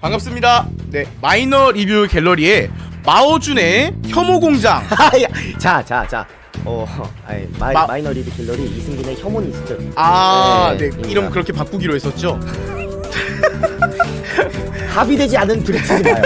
반갑습니다. 네, 마이너 리뷰 갤러리의 마오준의 혐오공장. 자. 마이너 리뷰 갤러리 이승빈의 혐오니스트. 네, 이름 그렇게 바꾸기로 했었죠. 합의되지 않은 드립 치지 마요.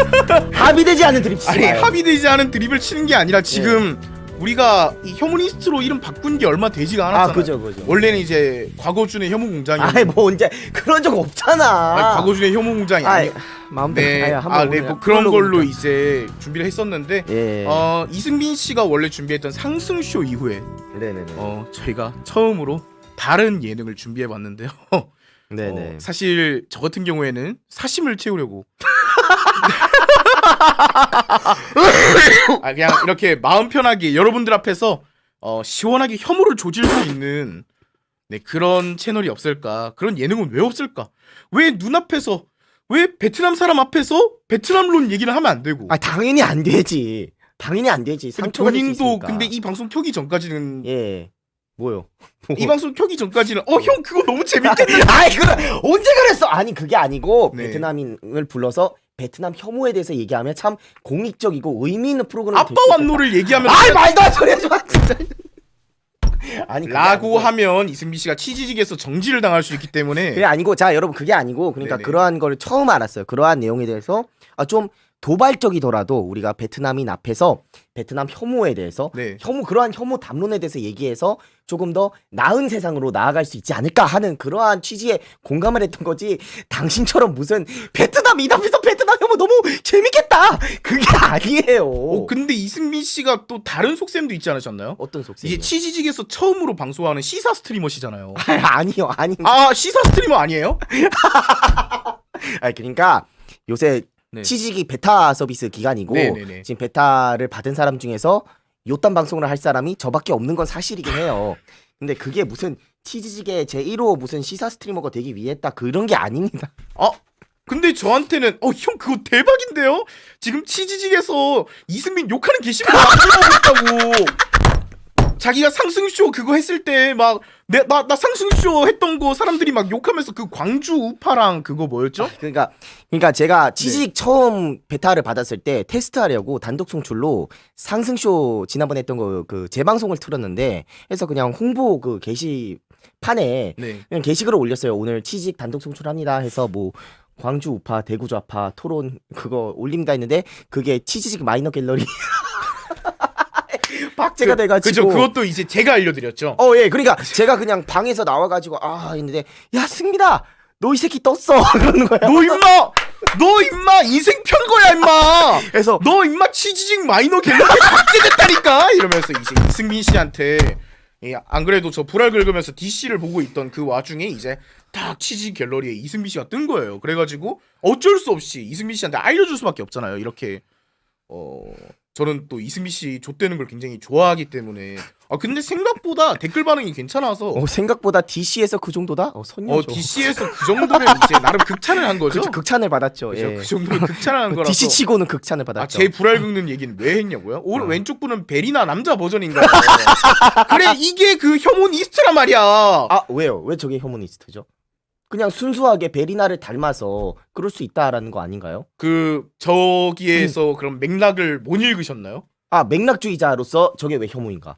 합의되지 않은 드립 치지 아니, 마요. 합의되지 않은 드립을 치는 게 아니라 지금 우리가 이 혐오니스트로 이름 바꾼 게 얼마 되지가 않았잖아요. 그죠. 원래는 이제 과거준의 혐오공장이. 뭐 언제 그런 적 없잖아. 과거준의 혐오공장이 아니. 마음대로. 뭐 그런 걸로 이제 준비를 했었는데, 예. 이승빈 씨가 원래 준비했던 상승쇼 이후에, 네네네. 저희가 처음으로 다른 예능을 준비해봤는데요. 네네. 사실 저 같은 경우에는 사심을 채우려고 그냥 이렇게 마음 편하게 여러분들 앞에서 시원하게 혐오를 조질 수 있는 그런 채널이 없을까, 그런 예능은 왜 없을까, 왜 눈앞에서, 왜 베트남 사람 앞에서 베트남론 얘기를 하면 안 되고. 당연히 안 되지. 상처가 될수 본인도 있으니까. 근데 이 방송 켜기 전까지는 뭐요? 이 방송 켜기 전까지는 형 그거 너무 재밌겠네. 그래 언제 그랬어? 아니 그게 아니고 네. 베트남인을 불러서 베트남 혐오에 대해서 얘기하면 참 공익적이고 의미 있는 프로그램이 아빠 완노를 얘기하면 말도 안 소리 하지 마 진짜. 아니 라고 하면 이승빈 씨가 치지직에서 정지를 당할 수 있기 때문에. 그게 아니고, 자 여러분 그게 아니고, 그러니까 네네. 그러한 걸 처음 알았어요. 그러한 내용에 대해서 좀 도발적이더라도 우리가 베트남인 앞에서 베트남 혐오에 대해서 그러한 혐오 담론에 대해서 얘기해서 조금 더 나은 세상으로 나아갈 수 있지 않을까 하는 그러한 취지에 공감을 했던 거지. 당신처럼 무슨 베트남인 앞에서 베트남 혐오 너무 재밌겠다 그게 아니에요. 근데 이승빈 씨가 또 다른 속셈도 있지 않으셨나요? 어떤 속셈이요? 이게 치지직에서 처음으로 방송하는 시사 스트리머시잖아요. 아니요. 시사 스트리머 아니에요? 그러니까 요새 치직이 베타 서비스 기간이고, 네네네. 지금 베타를 받은 사람 중에서 요딴 방송을 할 사람이 저밖에 없는 건 사실이긴 해요. 근데 그게 무슨 치지직의 제1호 무슨 시사 스트리머가 되기 위해 했다 그런 게 아닙니다. 근데 저한테는 형 그거 대박인데요? 지금 치지직에서 이승빈 욕하는 게시물 만들어보고 있다고. 자기가 상승쇼 그거 했을 때 막 나 상승쇼 했던 거 사람들이 막 욕하면서 그 광주 우파랑 그거 뭐였죠? 그러니까 제가 치직 처음 베타를 받았을 때 테스트하려고 단독 송출로 상승쇼 지난번에 했던 거 그 재방송을 틀었는데, 해서 그냥 홍보 그 게시판에 그냥 게시글을 올렸어요. 오늘 치직 단독 송출합니다 해서 뭐 광주 우파 대구 좌파 토론 그거 올립니다 했는데, 그게 치지직 마이너 갤러리 박제가 돼가지고. 그죠. 그것도 이제 제가 알려드렸죠. 그러니까 제가 그냥 방에서 나와가지고 했는데, 야 승민아 너 이 새끼 떴어 그러는 거야. 너 임마 인생 편 거야 임마. 그래서 너 임마 치지직 마이너 갤러리 박제됐다니까 이러면서 이제 이승민 씨한테, 안 그래도 저 불알 긁으면서 DC를 보고 있던 그 와중에 이제 딱 치지직 갤러리에 이승민 씨가 뜬 거예요. 그래가지고 어쩔 수 없이 이승민 씨한테 알려줄 수밖에 없잖아요. 이렇게 저는 또 이승민 씨 좆되는 걸 굉장히 좋아하기 때문에. 근데 생각보다 댓글 반응이 괜찮아서. 생각보다 DC에서 그 정도다? 선녀죠. DC에서 그 정도면 이제 나름 극찬을 한 거죠. 그렇죠, 극찬을 받았죠. 그렇죠. 그 정도면 극찬을 한 거라서. DC 치고는 극찬을 받았죠. 제 불알 긁는 얘기는 왜 했냐고요? 오늘 왼쪽 분은 베리나 남자 버전인가요? 그래, 이게 그 혐오니스트란 말이야. 왜요? 왜 저게 혐오니스트죠? 그냥 순수하게 베리나를 닮아서 그럴 수 있다라는 거 아닌가요? 저기에서 그럼 맥락을 못 읽으셨나요? 맥락주의자로서 저게 왜 혐오인가?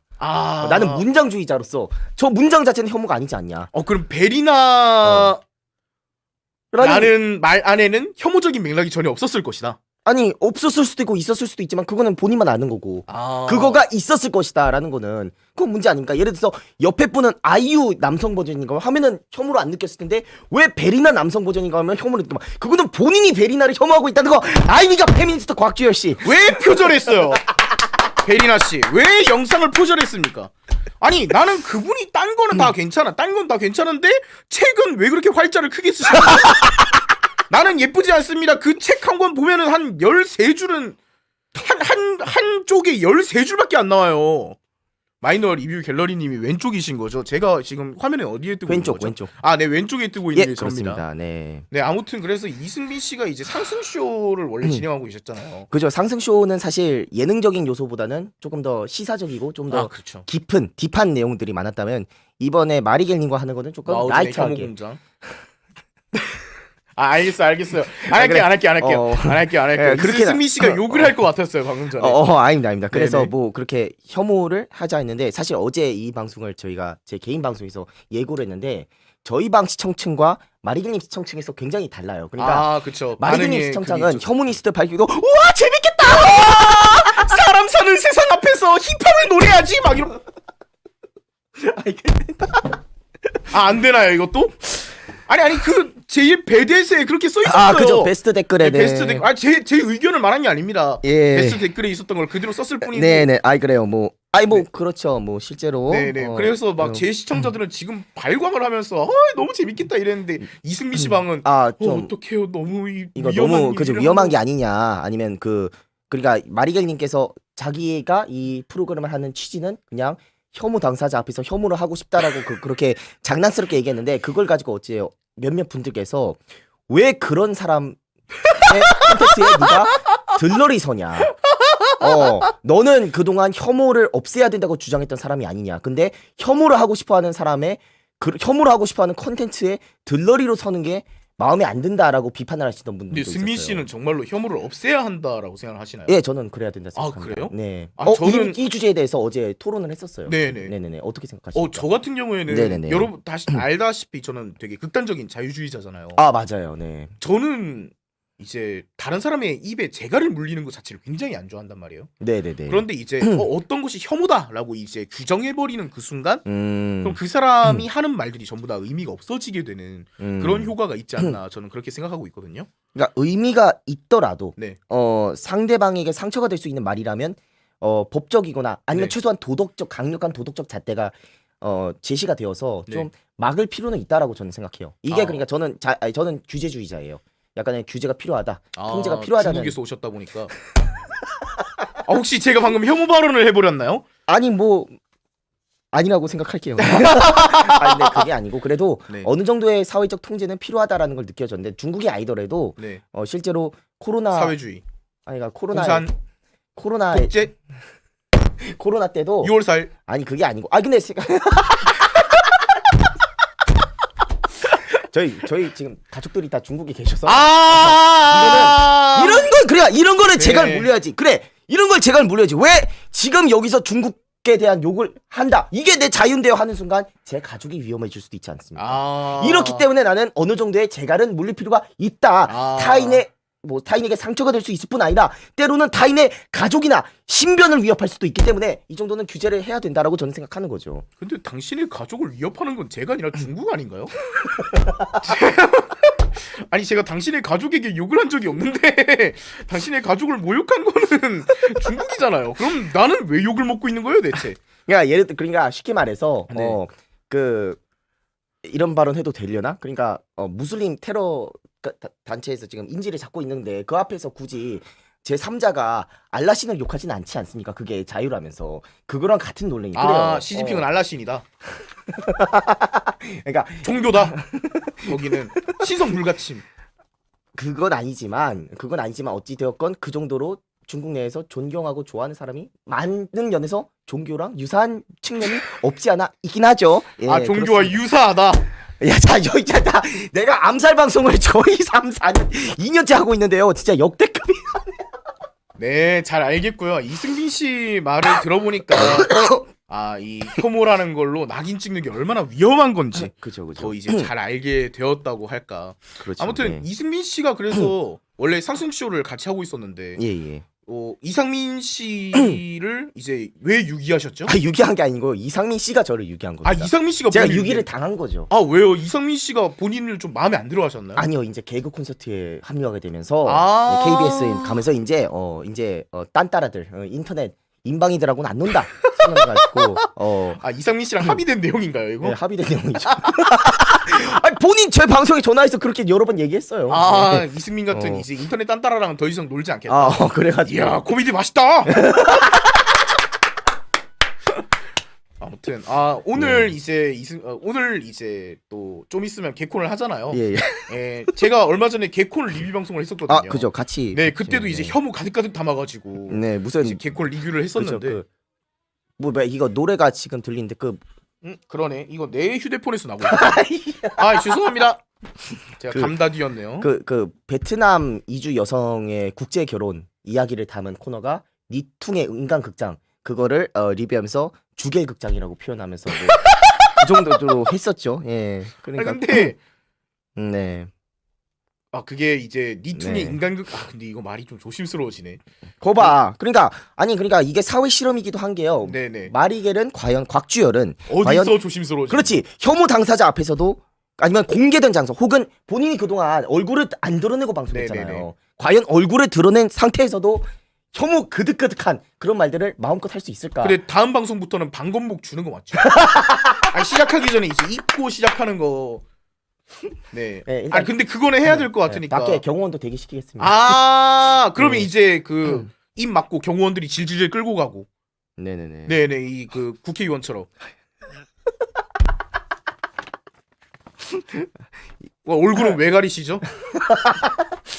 나는 문장주의자로서 저 문장 자체는 혐오가 아니지 않냐? 그럼 베리나 라는 말 안에는 혐오적인 맥락이 전혀 없었을 것이다. 아니 없었을 수도 있고 있었을 수도 있지만 그거는 본인만 아는 거고, 그거가 있었을 것이다 라는 거는 그건 문제 아닙니까? 예를 들어서 옆에 분은 아이유 남성 버전인가 하면은 혐오로 안 느꼈을 텐데, 왜 베리나 남성 버전인가 하면 혐오로 느껴. 그거는 본인이 베리나를 혐오하고 있다는 거 아닙니까? 페미니스트 곽주열 씨 왜 표절했어요? 베리나 씨 왜 영상을 표절했습니까? 아니 나는 그분이 딴 거는 다 괜찮아. 딴 건 다 괜찮은데 책은 왜 그렇게 활자를 크게 쓰시는 거예요? 나는 예쁘지 않습니다. 그 책 한 권 보면은 한 13줄은 한 쪽에 13줄밖에 안 나와요. 마이너 리뷰 갤러리님이 왼쪽이신 거죠? 제가 지금 화면에 어디에 뜨고 있는 거죠? 왼쪽. 아, 네, 왼쪽에 뜨고 있는 게 그렇습니다. 접니다. 네. 네, 아무튼 그래서 이승민 씨가 이제 상승 쇼를 원래 진행하고 계셨잖아요. 그죠. 상승 쇼는 사실 예능적인 요소보다는 조금 더 시사적이고 좀 더 그렇죠. 깊은 딥한 내용들이 많았다면 이번에 마리겔님과 하는 거는 조금 와우진의 라이트하게. 혐오공장. 알겠어요. 안 할게요. 예, 그렇게 이승민 씨가 욕을 할 것 같았어요 방금 전에. 아닙니다. 그래서 네네. 뭐 그렇게 혐오를 하자 했는데 사실 어제 이 방송을 저희가 제 개인 방송에서 예고를 했는데 저희 방 시청층과 마리겔님 시청층에서 굉장히 달라요. 그러니까 그렇죠. 마리겔님 반응이 시청층은 그게 있었어요. 혐오니스트 밝히고 우와 재밌겠다. 사람 사는 세상 앞에서 힙합을 노래하지 막 이런. 안 되나요 이것도? 아니 그 제일 배드에서에 그렇게 써 있었어요. 그죠. 베스트 댓글에는 베스트 댓글. 제 의견을 말한 게 아닙니다. 예. 베스트 댓글에 있었던 걸 그대로 썼을 뿐이고. 네네. 그래요. 뭐 네. 그렇죠. 뭐 실제로. 네네. 그래서 막 제 시청자들은 지금 발광을 하면서 너무 재밌겠다 이랬는데 이승민 씨 방은 좀 어떡해요 너무 이거 위험한 너무 그죠. 일이라고. 위험한 게 아니냐. 아니면 그러니까 마리겔님께서 자기가 이 프로그램을 하는 취지는 그냥 혐오 당사자 앞에서 혐오를 하고 싶다라고 그렇게 장난스럽게 얘기했는데 그걸 가지고 어째 몇몇 분들께서 왜 그런 사람의 콘텐츠에 네가 들러리 서냐. 너는 그동안 혐오를 없애야 된다고 주장했던 사람이 아니냐. 근데 혐오를 하고 싶어하는 사람의 혐오를 하고 싶어하는 콘텐츠에 들러리로 서는 게 마음에 안 든다라고 비판을 하시던 분들도 근데 있었어요. 승민 씨는 정말로 혐오를 없애야 한다라고 생각을 하시나요? 예, 저는 그래야 된다 생각합니다. 그래요? 네. 저는 이 주제에 대해서 어제 토론을 했었어요. 네네. 네네네. 어떻게 생각하십니까? 저 같은 경우에는 네네네. 여러분 다시 알다시피 저는 되게 극단적인 자유주의자잖아요. 맞아요. 네. 저는 이제 다른 사람의 입에 재갈을 물리는 것 자체를 굉장히 안 좋아한단 말이에요. 네네네. 그런데 이제 어떤 것이 혐오다라고 이제 규정해버리는 그 순간 그럼 그 사람이 하는 말들이 전부 다 의미가 없어지게 되는 그런 효과가 있지 않나 저는 그렇게 생각하고 있거든요. 그러니까 의미가 있더라도 네. 상대방에게 상처가 될 수 있는 말이라면 법적이거나 아니면 네. 최소한 강력한 도덕적 잣대가 제시가 되어서 좀 네. 막을 필요는 있다라고 저는 생각해요. 이게 아. 그러니까 저는 규제주의자예요. 약간의 규제가 필요하다. 통제가 필요하다는. 중국에서 오셨다 보니까. 혹시 제가 방금 혐오 발언을 해버렸나요? 아니 뭐 아니라고 생각할게요. 근데 그게 아니고 그래도 네. 어느 정도의 사회적 통제는 필요하다라는 걸 느껴졌는데 중국이 아니더라도 네. 실제로 코로나 사회주의. 그러니까 공산 코로나 독재 코로나 때도 6월 4일. 아니 그게 아니고 근데 저희 지금 가족들이 다 중국에 계셔서 이런 거는 제가 네. 물려야지. 그래 이런 걸 제가 물려야지. 왜 지금 여기서 중국에 대한 욕을 한다. 이게 내 자유인데요 하는 순간 제 가족이 위험해질 수도 있지 않습니까? 이렇기 때문에 나는 어느 정도의 재갈은 물릴 필요가 있다. 타인에게 상처가 될 수 있을 뿐 아니라 때로는 타인의 가족이나 신변을 위협할 수도 있기 때문에 이 정도는 규제를 해야 된다라고 저는 생각하는 거죠. 근데 당신의 가족을 위협하는 건 제가 아니라 중국 아닌가요? 아니 제가 당신의 가족에게 욕을 한 적이 없는데 당신의 가족을 모욕한 거는 중국이잖아요. 그럼 나는 왜 욕을 먹고 있는 거예요 대체? 그러니까 쉽게 말해서 네. 이런 발언 해도 되려나? 그러니까 무슬림 테러 단체에서 지금 인지를 잡고 있는데 그 앞에서 굳이 제3자가 알라신을 욕하지는 않지 않습니까? 그게 자유라면서 그거랑 같은 논리인 거예요. 시진핑은 알라신이다. 그러니까 종교다. 거기는 신성 불가침. 그건 아니지만 어찌 되었건 그 정도로 중국 내에서 존경하고 좋아하는 사람이 많은 면에서 종교랑 유사한 측면이 없지 않아 있긴 하죠. 예, 종교와 그렇습니다. 유사하다. 여기 있잖아. 내가 암살 방송을 거의 3, 4년, 2년째 하고 있는데요. 진짜 역대급이. 네, 잘 알겠고요. 이승민 씨 말을 들어보니까 이 혐오라는 걸로 낙인 찍는 게 얼마나 위험한 건지 그죠. 더 이제 잘 알게 되었다고 할까. 그렇죠. 아무튼 이승민 씨가 그래서 원래 상승 쇼를 같이 하고 있었는데 예. 이상민 씨를 이제 왜 유기하셨죠? 유기한 게 아니고 이상민 씨가 저를 유기한 겁니다. 이상민 씨가 제가 본인을 유기를 당한 거죠. 왜요? 이상민 씨가 본인을 좀 마음에 안 들어 하셨나요? 아니요. 이제 개그 콘서트에 합류하게 되면서 KBS 가면서 이제 딴따라들 인터넷 인방이들하고는 안 논다 생각해가지고 이상민 씨랑 합의된 내용인가요 이거? 네, 합의된 내용이죠. 아니, 본인 제 방송에 전화해서 그렇게 여러 번 얘기했어요. 네. 이승민 같은 이제 인터넷 딴따라랑 더 이상 놀지 않겠다. 그래가지고 이야 코미디 맛있다. 아무튼 오늘 이제 오늘 이제 또 좀 있으면 개콘을 하잖아요. 예. 예, 제가 얼마 전에 개콘 리뷰 방송을 했었거든요. 아 그죠 같이. 네, 같이, 그때도 이제 혐오 가득가득 담아가지고 네 무슨 이제 개콘 리뷰를 했었는데. 그죠, 뭐 이거 노래가 지금 들리는데 그러네. 이거 내 휴대폰에서 나고 있다. 죄송합니다. 제가 감다디였네요. 그 베트남 이주 여성의 국제 결혼 이야기를 담은 코너가 니퉁의 인간극장 그거를 리뷰하면서 주계극장이라고 표현하면서 뭐 그 정도로 했었죠. 예. 그러니까 근데 네. 그게 이제 니퉁의 네. 인간극 근데 이거 말이 좀 조심스러워지네. 거봐. 그러니까 이게 사회 실험이기도 한 게요. 네네. 마리겔은 과연 곽주열은 어디서 과연 조심스러워지? 그렇지. 혐오 당사자 앞에서도 아니면 공개된 장소 혹은 본인이 그동안 얼굴을 안 드러내고 방송했잖아요. 네네네. 과연 얼굴을 드러낸 상태에서도 혐오 그득그득한 그런 말들을 마음껏 할 수 있을까? 근데 다음 방송부터는 방검복 주는 거 맞죠? 시작하기 전에 이제 입고 시작하는 거. 네. 네, 일단 근데 그거는 해야 될 것 같으니까. 밖에 경호원도 대기시키겠습니다. 그러면 이제 그 입 막고 경호원들이 질질 끌고 가고. 네네네. 네네, 이 그 국회의원처럼. 얼굴은 왜 가리시죠?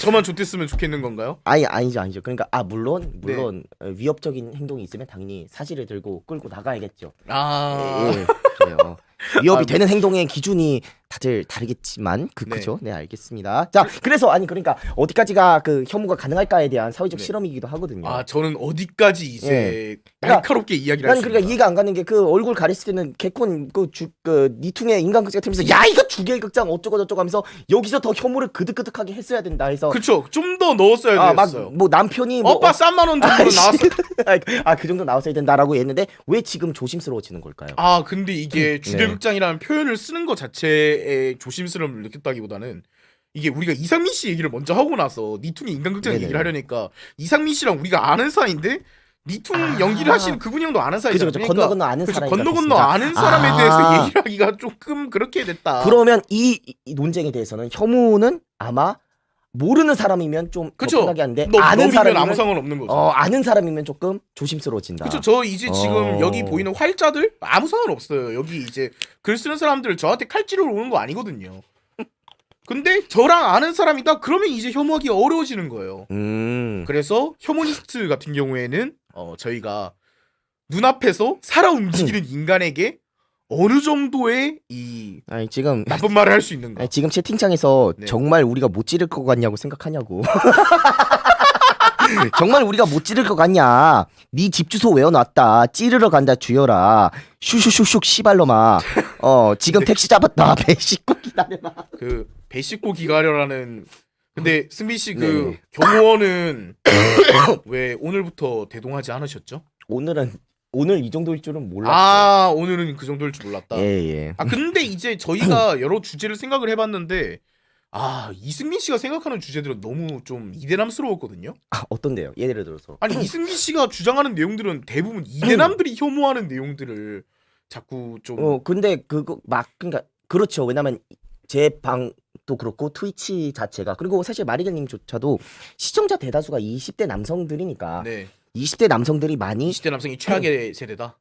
저만 좋댔으면 좋겠는 건가요? 아니죠. 그러니까 물론 위협적인 행동이 있으면 당연히 사지를 들고 끌고 나가야겠죠. 예, 그래요. 위협이 되는 행동의 기준이 다들 다르겠지만 그죠? 네, 알겠습니다. 자, 그래서 그러니까 어디까지가 그 혐오가 가능할까에 대한 사회적 실험이기도 하거든요. 저는 어디까지 이제 날카롭게 이야기를 난 할 수 그러니까 있나. 이해가 안 가는 게 그 얼굴 가렸을 때는 개콘 그 니퉁의 인간극장 틀면서 야 이거 주계극장 어쩌고 저쩌고 하면서 여기서 더 혐오를 그득그득하게 했어야 된다 해서 그쵸. 좀 더 넣었어야 됐어요. 뭐 남편이 오빠 싼만 원 정도로 나왔어. 그 정도 나왔어야 된다라고 했는데 왜 지금 조심스러워지는 걸까요? 근데 이게 주계극장이라는 표현을 쓰는 것 자체에 조심스러움을 느꼈다기보다는 이게 우리가 이상민 씨 얘기를 먼저 하고 나서 니퉁이 인간극장 얘기를 하려니까 이상민 씨랑 우리가 아는 사이인데 니퉁 연기를 하시는 그분이 형도 아는 사이잖아요. 그죠. 건너 아는 사람. 건너 아는 사람에 대해서 얘기를 하기가 조금 그렇게 됐다. 그러면 이 논쟁에 대해서는 혐오는 아마 모르는 사람이면 좀 편하게 하는데 아는 사람이면 아무 상관없는 거죠. 아는 사람이면 조금 조심스러워진다. 그렇죠. 저 이제 지금 여기 보이는 활자들 아무 상관없어요. 여기 이제 글 쓰는 사람들 저한테 칼질을 오는 거 아니거든요. 근데 저랑 아는 사람이다 그러면 이제 혐오하기 어려워지는 거예요. 그래서 혐오니스트 같은 경우에는 저희가 눈앞에서 살아 움직이는 인간에게 어느 정도의 지금 나쁜 말을 할 수 있는가? 지금 채팅창에서 정말 우리가 못 찌를 것 같냐고 생각하냐고. 정말 우리가 못 찌를 것 같냐? 네 집 주소 외워놨다. 찌르러 간다 주여라. 슈슈슈슉 시발로마. 지금 택시 잡았다. 배 씻고 기다려라. 그 배 씻고 기다려라는. 근데 승빈 씨 그 경호원은 왜 오늘부터 대동하지 않으셨죠? 오늘 이 정도일 줄은 몰랐어요. 오늘은 그 정도일 줄 몰랐다. 예. 근데 이제 저희가 여러 주제를 생각을 해봤는데 이승민 씨가 생각하는 주제들은 너무 좀 이대남스러웠거든요. 어떤데요? 예를 들어서. 이승민 씨가 주장하는 내용들은 대부분 이대남들이 혐오하는 내용들을 자꾸 좀. 근데 그러니까 그렇죠. 왜냐면 제 방도 그렇고 트위치 자체가 그리고 사실 마리ገል님조차도 시청자 대다수가 20대 남성들이니까. 20대 남성들이 많이 20대 남성이 최악의 세대다.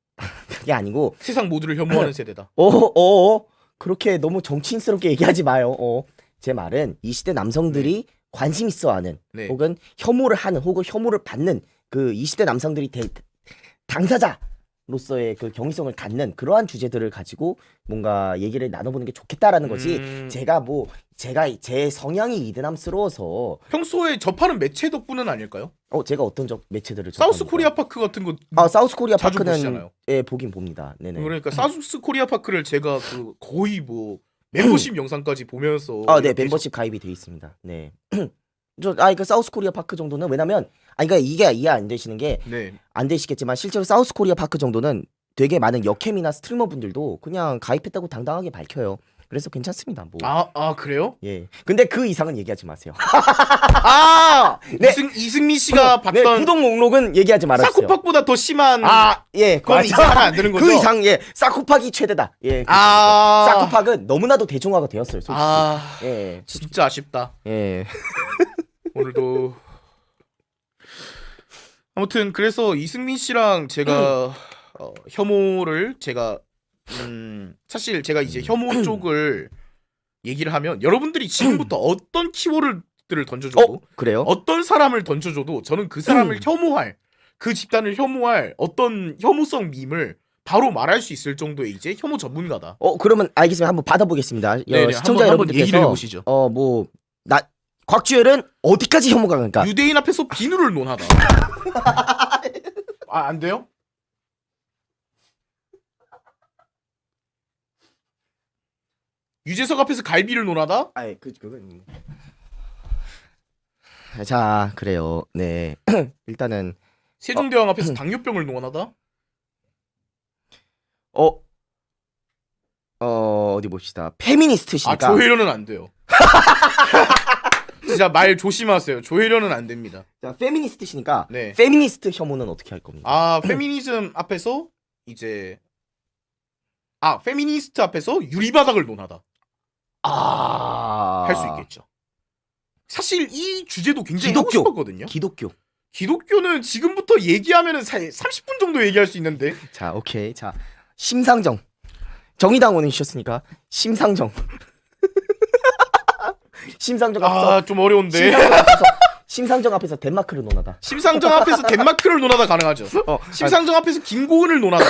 그게 아니고 세상 모두를 혐오하는 세대다. 그렇게 너무 정치인스럽게 얘기하지 마요. 제 말은 20대 남성들이 관심 있어하는 혹은 혐오를 하는 혹은 혐오를 받는 그 20대 남성들이 당사자로서의 그 경이성을 갖는 그러한 주제들을 가지고 뭔가 얘기를 나눠보는 게 좋겠다라는 거지. 제가 제 성향이 이대남스러워서 평소에 접하는 매체 덕분은 아닐까요? 제가 어떤 매체들을 사우스 코리아 파크 같은 거 사우스 코리아 자주 파크는 보시잖아요. 보긴 봅니다. 네네. 그러니까 사우스 코리아 파크를 제가 거의 뭐 멤버십 영상까지 보면서 멤버십 가입이 돼 있습니다. 네. 그 사우스 코리아 파크 정도는 왜냐면 그러니까 이게 이해 안 되시는 게 안 되시겠지만 실제로 사우스 코리아 파크 정도는 되게 많은 여캠이나 스트리머 분들도 그냥 가입했다고 당당하게 밝혀요. 그래서 괜찮습니다. 뭐. 그래요? 예. 근데 그 이상은 얘기하지 마세요. 이승민 씨가 봤던 구독 목록은 얘기하지 말았어요. 사코팍보다 더 심한. 그건 이제 하면 안 되는 거죠. 그 이상 사코팍이 최대다. 사코팍은 너무나도 대중화가 되었어요. 솔직히. 진짜 아쉽다. 오늘도 아무튼 그래서 이승민 씨랑 제가 혐오를 제가 사실 제가 이제 혐오 쪽을 얘기를 하면 여러분들이 지금부터 어떤 키워드를 던져줘도 그래요? 어떤 사람을 던져줘도 저는 그 사람을 혐오할 그 집단을 혐오할 어떤 혐오성 밈을 바로 말할 수 있을 정도의 이제 혐오 전문가다. 그러면 알겠습니다. 한번 받아보겠습니다. 네네, 시청자 한번 얘기를 여러분들께서 해보시죠. 곽주열은 어디까지 혐오가 갈까? 유대인 앞에서 비누를 논하다. 아, 안 돼요? 유재석 앞에서 갈비를 논하다? 아이 그건 자 그래요. 네 일단은 세종대왕 앞에서 당뇨병을 논하다? 어디 봅시다. 페미니스트시니까. 조혜련은 안 돼요. 진짜 말 조심하세요. 조혜련은 안 됩니다. 자, 페미니스트시니까. 네. 페미니스트 혐오는 어떻게 할 겁니까? 페미니즘 앞에서 이제 페미니스트 앞에서 유리바닥을 논하다. 할 수 있겠죠. 사실 이 주제도 굉장히 하고 싶었거든요. 기독교는 지금부터 얘기하면은 30분 정도 얘기할 수 있는데. 자, 오케이. 자, 심상정. 정의당 원인이셨으니까 심상정. 심상정 앞에서 좀 어려운데. 심상정 앞에서 덴마크를 논하다. 심상정 앞에서 덴마크를 논하다 가능하죠. 심상정 앞에서 김고은을 논하다.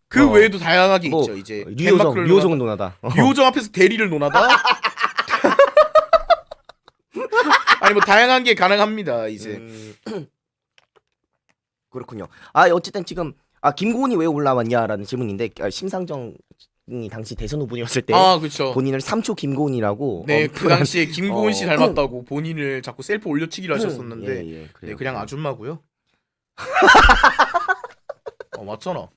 그 외에도 다양하게 있죠. 이제 류호정은 논하다. 류호정 앞에서 대리를 논하다. 아니 뭐 다양한 게 가능합니다. 이제 그렇군요. 어쨌든 지금 김고은이 왜 올라왔냐라는 질문인데 심상정이 당시 대선 후보였을 때 그쵸. 본인을 3초 김고은이라고 네, 그 당시에 김고은 씨 닮았다고 본인을 자꾸 셀프 올려치기를 하셨었는데 네, 그냥 아줌마고요. 맞잖아.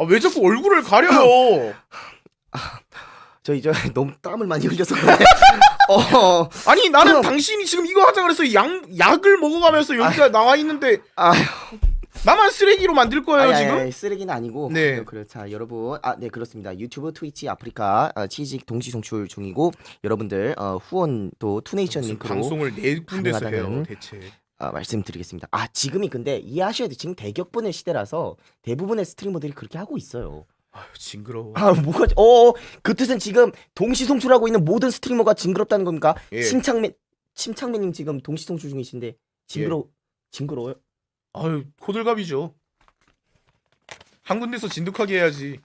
왜 자꾸 얼굴을 가려요? 저 이제 너무 땀을 많이 흘려서 그래. 아니 나는 당신이 지금 이거 하자 그래서 약을 먹어가면서 여기가 나와 있는데 나만 쓰레기로 만들 거예요 지금? 쓰레기는 아니고. 네. 그래. 자 여러분, 네 그렇습니다. 유튜브, 트위치, 아프리카 취직 동시 송출 중이고 여러분들 후원도 투네이션 링크로 방송을 4군데서 해요 대체. 말씀드리겠습니다. 지금이 근데 이해하셔야 돼. 지금 대격분의 시대라서 대부분의 스트리머들이 그렇게 하고 있어요. 징그러워. 뭐가? 그 뜻은 지금 동시 송출하고 있는 모든 스트리머가 징그럽다는 겁니까? 예. 침창맨님 지금 동시 송출 중이신데 징그러워요? 호들갑이죠. 한 군데서 진득하게 해야지.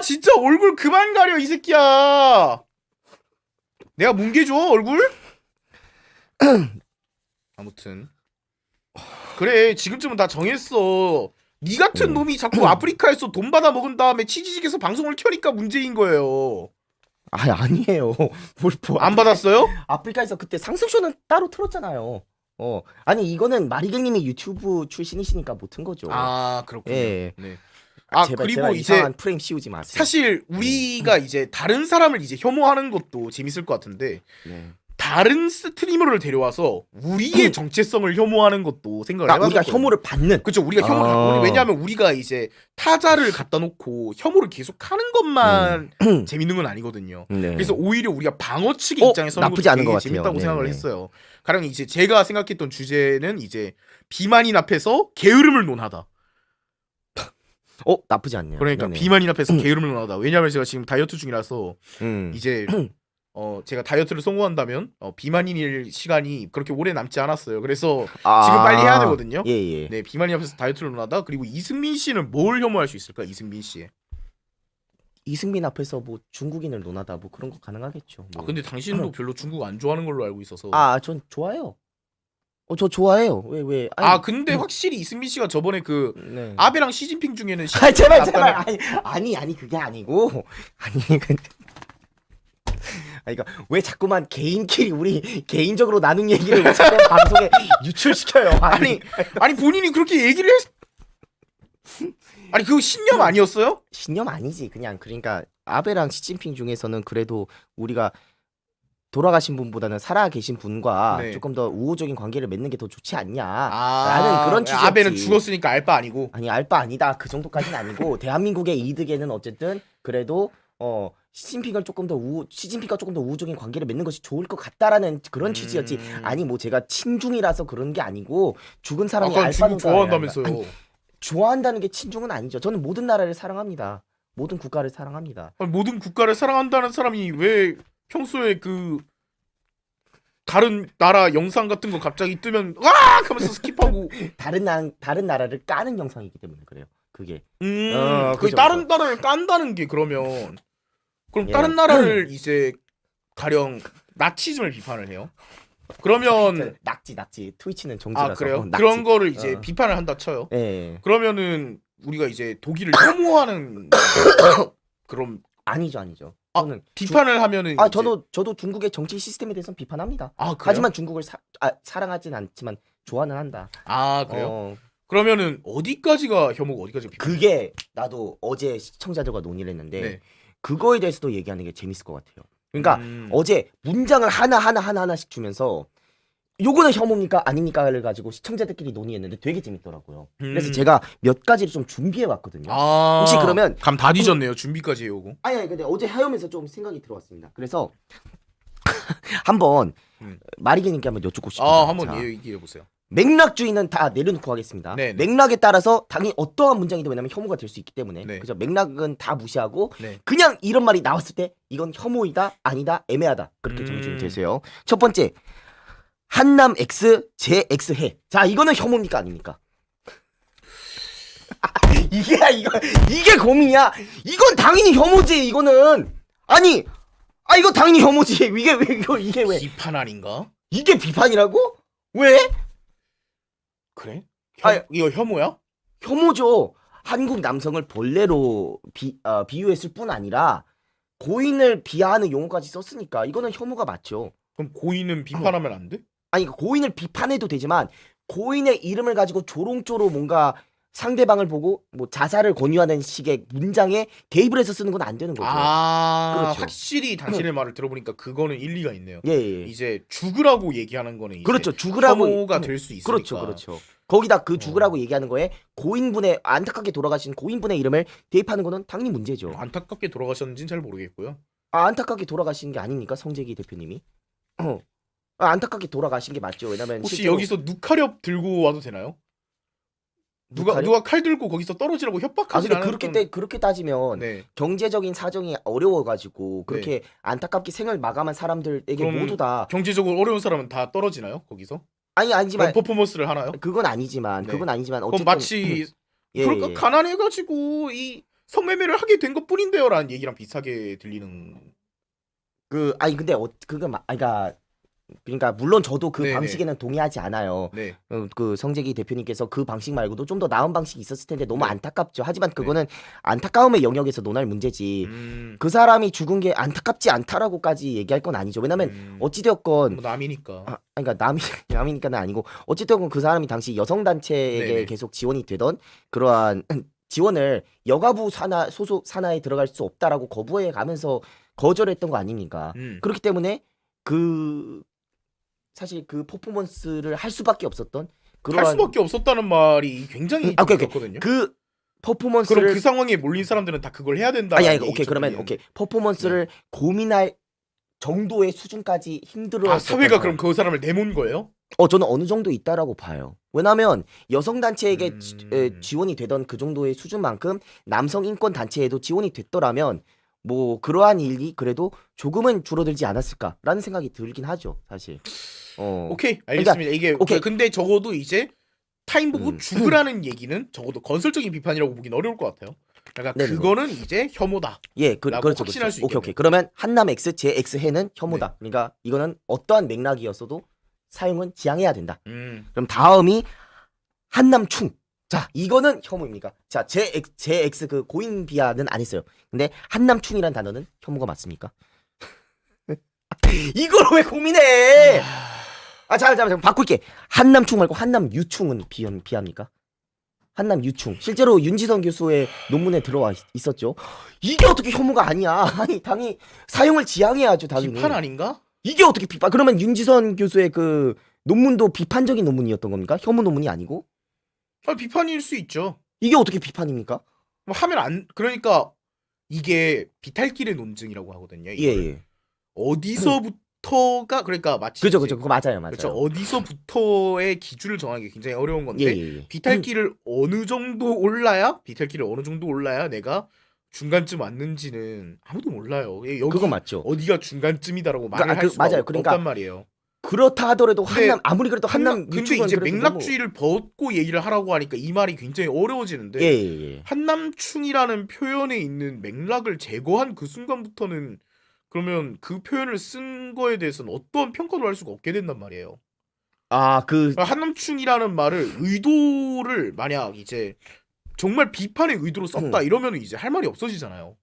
진짜 얼굴 그만 가려 이 새끼야. 내가 뭉개줘 얼굴? 아무튼 그래 지금쯤은 다 정했어. 니 같은 놈이 자꾸 아프리카에서 돈 받아 먹은 다음에 치지직에서 방송을 켜니까 문제인 거예요. 아니에요. 안 받았어요? 아프리카에서 그때 상승쇼는 따로 틀었잖아요. 아니 이거는 마리갱님이 유튜브 출신이시니까 못 튼 거죠. 그렇군요. 예. 네. 제발 그리고 이제 이상한 프레임 씌우지 마세요. 사실 우리가 이제 다른 사람을 이제 혐오하는 것도 재밌을 것 같은데 다른 스트리머를 데려와서 우리의 정체성을 혐오하는 것도 생각을 해봤거든요. 우리가 혐오를 받는. 그렇죠. 우리가 혐오를 왜냐하면 우리가 이제 타자를 갖다 놓고 혐오를 계속 하는 것만 재밌는 건 아니거든요. 그래서 오히려 우리가 방어 측의 입장에 서는 것도 되게 재밌다고 생각을 했어요. 가령 이제 제가 생각했던 주제는 이제 비만인 앞에서 게으름을 논하다. 나쁘지 않네요. 그러니까 비만인 앞에서 게으름을 논하다. 왜냐하면 제가 지금 다이어트 중이라서 이제 제가 다이어트를 성공한다면 비만인일 시간이 그렇게 오래 남지 않았어요. 그래서 지금 빨리 해야 되거든요. 예. 네, 비만인 앞에서 다이어트를 논하다. 그리고 이승민 씨는 뭘 혐오할 수 있을까? 이승민 씨. 이승민 앞에서 뭐 중국인을 논하다 뭐 그런 거 가능하겠죠. 근데 당신도 별로 중국 안 좋아하는 걸로 알고 있어서. 전 좋아해요. 저 좋아해요. 왜? 근데 확실히 이승민 씨가 저번에 네. 아베랑 시진핑 중에는 제발. 아니 그게 아니고 그러니까 왜 자꾸만 개인끼리 우리 개인적으로 나눈 얘기를 왜 자꾸 방송에 유출시켜요? 아니 본인이 그렇게 얘기를 그거 신념 아니었어요? 신념 아니지. 그러니까 아베랑 시진핑 중에서는 그래도 우리가 돌아가신 분보다는 살아 계신 분과 조금 더 우호적인 관계를 맺는 게 더 좋지 않냐라는 그런 취지였지. 아베는 죽었으니까 알 바 아니고. 알바 아니다. 그 정도까지는 아니고 대한민국의 이득에는 어쨌든 그래도 시진핑과 조금 더 우호적인 관계를 맺는 것이 좋을 것 같다라는 그런 취지였지. 뭐 제가 친중이라서 그런 게 아니고 죽은 사람이 알바는 중국 좋아한다면서요. 좋아한다는 게 친중은 아니죠. 저는 모든 나라를 사랑합니다. 모든 국가를 사랑합니다. 아니, 모든 국가를 사랑한다는 사람이 왜 평소에 그 다른 나라 영상 같은 거 갑자기 뜨면 와 하면서 스킵하고 다른 나라를 까는 영상이기 때문에 그래요. 그게. 그 그죠, 다른 그죠. 나라를 깐다는 게 그러면 그럼 예. 다른 나라를 이제 가령 나치즘을 비판을 해요. 그러면 낙지 트위치는 정지라서. 그래요? 낙지. 그런 거를 이제 비판을 한다 쳐요. 예. 그러면은 우리가 이제 독일을 혐오하는 그럼 아니죠. 아, 저는 비판을 하면은 이제 저도 중국의 정치 시스템에 대해서 비판합니다. 그래요? 하지만 중국을 사랑하진 않지만 좋아는 한다. 그래요? 그러면은 어디까지가 혐오고 어디까지가 비판? 그게 나도 어제 시청자들과 논의를 했는데 네. 그거에 대해서도 얘기하는 게 재밌을 것 같아요. 그러니까 음. 어제 문장을 하나씩 주면서 요거는 혐오입니까 아닙니까를 가지고 시청자들끼리 논의했는데 되게 재밌더라고요. 그래서 제가 몇 가지를 좀 준비해 왔거든요. 혹시 그러면 감 다 뒤졌네요. 준비까지 해오고. 아니 근데 어제 하염에서 좀 생각이 들어왔습니다. 그래서 한번 마리게님께 한번 여쭙고 싶습니다. 한번 자, 얘기해 보세요. 맥락주의는 다 내려놓고 하겠습니다. 네. 맥락에 따라서 당연히 어떠한 문장이든 왜냐면 혐오가 될 수 있기 때문에 네. 그죠. 맥락은 다 무시하고 네. 그냥 이런 말이 나왔을 때 이건 혐오이다 아니다 애매하다 그렇게 정해주면 되세요. 첫 번째 한남 X 제 X 해. 자 이거는 혐오입니까 아닙니까? 이게 고민이야. 이건 당연히 혐오지. 이거는 아니 이거 당연히 혐오지. 이게 왜? 비판 아닌가? 이게 비판이라고? 왜? 그래? 아니, 이거 혐오야? 혐오죠. 한국 남성을 벌레로 비유했을 뿐 아니라 고인을 비하하는 용어까지 썼으니까 이거는 혐오가 맞죠. 그럼 고인은 비판하면 안 돼? 아니 고인을 비판해도 되지만 고인의 이름을 가지고 조롱조로 뭔가 상대방을 보고 뭐 자살을 권유하는 식의 문장에 대입을 해서 쓰는 건 안 되는 거죠. 그렇죠. 확실히 당신의 말을 들어보니까 그거는 일리가 있네요. 예. 이제 죽으라고 얘기하는 거는 이제 그렇죠. 죽으라고 혐오가 될 수 있으니까. 그렇죠. 거기다 그 죽으라고 얘기하는 거에 고인분의 안타깝게 돌아가신 고인분의 이름을 대입하는 거는 당연히 문제죠. 안타깝게 돌아가셨는지는 잘 모르겠고요. 안타깝게 돌아가신 게 아닙니까? 성재기 대표님이. 안타깝게 돌아가신 게 맞죠. 왜냐면 혹시 실제로 여기서 누카렵 들고 와도 되나요? 누가 칼 들고 거기서 떨어지라고 협박하지 근데 않았던... 그렇게 따지면 네. 경제적인 사정이 어려워가지고 그렇게 안타깝게 생을 마감한 사람들에게 그럼 모두 다 경제적으로 어려운 사람은 다 떨어지나요? 거기서? 아니지만 그럼 퍼포먼스를 하나요? 그건 아니지만 네. 어쨌든 그럼 마치 예, 그러니까 가난해가지고 이 성매매를 하게 된 것뿐인데요라는 얘기랑 비슷하게 들리는. 근데 그러니까 물론 저도 그 네네. 방식에는 동의하지 않아요. 네. 그 성재기 대표님께서 그 방식 말고도 좀 더 나은 방식이 있었을 텐데 너무 네. 안타깝죠. 하지만 그거는 안타까움의 영역에서 논할 문제지. 음. 그 사람이 죽은 게 안타깝지 않다라고까지 얘기할 건 아니죠. 왜냐면 어찌되었건 뭐 남이니까. 그러니까 남이니까는 아니고 어찌되었건 그 사람이 당시 여성 단체에게 네네. 계속 지원이 되던 그러한 지원을 여가부 소속 산하에 들어갈 수 없다라고 거부해 가면서 거절했던 거 아닙니까? 그렇기 때문에 사실 그 퍼포먼스를 할 수밖에 없었던 할 수밖에 없었다는 말이 굉장히 좋거든요. 그 퍼포먼스를 그럼 그 상황에 몰린 사람들은 다 그걸 해야 된다. 오케이 그러면 퍼포먼스를 고민할 정도의 수준까지 힘들어. 사회가 그럼 그 사람을 내몬 거예요? 저는 어느 정도 있다라고 봐요. 왜냐하면 여성 단체에게 지원이 되던 그 정도의 수준만큼 남성 인권 단체에도 지원이 됐더라면 뭐 그러한 일이 그래도 조금은 줄어들지 않았을까라는 생각이 들긴 하죠, 사실. 오케이, 알겠습니다. 그러니까, 이게 오케이. 근데 적어도 이제 타임 보고 죽으라는 얘기는 적어도 건설적인 비판이라고 보긴 어려울 것 같아요. 그러니까 네, 그거는 이제 혐오다. 예, 그렇죠. 확신할 수 있겠네요. 오케이. 그러면 한남 X, 제 X 해는 혐오다. 그러니까 이거는 어떠한 맥락이었어도 사용은 지양해야 된다. 그럼 다음이 한남충. 자, 이거는 혐오입니까? 자, 제 X 그 고인 비하는 안 했어요. 근데 한남충이란 단어는 혐오가 맞습니까? 이걸 왜 고민해? 잠깐 바꿀게. 한남충 말고 한남유충은 비합니까? 한남유충. 실제로 윤지선 교수의 논문에 들어와 있었죠. 이게 어떻게 혐오가 아니야? 아니, 당연히 사용을 지양해야죠, 당연히. 비판 아닌가? 이게 어떻게 비판? 그러면 윤지선 교수의 그 논문도 비판적인 논문이었던 겁니까? 혐오 논문이 아니고? 비판일 수 있죠. 이게 어떻게 비판입니까? 뭐 하면 그러니까 이게 비탈길의 논증이라고 하거든요. 예. 어디서부터 어디서부터가 그러니까 마치 그죠, 이제 그거 맞아요, 맞아요. 그렇죠. 어디서부터의 기준을 정하는 게 굉장히 어려운 건데 예. 비탈길을 어느 정도 올라야 내가 중간쯤 왔는지는 아무도 몰라요. 여기 그거 맞죠. 어디가 중간쯤이다라고 말을 그러니까 할 수가 맞아요. 그러니까 없단 말이에요. 그렇다 하더라도 근데 아무리 그래도 한남 근데 유튜브는 이제 그래도 맥락주의를 벗고 얘기를 하라고 하니까 이 말이 굉장히 어려워지는데 예. 한남충이라는 표현에 있는 맥락을 제거한 그 순간부터는 그러면 그 표현을 쓴 거에 대해서는 어떠한 평가도 할 수가 없게 된단 말이에요. 그러니까 한남충이라는 말을 의도를 만약 이제 정말 비판의 의도로 썼다 이러면 이제 할 말이 없어지잖아요.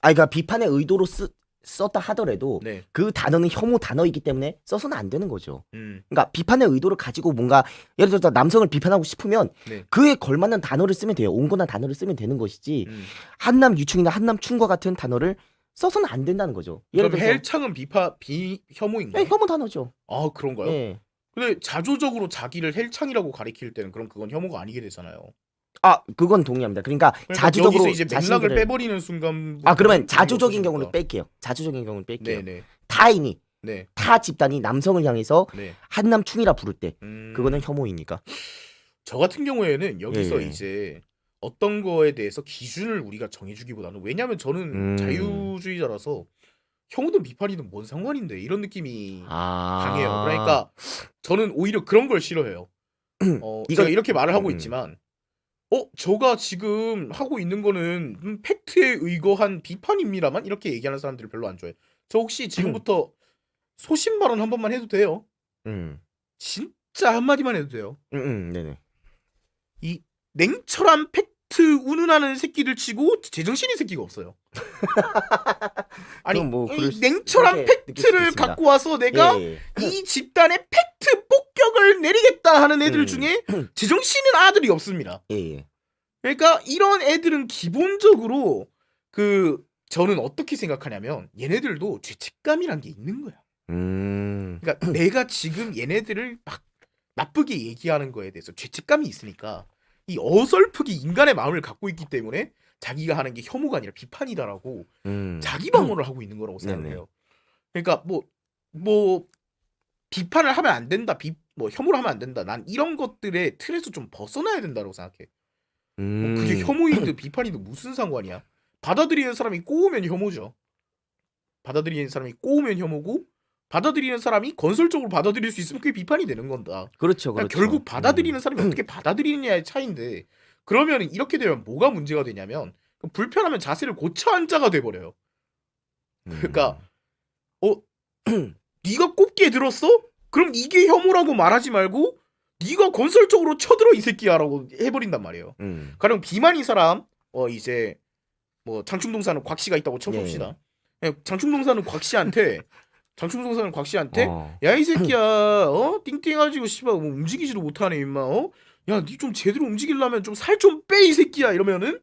그러니까 비판의 의도로 썼다 하더라도 네. 그 단어는 혐오 단어이기 때문에 써서는 안 되는 거죠. 음. 그러니까 비판의 의도를 가지고 뭔가 예를 들어서 남성을 비판하고 싶으면 네. 그에 걸맞는 단어를 쓰면 돼요. 온건한 단어를 쓰면 되는 것이지 한남 유충이나 한남 충과 같은 단어를 써서는 안 된다는 거죠. 예를 그럼 들어서 헬창은 비혐오인가요? 혐오 단어죠. 아 그런가요? 예. 근데 자조적으로 자기를 헬창이라고 가리킬 때는 그럼 그건 혐오가 아니게 되잖아요. 그건 동의합니다. 그러니까 여기서 자주적으로 이제 맥락을 빼버리는 순간 그러면 자주적인 경우는 뺄게요. 자주적인 경우는 뺄게요. 네네. 타인이 네. 타 집단이 남성을 향해서 네. 한남충이라 부를 때 그거는 혐오이니까. 저 같은 경우에는 여기서 예. 이제 어떤 거에 대해서 기준을 우리가 정해주기보다는 왜냐하면 저는 자유주의자라서 혐오든 비판이든 뭔 상관인데 이런 느낌이 강해요. 그러니까 저는 오히려 그런 걸 싫어해요. 제가 이렇게 말을 하고 있지만 저가 지금 하고 있는 거는 팩트에 의거한 비판입니다만 이렇게 얘기하는 사람들을 별로 안 좋아해. 저 혹시 지금부터 소신 발언 한 번만 해도 돼요? 진짜 한마디만 해도 돼요? 네네. 이 냉철한 팩트 운운하는 새끼들 치고 제정신인 새끼가 없어요. 아니 뭐 이 냉철한 팩트를 갖고 와서 내가 이 집단의 팩트 폭격을 내리겠다 하는 애들 중에 제정신인 아들이 없습니다. 그러니까 이런 애들은 기본적으로 저는 어떻게 생각하냐면 얘네들도 죄책감이란 게 있는 거야. 그러니까 내가 지금 얘네들을 막 나쁘게 얘기하는 거에 대해서 죄책감이 있으니까 이 어설프게 인간의 마음을 갖고 있기 때문에 자기가 하는 게 혐오가 아니라 비판이다라고 자기 방어를 하고 있는 거라고 생각해요. 그러니까 뭐 비판을 하면 안 된다, 뭐 혐오를 하면 안 된다. 난 이런 것들의 틀에서 좀 벗어나야 된다고 생각해. 뭐 그게 혐오이든 비판이든 무슨 상관이야? 받아들이는 사람이 꼬우면 혐오죠. 받아들이는 사람이 꼬우면 혐오고 받아들이는 사람이 건설적으로 받아들일 수 있으면 그게 비판이 되는 건다. 그렇죠. 결국 받아들이는 사람이 어떻게 받아들이느냐의 차이인데 그러면 이렇게 되면 뭐가 문제가 되냐면 불편하면 자세를 고쳐 앉아가 돼버려요. 그러니까 네가 꼽기에 들었어? 그럼 이게 혐오라고 말하지 말고 네가 건설적으로 쳐들어 이 새끼야라고 해버린단 말이에요. 가령 비만이 사람 이제 뭐 장충동 사는 곽 씨가 있다고 쳐봅시다. 장충동 사는 곽 씨한테 야 이 새끼야 띵띵해가지고 씨발 뭐 움직이지도 못하네 임마 야 니 좀 제대로 움직이려면 좀 살 좀 빼 이 새끼야 이러면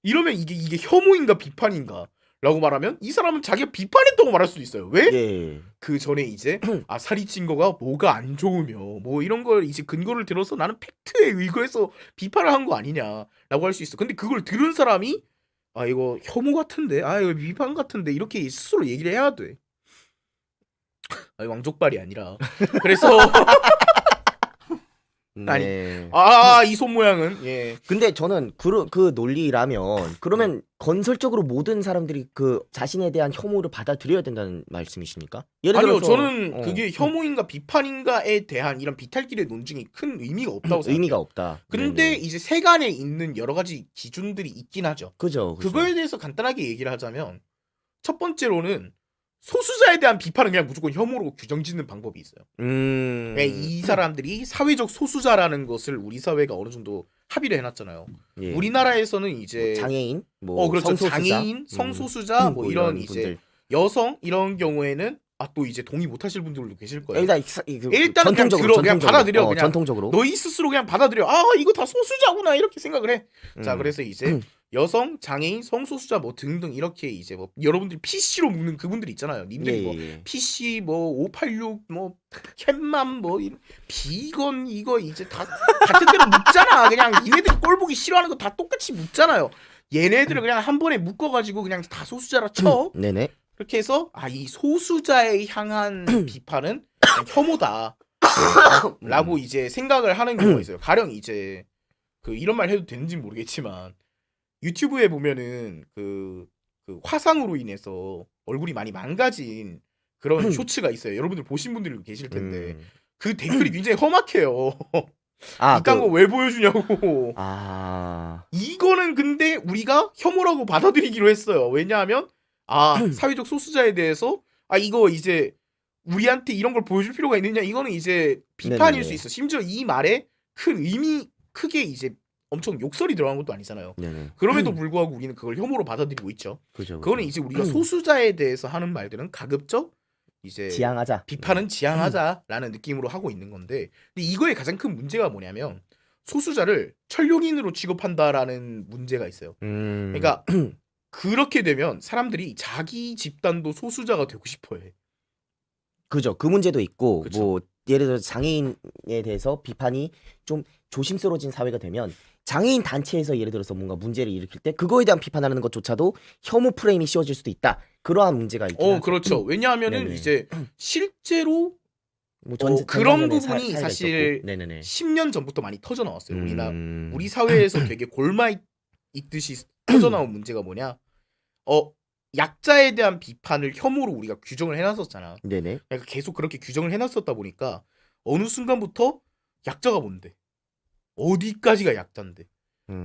이게 혐오인가 비판인가 라고 말하면 이 사람은 자기가 비판했다고 말할 수도 있어요. 왜? 그 전에 이제 살이 찐 거가 뭐가 안 좋으며 뭐 이런 걸 이제 근거를 들어서 나는 팩트에 의거해서 비판을 한 거 아니냐라고 할 수 있어. 근데 그걸 들은 사람이 이거 혐오 같은데 이거 비판 같은데 이렇게 스스로 얘기를 해야 돼. 왕족발이 아니라 그래서 이 손 모양은 근데 저는 그 논리라면 그러면 건설적으로 모든 사람들이 자신에 대한 혐오를 받아들여야 된다는 말씀이십니까? 예를 아니요, 들어서 저는 그게 혐오인가 비판인가에 대한 이런 비탈길의 논증이 큰 의미가 없다고 생각해요. 의미가 없다. 근데 이제 세간에 있는 여러 가지 기준들이 있긴 하죠. 그죠. 그거에 대해서 간단하게 얘기를 하자면 첫 번째로는 소수자에 대한 비판은 그냥 무조건 혐오로 규정짓는 방법이 있어요. 이 사람들이 사회적 소수자라는 것을 우리 사회가 어느 정도 합의를 해놨잖아요. 우리나라에서는 이제 장애인, 그렇죠. 성소수자, 장애인, 성소수자, 뭐 이런 이제 분들. 여성 이런 경우에는 또 이제 동의 못하실 분들도 계실 거예요. 일단 전통적으로 그냥 받아들여. 그냥 전통적으로 너희 스스로 그냥 받아들여. 이거 다 소수자구나 이렇게 생각을 해. 자, 그래서 이제 여성, 장애인, 성소수자 뭐 등등 이렇게 이제 뭐 여러분들이 PC로 묶는 그분들 있잖아요. 님들이 뭐 PC 뭐 586 뭐 캣맘 뭐 비건 이거 이제 다 같은 데로 묶잖아. 그냥 얘네들이 꼴 보기 싫어하는 거 다 똑같이 묶잖아요. 얘네들을 그냥 한 번에 묶어가지고 그냥 다 소수자라 쳐. 네네. 그렇게 해서 이 소수자에 향한 비판은 그냥 혐오다. 라고 이제 생각을 하는 경우가 있어요. 가령 이제 그 이런 말 해도 되는지 모르겠지만 유튜브에 보면은 그 화상으로 인해서 얼굴이 많이 망가진 그런 쇼츠가 있어요. 여러분들 보신 분들이 계실 텐데 그 댓글이 굉장히 험악해요. 이딴 거 왜 보여주냐고. 이거는 근데 우리가 혐오라고 받아들이기로 했어요. 왜냐하면 사회적 소수자에 대해서 이거 이제 우리한테 이런 걸 보여줄 필요가 있느냐, 이거는 이제 비판일 네네네. 수 있어. 심지어 이 말에 큰 의미, 크게 이제 엄청 욕설이 들어간 것도 아니잖아요. 네네. 그럼에도 불구하고 우리는 그걸 혐오로 받아들이고 있죠. 그죠. 그거는 이제 우리가 소수자에 대해서 하는 말들은 가급적 이제 지양하자. 비판은 지양하자라는 느낌으로 하고 있는 건데, 근데 이거의 가장 큰 문제가 뭐냐면 소수자를 천룡인으로 취급한다라는 문제가 있어요. 그러니까 그렇게 되면 사람들이 자기 집단도 소수자가 되고 싶어해. 그죠. 그 문제도 있고 그쵸. 뭐 예를 들어 장애인에 대해서 비판이 좀 조심스러워진 사회가 되면 장애인 단체에서 예를 들어서 뭔가 문제를 일으킬 때 그거에 대한 비판하는 것조차도 혐오 프레임이 씌워질 수도 있다. 그러한 문제가 있긴 하죠. 그렇죠. 왜냐하면은 네네. 이제 실제로 뭐 그런 전작년에 부분이 사례가 사실 있었고. 네네네. 10년 전부터 많이 터져 나왔어요. 음. 우리 사회에서 되게 골마 있듯이 터져 나온 문제가 뭐냐? 약자에 대한 비판을 혐오로 우리가 규정을 해놨었잖아. 네네. 그러니까 계속 그렇게 규정을 해놨었다 보니까 어느 순간부터 약자가 뭔데? 어디까지가 약자인데?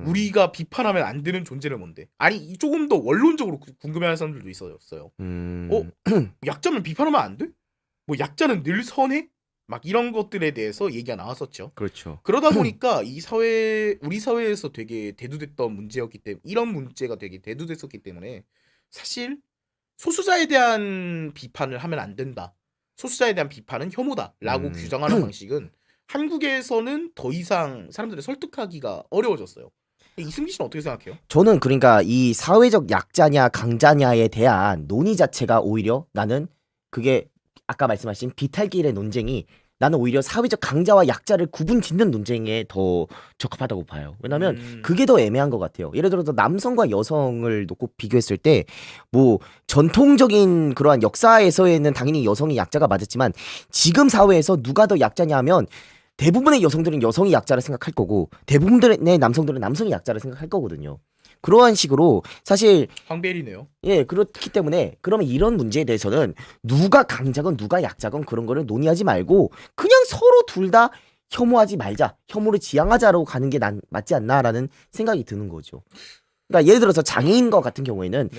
우리가 비판하면 안 되는 존재는 뭔데? 아니 조금 더 원론적으로 궁금해하는 사람들도 있었어요. 약자면 비판하면 안 돼? 뭐 약자는 늘 선해? 막 이런 것들에 대해서 얘기가 나왔었죠. 그렇죠. 그러다 보니까 우리 사회에서 되게 대두됐던 문제였기 때문에, 이런 문제가 되게 대두됐었기 때문에 사실 소수자에 대한 비판을 하면 안 된다. 소수자에 대한 비판은 혐오다라고 규정하는 방식은 한국에서는 더 이상 사람들을 설득하기가 어려워졌어요. 이승기 씨는 어떻게 생각해요? 저는 그러니까 이 사회적 약자냐 강자냐에 대한 논의 자체가 오히려 나는 그게 아까 말씀하신 비탈길의 논쟁이 나는 오히려 사회적 강자와 약자를 구분 짓는 논쟁에 더 적합하다고 봐요. 왜냐면 그게 더 애매한 것 같아요. 예를 들어서 남성과 여성을 놓고 비교했을 때 뭐 전통적인 그러한 역사에서에는 당연히 여성이 약자가 맞았지만 지금 사회에서 누가 더 약자냐 하면 대부분의 여성들은 여성이 약자를 생각할 거고 대부분의 남성들은 남성이 약자를 생각할 거거든요. 그러한 식으로 사실 황벨이네요. 예, 그렇기 때문에 그러면 이런 문제에 대해서는 누가 강자건 누가 약자건 그런 거를 논의하지 말고 그냥 서로 둘 다 혐오하지 말자, 혐오를 지양하자로 가는 게 맞지 않나라는 생각이 드는 거죠. 그러니까 예를 들어서 장애인과 같은 경우에는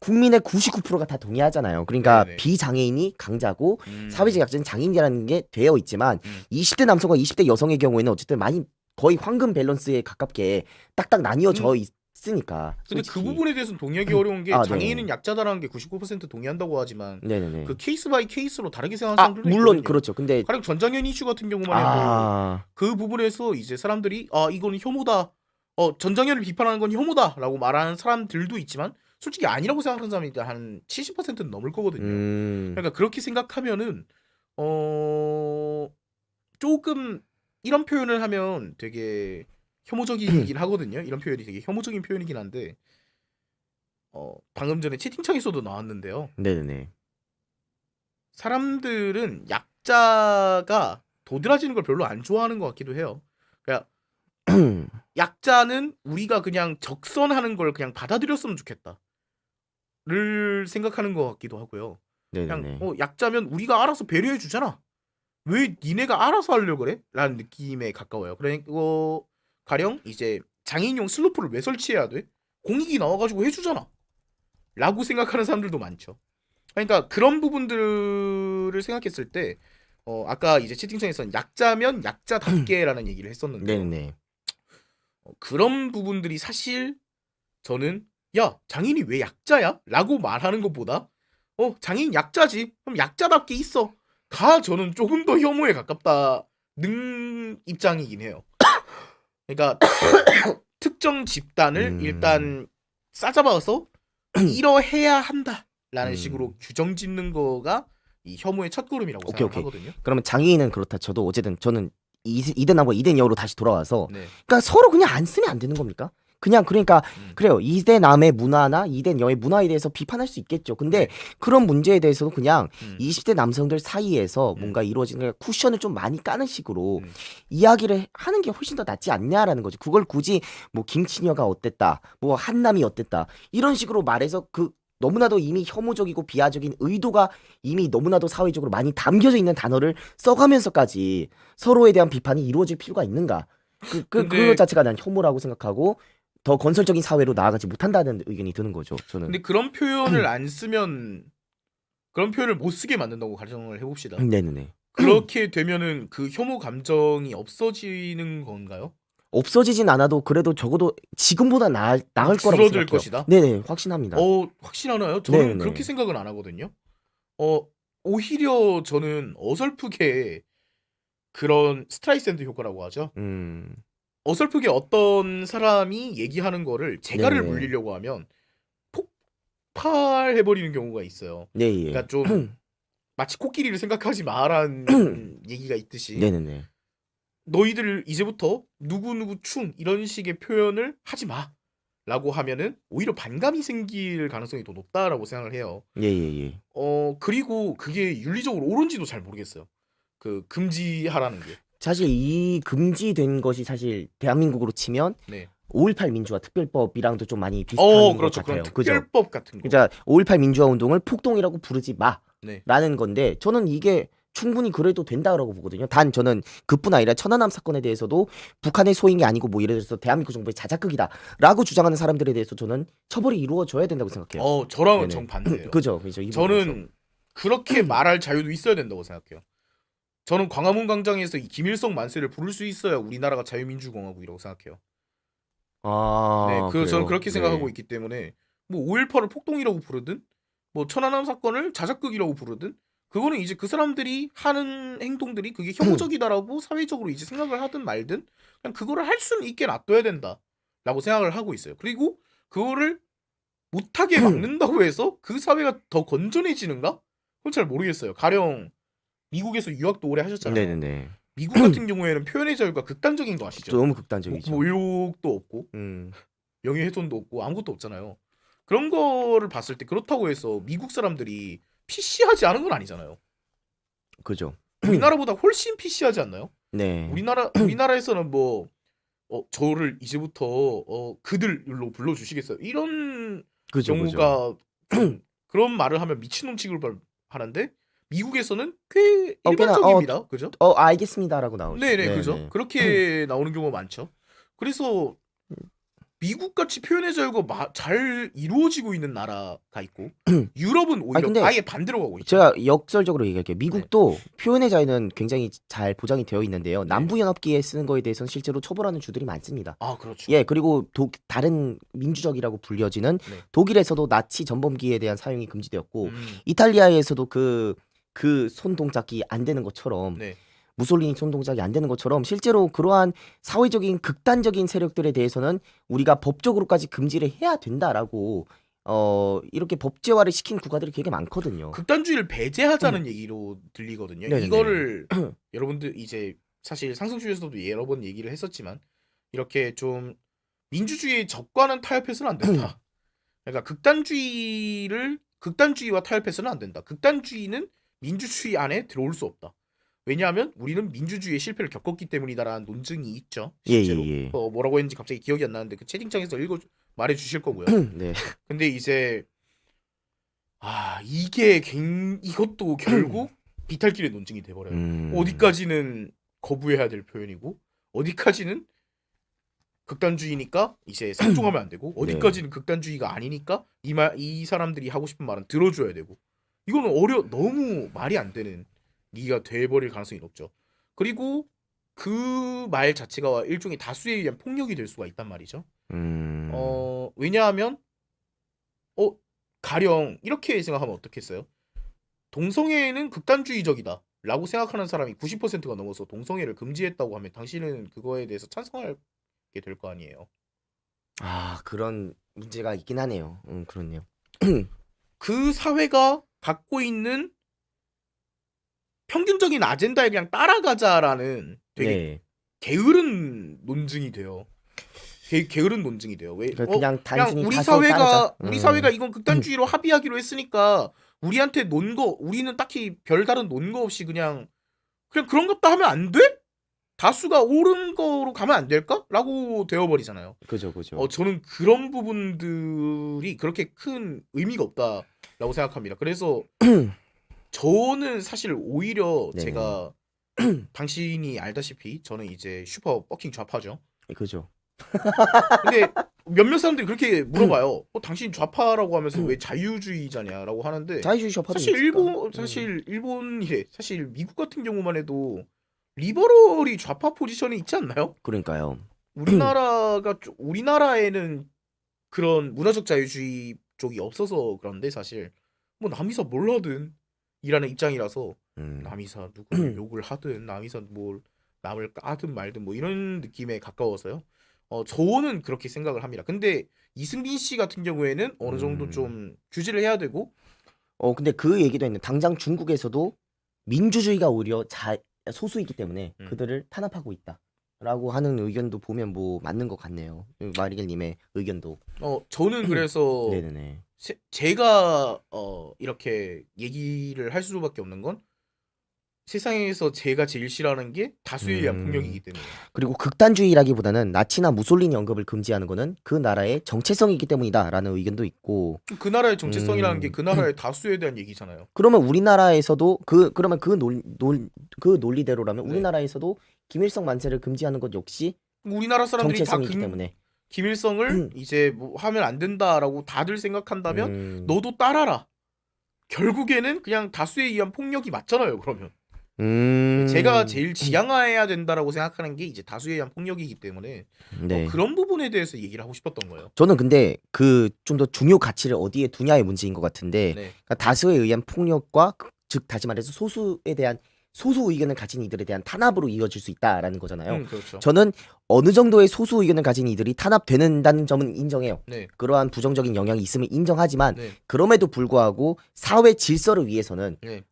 국민의 99%가 다 동의하잖아요. 그러니까 네네. 비장애인이 강자고 사회적 약자는 장애인이라는 게 되어 있지만 20대 남성과 20대 여성의 경우에는 어쨌든 많이 거의 황금 밸런스에 가깝게 딱딱 나뉘어져 있으니까. 근데 솔직히. 그 부분에 대해서는 동의하기 어려운 게 장애인은 약자다라는 게 99% 동의한다고 하지만 네네네. 그 케이스 바이 케이스로 다르게 생각하는 사람들도 물론 있거든요. 그렇죠. 근데 가령 전장현 이슈 같은 경우만 해도 그 부분에서 이제 사람들이 이거는 혐오다. 전장현을 비판하는 건 혐오다라고 말하는 사람들도 있지만 솔직히 아니라고 생각하는 사람이 한 70%는 넘을 거거든요. 그러니까 그렇게 생각하면은 조금 이런 표현을 하면 되게 혐오적이긴 하거든요. 이런 표현이 되게 혐오적인 표현이긴 한데 방금 전에 채팅창에서도 나왔는데요. 네네네. 사람들은 약자가 도드라지는 걸 별로 안 좋아하는 것 같기도 해요. 그러니까 약자는 우리가 그냥 적선하는 걸 그냥 받아들였으면 좋겠다를 생각하는 것 같기도 하고요. 네네네. 그냥 약자면 우리가 알아서 배려해 주잖아. 왜 니네가 알아서 하려고 그래? 라는 느낌에 가까워요. 그러니까 가령 이제 장애인용 슬로프를 왜 설치해야 돼? 공익이 나와가지고 해주잖아. 라고 생각하는 사람들도 많죠. 그러니까 그런 부분들을 생각했을 때 아까 이제 채팅창에서는 약자면 약자답게라는 얘기를 했었는데 네네. 그런 부분들이 사실 저는 야 장애인이 왜 약자야? 라고 말하는 것보다 장애인 약자지 그럼 약자답게 있어 가 저는 조금 더 혐오에 가깝다는 입장이긴 해요. 그러니까 특정 집단을 일단 싸잡아서 이러해야 한다라는 식으로 규정 짓는 거가 이 혐오의 첫걸음이라고 생각하거든요. 그러면 장애인은 그렇다 쳐도 어쨌든 저는 2대 남과 2대 여로 다시 돌아와서 네. 그러니까 서로 그냥 안 쓰면 안 되는 겁니까? 그냥 그러니까 음. 그래요. 이대 남의 문화나 이대 여의 문화에 대해서 비판할 수 있겠죠. 근데 네. 그런 문제에 대해서도 그냥 음. 20대 남성들 사이에서 음. 뭔가 이루어지는 쿠션을 좀 많이 까는 식으로 음. 이야기를 하는 게 훨씬 더 낫지 않냐라는 거죠. 그걸 굳이 뭐 김치녀가 어땠다, 뭐 한남이 어땠다 이런 식으로 말해서 그 너무나도 이미 혐오적이고 비하적인 의도가 이미 너무나도 사회적으로 많이 담겨져 있는 단어를 써가면서까지 서로에 대한 비판이 이루어질 필요가 있는가? 그것 근데 자체가 난 혐오라고 생각하고 더 건설적인 사회로 나아가지 못한다는 의견이 드는 거죠. 저는. 근데 그런 표현을 안 쓰면 그런 표현을 못 쓰게 만든다고 가정을 해봅시다. 네네네. 그렇게 되면은 그 혐오 감정이 없어지는 건가요? 없어지진 않아도 그래도 적어도 지금보다 나을 거라고 줄어들 생각해요. 것이다. 네네, 확신합니다. 확신하나요? 저는 네네. 그렇게 생각은 안 하거든요. 어, 오히려 저는 어설프게 그런 스트라이샌드 효과라고 하죠. 음, 어설프게 어떤 사람이 얘기하는 거를 재갈을 네네. 물리려고 하면 폭발해버리는 경우가 있어요. 네, 예. 그러니까 좀 마치 코끼리를 생각하지 마라는 얘기가 있듯이 네네네. 너희들 이제부터 누구누구 충 이런 식의 표현을 하지 마 라고 하면은 오히려 반감이 생길 가능성이 더 높다라고 생각을 해요. 예, 예, 예. 그리고 그게 윤리적으로 옳은지도 잘 모르겠어요. 그 금지하라는 게. 사실 이 금지된 것이 사실 대한민국으로 치면 네. 5.18 민주화 특별법이랑도 좀 많이 비슷한 그렇죠. 것 같아요. 그런 그죠? 특별법 같은 거. 그러니까 5.18 민주화 운동을 폭동이라고 부르지 네. 마라는 건데 저는 이게 충분히 그래도 된다라고 보거든요. 단 저는 그뿐 아니라 천안함 사건에 대해서도 북한의 소행이 아니고 뭐 예를 들어서 대한민국 정부의 자작극이다라고 주장하는 사람들에 대해서 저는 처벌이 이루어져야 된다고 생각해요. 저랑은 네네. 정반대예요. 그죠? 그죠? 이 부분에서. 저는 그렇게 말할 자유도 있어야 된다고 생각해요. 저는 광화문 광장에서 이 김일성 만세를 부를 수 있어야 우리나라가 자유민주공화국이라고 생각해요. 네, 아, 저는 그래요? 그렇게 네. 생각하고 있기 때문에 뭐 5.18을 폭동이라고 부르든 뭐 천안함 사건을 자작극이라고 부르든 그거는 이제 그 사람들이 하는 행동들이 그게 혐오적이다라고 사회적으로 이제 생각을 하든 말든 그냥 그거를 할 수는 있게 놔둬야 된다라고 생각을 하고 있어요. 그리고 그거를 못하게 막는다고 해서 그 사회가 더 건전해지는가? 그건 잘 모르겠어요. 가령 미국에서 유학도 오래 하셨잖아요. 네네네. 미국 같은 경우에는 표현의 자유가 극단적인 거 아시죠? 너무 뭐 극단적이죠. 모욕도 없고 음, 명예훼손도 없고 아무것도 없잖아요. 그런 거를 봤을 때 그렇다고 해서 미국 사람들이 PC하지 않은 건 아니잖아요. 그죠. 우리나라보다 훨씬 PC하지 않나요? 네. 우리나라에서는 뭐 저를 이제부터 그들로 불러주시겠어요? 이런 그죠, 그죠. 경우가 좀 그런 말을 하면 미친놈 취급을 하는데 미국에서는 꽤 그냥 일반적입니다. 그죠? 알겠습니다라고 나오죠. 네네, 그죠? 네네. 그렇게 나오는 경우가 많죠. 그래서 미국같이 표현의 자유가 잘 이루어지고 있는 나라가 있고 유럽은 오히려 근데 아예 반대로 가고 있죠. 제가 역설적으로 얘기할게요. 미국도 표현의 자유는 굉장히 잘 보장이 되어 있는데요. 네. 남부연합기에 쓰는 거에 대해서는 실제로 처벌하는 주들이 많습니다. 아, 그렇죠. 예, 그리고 다른 민주적이라고 불려지는 네. 독일에서도 나치 전범기에 대한 사용이 금지되었고 음, 이탈리아에서도 그 손 동작이 안 되는 것처럼 네. 무솔리니 손 동작이 안 되는 것처럼 실제로 그러한 사회적인 극단적인 세력들에 대해서는 우리가 법적으로까지 금지를 해야 된다라고 이렇게 법제화를 시킨 국가들이 되게 많거든요. 극단주의를 배제하자는 얘기로 들리거든요. 네네네. 이거를 여러분들 이제 사실 상승주의에서도 여러 번 얘기를 했었지만 이렇게 좀 민주주의의 적과는 타협해서는 안 된다. 그러니까 극단주의와 타협해서는 안 된다. 극단주의는 민주주의 안에 들어올 수 없다. 왜냐하면 우리는 민주주의의 실패를 겪었기 때문이다라는 논증이 있죠. 실제로. 예. 뭐라고 했는지 갑자기 기억이 안 나는데 그 채팅창에서 말해 주실 거고요. 네. 근데 이제 이것도 결국 비탈길의 논증이 돼 버려요. 어디까지는 거부해야 될 표현이고 어디까지는 극단주의니까 이제 상종하면 안 되고 어디까지는 극단주의가 아니니까 이 사람들이 하고 싶은 말은 들어줘야 되고 이거는 너무 말이 안 되는 얘기가 돼버릴 가능성이 높죠. 그리고 그 말 자체가 일종의 다수에 의한 폭력이 될 수가 있단 말이죠. 왜냐하면 가령 이렇게 생각하면 어떻겠어요? 동성애는 극단주의적이다 라고 생각하는 사람이 90%가 넘어서 동성애를 금지했다고 하면 당신은 그거에 대해서 찬성하게 될 거 아니에요. 그런 문제가 있긴 하네요. 그렇네요. 그 사회가 갖고 있는 평균적인 아젠다에 그냥 따라가자라는 되게 네. 게으른 논증이 돼요. 게으른 논증이 돼요. 왜? 그냥 그냥 단순히 우리 다수에 따르자. 우리 사회가 이건 극단주의로 합의하기로 했으니까 우리한테 논 거 우리는 딱히 별다른 논거 없이 그냥 그런 것도 하면 안 돼? 다수가 옳은 거로 가면 안 될까? 라고 되어버리잖아요. 그죠, 그죠. 저는 그런 부분들이 그렇게 큰 의미가 없다라고 생각합니다. 그래서 저는 사실 오히려 네네. 제가 당신이 알다시피 저는 이제 슈퍼 버킹 좌파죠. 그죠. 근데 몇몇 사람들이 그렇게 물어봐요. 당신 좌파라고 하면서 왜 자유주의자냐라고 하는데 자유주의 좌파도 사실 있을까? 사실 일본이래. 사실 미국 같은 경우만 해도 리버럴이 좌파 포지션에 있지 않나요? 그러니까요. 우리나라에는 그런 문화적 자유주의 쪽이 없어서 그런데 사실 뭐 남이사 뭘 하든 이라는 입장이라서 남이사 누구를 욕을 하든 남이사 뭘 남을 까든 말든 뭐 이런 느낌에 가까워서요. 저는 그렇게 생각을 합니다. 근데 이승빈 씨 같은 경우에는 어느 정도 좀 규제를 해야 되고 근데 그 얘기도 있네. 당장 중국에서도 민주주의가 오히려 소수이기 때문에 그들을 탄압하고 있다라고 하는 의견도 보면 뭐 맞는 것 같네요. 마리겔님의 의견도. 저는 그래서 네네네. 제가 이렇게 얘기를 할 수밖에 없는 건 세상에서 제가 제일 싫어하는 게 다수에 의한 폭력이기 때문에. 그리고 극단주의라기보다는 나치나 무솔리니 언급을 금지하는 거는 그 나라의 정체성이기 때문이다라는 의견도 있고. 그 나라의 정체성이라는 게 그 나라의 다수에 대한 얘기잖아요. 그러면 우리나라에서도 그러면 그 논리대로라면 네. 우리나라에서도 김일성 만세를 금지하는 것 역시 우리나라 사람들이 다 정체성이기 때문에 김일성을 이제 뭐 하면 안 된다라고 다들 생각한다면 너도 따라라. 결국에는 그냥 다수에 의한 폭력이 맞잖아요. 그러면 제가 제일 지양해야 된다라고 생각하는 게 이제 다수에 의한 폭력이기 때문에 네. 그런 부분에 대해서 얘기를 하고 싶었던 거예요. 저는 근데 그 좀 더 중요 가치를 어디에 두냐의 문제인 것 같은데 네. 그러니까 다수에 의한 폭력과 즉 다시 말해서 소수에 대한 소수 의견을 가진 이들에 대한 탄압으로 이어질 수 있다라는 거잖아요. 그렇죠. 저는 어느 정도의 소수 의견을 가진 이들이 탄압되는다는 점은 인정해요. 네. 그러한 부정적인 영향이 있음을 인정하지만 네. 그럼에도 불구하고 사회 질서를 위해서는 네.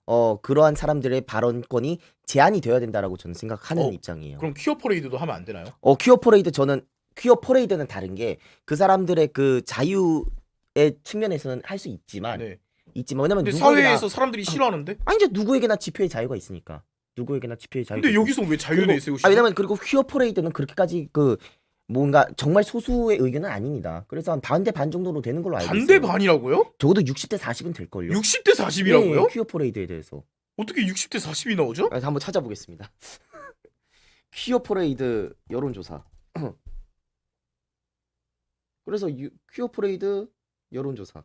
그러한 사람들의 발언권이 제한이 되어야 된다라고 저는 생각하는 입장이에요. 그럼 퀴어 퍼레이드도 하면 안 되나요? 퀴어 퍼레이드 저는 퀴어 퍼레이드는 다른 게 그 사람들의 그 자유의 측면에서는 할 수 있지만 네. 왜냐면 근데 누구에게나 사회에서 사람들이 싫어하는데? 이제 누구에게나 집회의 자유가 있으니까. 누구에게나 집회의 자유가 근데 여기서 왜 자유를 그리고 내세우시죠? 왜냐면 그리고 퀴어 퍼레이드는 그렇게까지 그 뭔가 정말 소수의 의견은 아닙니다. 그래서 한 반대 반 정도로 되는 걸로 알고 있어요. 반대 반이라고요? 적어도 60대 40은 될 걸요. 60대 40이라고요? 퀴어 퍼레이드에 대해서. 어떻게 60대 40이 나오죠? 한번 찾아보겠습니다. 퀴어 퍼레이드 여론조사. 그래서 퀴어 퍼레이드 여론조사.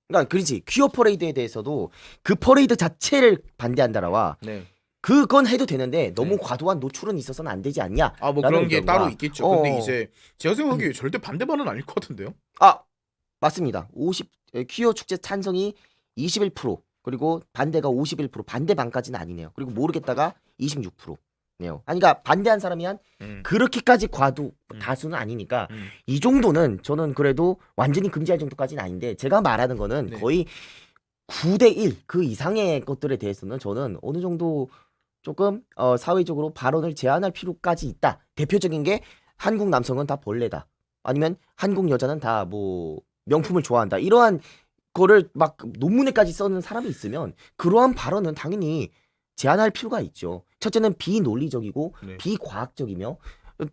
그러니까 그렇지. 퀴어 퍼레이드에 대해서도 그 퍼레이드 자체를 반대한다라와 네. 그건 해도 되는데 너무 네. 과도한 노출은 있어서는 안 되지 않냐? 뭐 그런 게 의견과. 따로 있겠죠. 근데 이제 제가 생각하기에 절대 반대반은 아닐 것 같은데요. 맞습니다. 퀴어 축제 찬성이 21% 그리고 반대가 51% 반대 반까지는 아니네요. 그리고 모르겠다가 26%네요. 그러니까 반대한 사람이 한 그렇게까지 다수는 아니니까 이 정도는 저는 그래도 완전히 금지할 정도까지는 아닌데 제가 말하는 거는 거의 9대1 그 이상의 것들에 대해서는 저는 어느 정도 조금 사회적으로 발언을 제한할 필요까지 있다. 대표적인 게 한국 남성은 다 벌레다. 아니면 한국 여자는 다 뭐 명품을 좋아한다. 이러한 거를 막 논문에까지 써는 사람이 있으면 그러한 발언은 당연히 제한할 필요가 있죠. 첫째는 비논리적이고 비과학적이며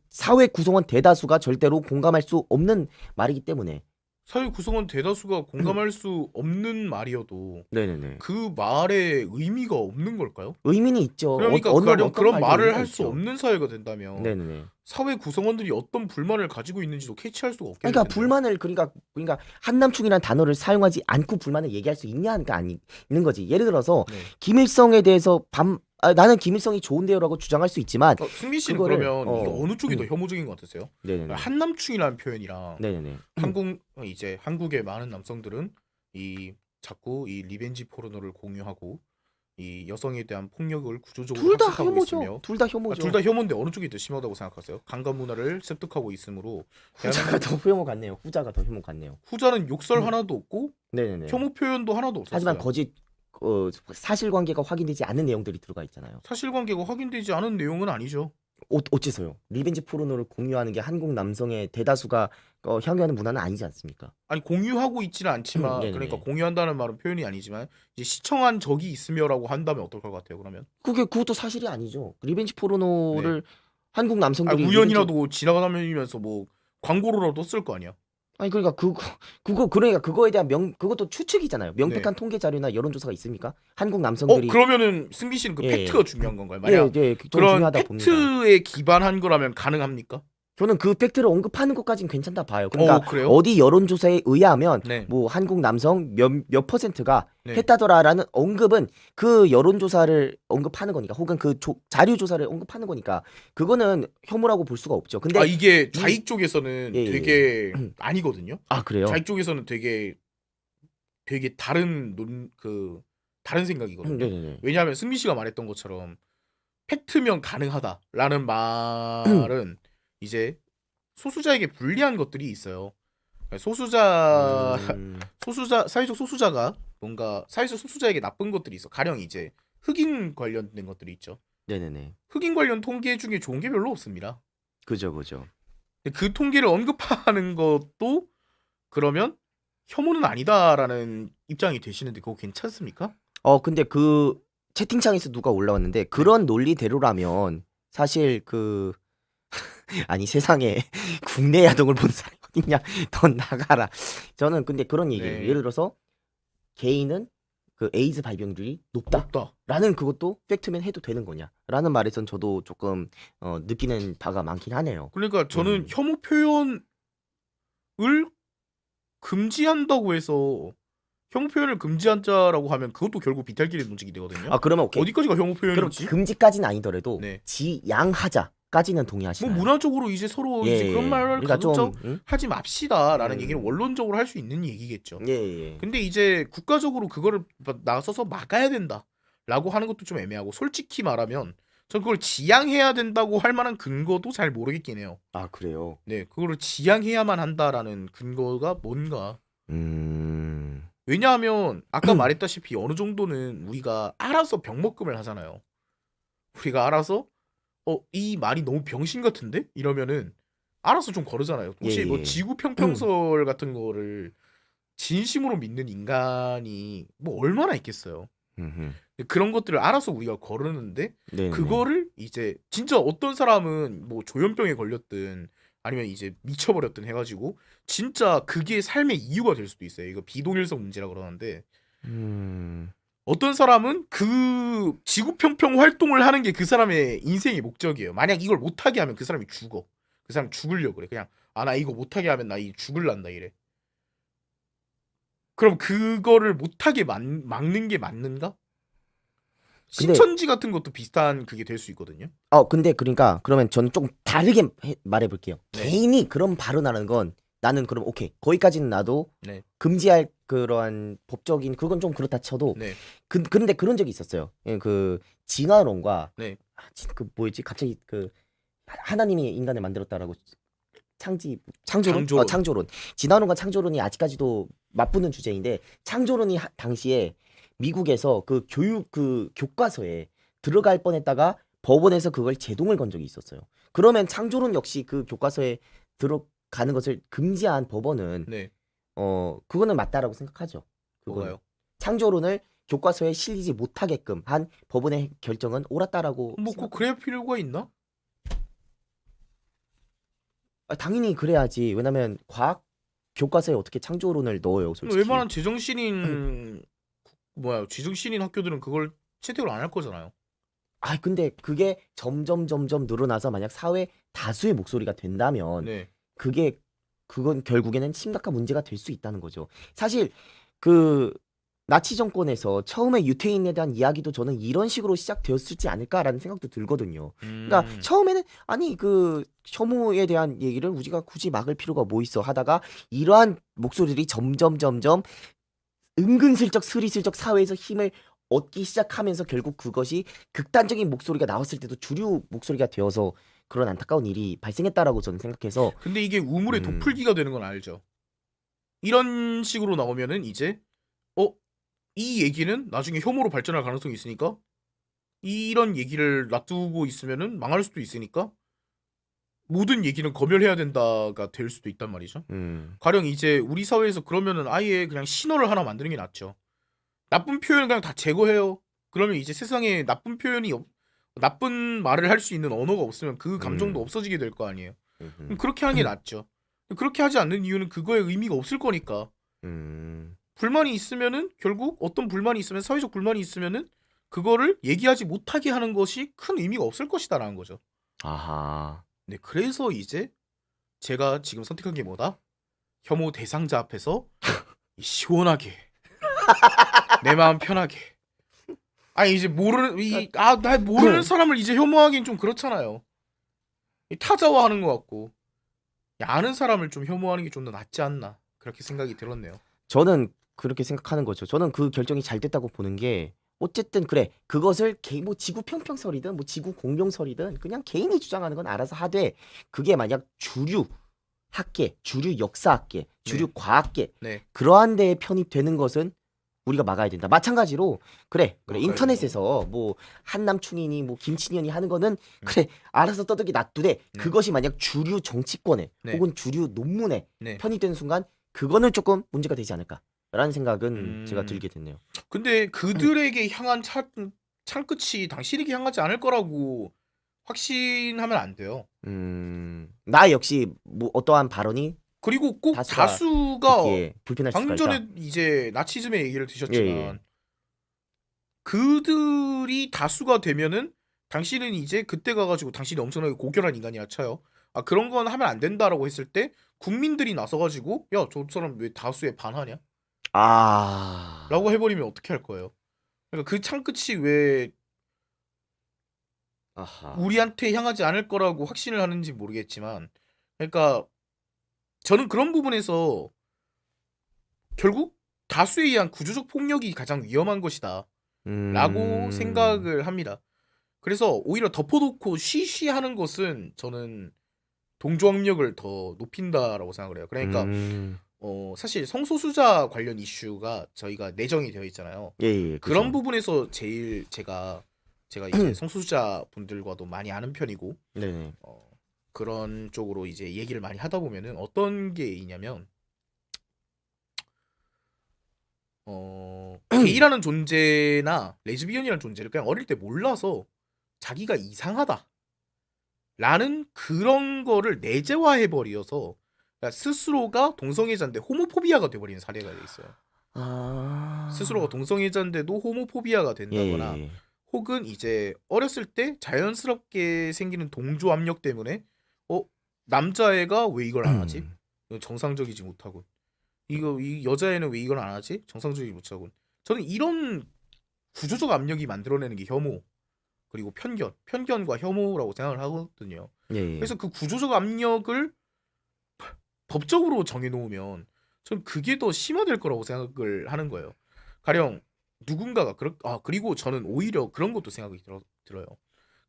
사회 구성원 대다수가 절대로 공감할 수 없는 말이기 때문에 사회 구성원 대다수가 공감할 수 없는 말이어도 네네네. 그 말에 의미가 없는 걸까요? 의미는 있죠. 그러니까 그런 말을 할 수 없는 사회가 된다면 네네네. 사회 구성원들이 어떤 불만을 가지고 있는지도 캐치할 수가 없겠네요. 그러니까 불만을 그러니까 한남충이라는 단어를 사용하지 않고 불만을 얘기할 수 있냐가 있는 거지. 예를 들어서 김일성에 대해서 나는 김일성이 좋은데요라고 주장할 수 있지만 승민 씨는 그러면 이거 어느 쪽이 더 혐오적인 것 같으세요? 네네네. 한남충이라는 표현이랑 네네네. 한국의 많은 남성들은 자꾸 이 리벤지 포르노를 공유하고 이 여성에 대한 폭력을 구조적으로 학습하고 있으며 둘 다 혐오죠. 둘 다 혐오인데 어느 쪽이 더 심하다고 생각하세요? 강간 문화를 습득하고 있으므로 후자가 더 혐오 같네요. 후자는 욕설 하나도 없고 네네네. 혐오 표현도 하나도 없었어요. 하지만 거짓 사실관계가 확인되지 않은 내용들이 들어가 있잖아요. 사실관계가 확인되지 않은 내용은 아니죠. 어째서요? 리벤지 포르노를 공유하는 게 한국 남성의 대다수가 향유하는 문화는 아니지 않습니까? 아니 공유하고 있지는 않지만 그러니까 네네네. 공유한다는 말은 표현이 아니지만 이제 시청한 적이 있으며라고 한다면 어떨 것 같아요, 그러면? 그것도 사실이 아니죠. 리벤지 네. 포르노를 한국 아, 남성들이 리벤지 우연이라도 지나가면서 뭐 광고로라도 쓸 거 아니야. 아니 그러니까 그러니까 그거에 대한 그것도 추측이잖아요. 네. 명백한 통계 자료나 여론조사가 있습니까? 한국 어, 남성들이 그러면은 승기 씨는 그 예, 팩트가 중요한 건가요? 예, 만약 예, 좀 그런 중요하다 봅니다. 팩트에 기반한 거라면 가능합니까? 저는 그 팩트를 언급하는 것까지는 괜찮다 봐요. 그러니까 그래요? 어디 여론조사에 의하면 네. 뭐 한국 남성 몇 퍼센트가 네. 했다더라라는 언급은 그 여론조사를 언급하는 거니까 혹은 그 자료조사를 언급하는 거니까 그거는 혐오라고 볼 수가 없죠. 근데 이게 좌익 쪽에서는 예, 예, 예. 되게 아니거든요. 아 그래요? 좌익 쪽에서는 되게 다른 생각이거든요. 네네네. 왜냐하면 승미 씨가 말했던 것처럼 팩트면 가능하다라는 말은 이제 소수자에게 불리한 것들이 있어요. 그러니까 사회적 소수자가 뭔가 사회적 소수자에게 나쁜 것들이 있어. 가령 이제 흑인 관련된 것들이 있죠. 네네네. 흑인 관련 통계 중에 좋은 게 별로 없습니다. 그죠. 근데 그 통계를 언급하는 것도 그러면 혐오는 아니다라는 입장이 되시는데 그거 괜찮습니까? 근데 그 채팅창에서 누가 올라왔는데 그런 논리대로라면 사실 아니 세상에 국내 야동을 본 사람이 어딨냐? 넌 나가라. 저는 근데 그런 얘기예요. 네. 예를 들어서 개인은 그 에이즈 발병률이 없다. 높다라는 그것도 팩트면 해도 되는 거냐라는 말에선 저도 조금 느끼는 바가 많긴 하네요. 그러니까 저는 혐오 표현을 금지한다고 해서 혐오 표현을 금지한다라고 하면 그것도 결국 비탈길의 문제가 되거든요. 아 그러면 오케이. 어디까지가 혐오 그럼 표현인지? 금지까지는 아니더라도 네. 지양하자까지는 뭐 동의하시나요? 문화적으로 이제 서로 예, 이제 그런 말을 그러니까 가급적 좀 하지 맙시다라는 음. 얘기는 원론적으로 할 수 있는 얘기겠죠. 예. 근데 이제 국가적으로 그거를 나서서 막아야 된다라고 하는 것도 좀 애매하고 솔직히 말하면 전 그걸 지양해야 된다고 할 만한 근거도 잘 모르겠긴 해요. 아 그래요. 네, 그거를 지양해야만 한다라는 근거가 뭔가. 왜냐하면 아까 말했다시피 어느 정도는 우리가 알아서 병먹금을 하잖아요. 우리가 알아서 이 말이 너무 병신 같은데? 이러면은 알아서 좀 거르잖아요. 혹시 뭐 예. 지구 평평설 같은 거를 진심으로 믿는 인간이 뭐 얼마나 있겠어요. 그런 것들을 알아서 우리가 거르는데 네네. 그거를 이제 진짜 어떤 사람은 뭐 조현병에 걸렸든 아니면 이제 미쳐버렸든 해가지고 진짜 그게 삶의 이유가 될 수도 있어요. 이거 비동일성 문제라 그러는데 어떤 사람은 그 지구평평 활동을 하는 게 그 사람의 인생의 목적이에요. 만약 이걸 못하게 하면 그 사람이 죽어. 그 사람 죽으려고 그래. 그냥 나 이거 못하게 하면 나 죽을란다 이래. 그럼 그거를 못하게 막는 게 맞는가? 신천지 같은 것도 비슷한 그게 될 수 있거든요. 근데 그러니까 그러면 저는 좀 다르게 말해볼게요. 네. 개인이 그런 발언하는 건 나는 그럼 오케이 거기까지는 나도 네. 금지할 그러한 법적인 그건 좀 그렇다 쳐도 네. 근데 그런 적이 있었어요. 그 진화론과 네. 그 뭐였지 갑자기 그 하나님이 인간을 만들었다라고 창조론? 창조론. 진화론과 창조론이 아직까지도 맞붙는 주제인데 창조론이 당시에 미국에서 그 교과서에 들어갈 뻔했다가 법원에서 그걸 제동을 건 적이 있었어요. 그러면 창조론 역시 그 교과서에 들어가는 것을 금지한 법원은 네. 그거는 맞다라고 생각하죠. 뭐가요? 창조론을 교과서에 실리지 못하게끔 한 법원의 결정은 옳았다라고 뭐 그래야 필요가 있나? 당연히 그래야지. 왜냐면 과학 교과서에 어떻게 창조론을 넣어요, 솔직히. 웬만한 제정신인 학교들은 그걸 채택을 안 할 거잖아요. 근데 그게 점점 늘어나서 만약 사회 다수의 목소리가 된다면 네. 그건 결국에는 심각한 문제가 될 수 있다는 거죠. 사실 그 나치 정권에서 처음에 유태인에 대한 이야기도 저는 이런 식으로 시작되었을지 않을까라는 생각도 들거든요. 그러니까 처음에는 아니 그 혐오에 대한 얘기를 우리가 굳이 막을 필요가 뭐 있어 하다가 이러한 목소리들이 점점 은근슬쩍 스리슬쩍 사회에서 힘을 얻기 시작하면서 결국 그것이 극단적인 목소리가 나왔을 때도 주류 목소리가 되어서 그런 안타까운 일이 발생했다라고 저는 생각해서 근데 이게 우물의 도풀기가 되는 건 알죠. 이런 식으로 나오면은 이제 이 얘기는 나중에 혐오로 발전할 가능성이 있으니까 이런 얘기를 놔두고 있으면은 망할 수도 있으니까 모든 얘기는 검열해야 된다가 될 수도 있단 말이죠. 가령 이제 우리 사회에서 그러면은 아예 그냥 신호를 하나 만드는 게 낫죠. 나쁜 표현을 그냥 다 제거해요. 그러면 이제 세상에 나쁜 말을 할 수 있는 언어가 없으면 그 감정도 없어지게 될 거 아니에요. 그럼 그렇게 하는 게 낫죠. 그렇게 하지 않는 이유는 그거에 의미가 없을 거니까. 불만이 있으면은 결국 어떤 불만이 있으면 사회적 불만이 있으면은 그거를 얘기하지 못하게 하는 것이 큰 의미가 없을 것이다라는 거죠. 아하. 네, 그래서 이제 제가 지금 선택한 게 뭐다? 혐오 대상자 앞에서 시원하게 내 마음 편하게. 아니 이제 나 모르는 사람을 이제 혐오하기는 좀 그렇잖아요. 타자화하는 것 같고 아는 사람을 좀 혐오하는 게 좀 더 낫지 않나 그렇게 생각이 들었네요. 저는 그렇게 생각하는 거죠. 저는 그 결정이 잘 됐다고 보는 게 어쨌든 그래 그것을 뭐 지구 평평설이든 뭐 지구 공룡설이든 그냥 개인이 주장하는 건 알아서 하되 그게 만약 주류 학계, 주류 역사학계, 주류 네. 과학계 네. 그러한 데에 편입되는 것은 우리가 막아야 된다. 마찬가지로 그래 막아야 인터넷에서 뭐 한남충이니 뭐 김치년이 하는 거는 그래 알아서 떠들기 놔두되 그것이 만약 주류 정치권에 네. 혹은 주류 논문에 네. 편입되는 순간 그거는 조금 문제가 되지 않을까라는 생각은 제가 들게 됐네요. 근데 그들에게 향한 창끝이 당신에게 향하지 않을 거라고 확신하면 안 돼요. 나 역시 뭐 어떠한 발언이 그리고 꼭 다수가 다수가 듣기에 불편할 수가 방금 있다. 전에 이제 나치즘의 얘기를 드셨지만 예. 그들이 다수가 되면은 당신은 이제 그때 가가지고 당신이 엄청나게 고결한 인간이라 쳐요. 아 그런 건 하면 안 된다라고 했을 때 국민들이 나서가지고 야 저 사람 왜 다수에 반하냐? 아. 라고 해버리면 어떻게 할 거예요? 그러니까 그 창끝이 왜 아하. 우리한테 향하지 않을 거라고 확신을 하는지 모르겠지만 그러니까 저는 그런 부분에서 결국 다수에 의한 구조적 폭력이 가장 위험한 것이다 라고 생각을 합니다. 그래서 오히려 덮어놓고 쉬쉬하는 것은 저는 동조학력을 더 높인다라고 생각을 해요. 그러니까 사실 성소수자 관련 이슈가 저희가 내정이 되어 있잖아요. 예, 그런 그쵸. 부분에서 제일 제가 이제 성소수자 분들과도 많이 아는 편이고 네네. 그런 쪽으로 이제 얘기를 많이 하다 보면은 어떤 게 있냐면 게이라는 존재나 레즈비언이라는 존재를 그냥 어릴 때 몰라서 자기가 이상하다 라는 그런 거를 내재화해 버려서 그러니까 스스로가 동성애자인데 호모포비아가 돼버리는 사례가 있어요. 아. 스스로가 동성애자인데도 호모포비아가 된다거나 예. 혹은 이제 어렸을 때 자연스럽게 생기는 동조 압력 때문에 남자애가 왜 이걸 안 하지? 이거 정상적이지 못하고 이 여자애는 왜 이걸 안 하지? 정상적이지 못하고 저는 이런 구조적 압력이 만들어내는 게 혐오 그리고 편견과 혐오라고 생각을 하거든요. 예. 그래서 그 구조적 압력을 법적으로 정해놓으면 전 그게 더 심화될 거라고 생각을 하는 거예요. 가령 누군가가 그리고 저는 오히려 그런 것도 생각이 들어요.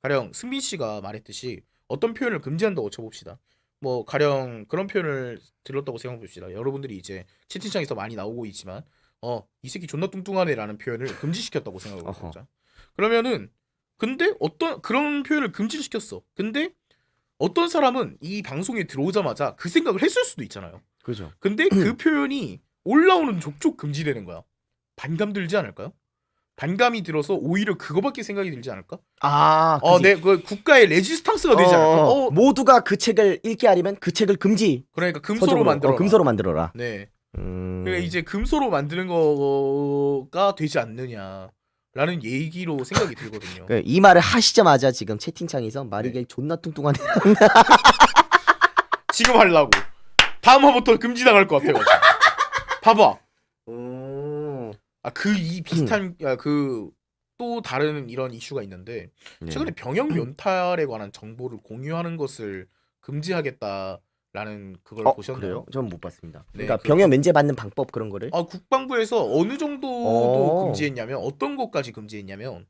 가령 승민 씨가 말했듯이 어떤 표현을 금지한다고 쳐봅시다. 뭐 가령 그런 표현을 들었다고 생각해봅시다. 여러분들이 이제 채팅창에서 많이 나오고 있지만 이 새끼 존나 뚱뚱하네라는 표현을 금지시켰다고 생각해보자. 그러면은 근데 어떤 그런 표현을 금지시켰어. 근데 어떤 사람은 이 방송에 들어오자마자 그 생각을 했을 수도 있잖아요. 그죠. 근데 그 표현이 올라오는 족족 금지되는 거야. 반감 들지 않을까요? 반감이 들어서 오히려 그거밖에 생각이 들지 않을까? 아, 네, 그 국가의 레지스탕스가 되지 않을까? 모두가 그 책을 읽게 하려면 그 책을 금지. 그러니까 금소로 서적으로, 만들어라. 금소로 만들어라. 네. 그러니까 이제 금소로 만드는 거가 되지 않느냐라는 얘기로 생각이 들거든요. 이 말을 하시자마자 지금 채팅창에서 마리겔 존나 뚱뚱하네. 지금 하려고. 다음 화부터 금지당할 것 같아가지고. 봐봐. 이 비슷한 그 또 다른 이런 이슈가 있는데 최근에 병역 연탈에 관한 정보를 공유하는 것을 금지하겠다라는 그걸 보셨나요? 그래요? 저는 못 봤습니다. 네, 그러니까 병역 면제 받는 방법 그런 거를. 국방부에서 어느 정도도 금지했냐면 어떤 것까지 금지했냐면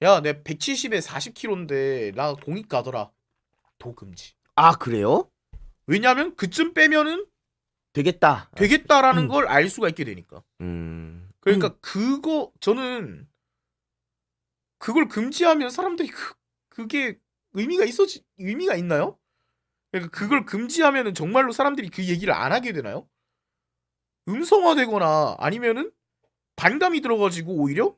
야, 내 170에 40kg인데 나 공익 가더라. 도 금지. 아, 그래요? 왜냐면 그쯤 빼면은 되겠다라는 걸 알 수가 있게 되니까. 그러니까 저는 그걸 금지하면 사람들이 그게 의미가 있나요? 그러니까 그걸 금지하면은 정말로 사람들이 그 얘기를 안 하게 되나요? 음성화되거나 아니면은 반감이 들어가지고 오히려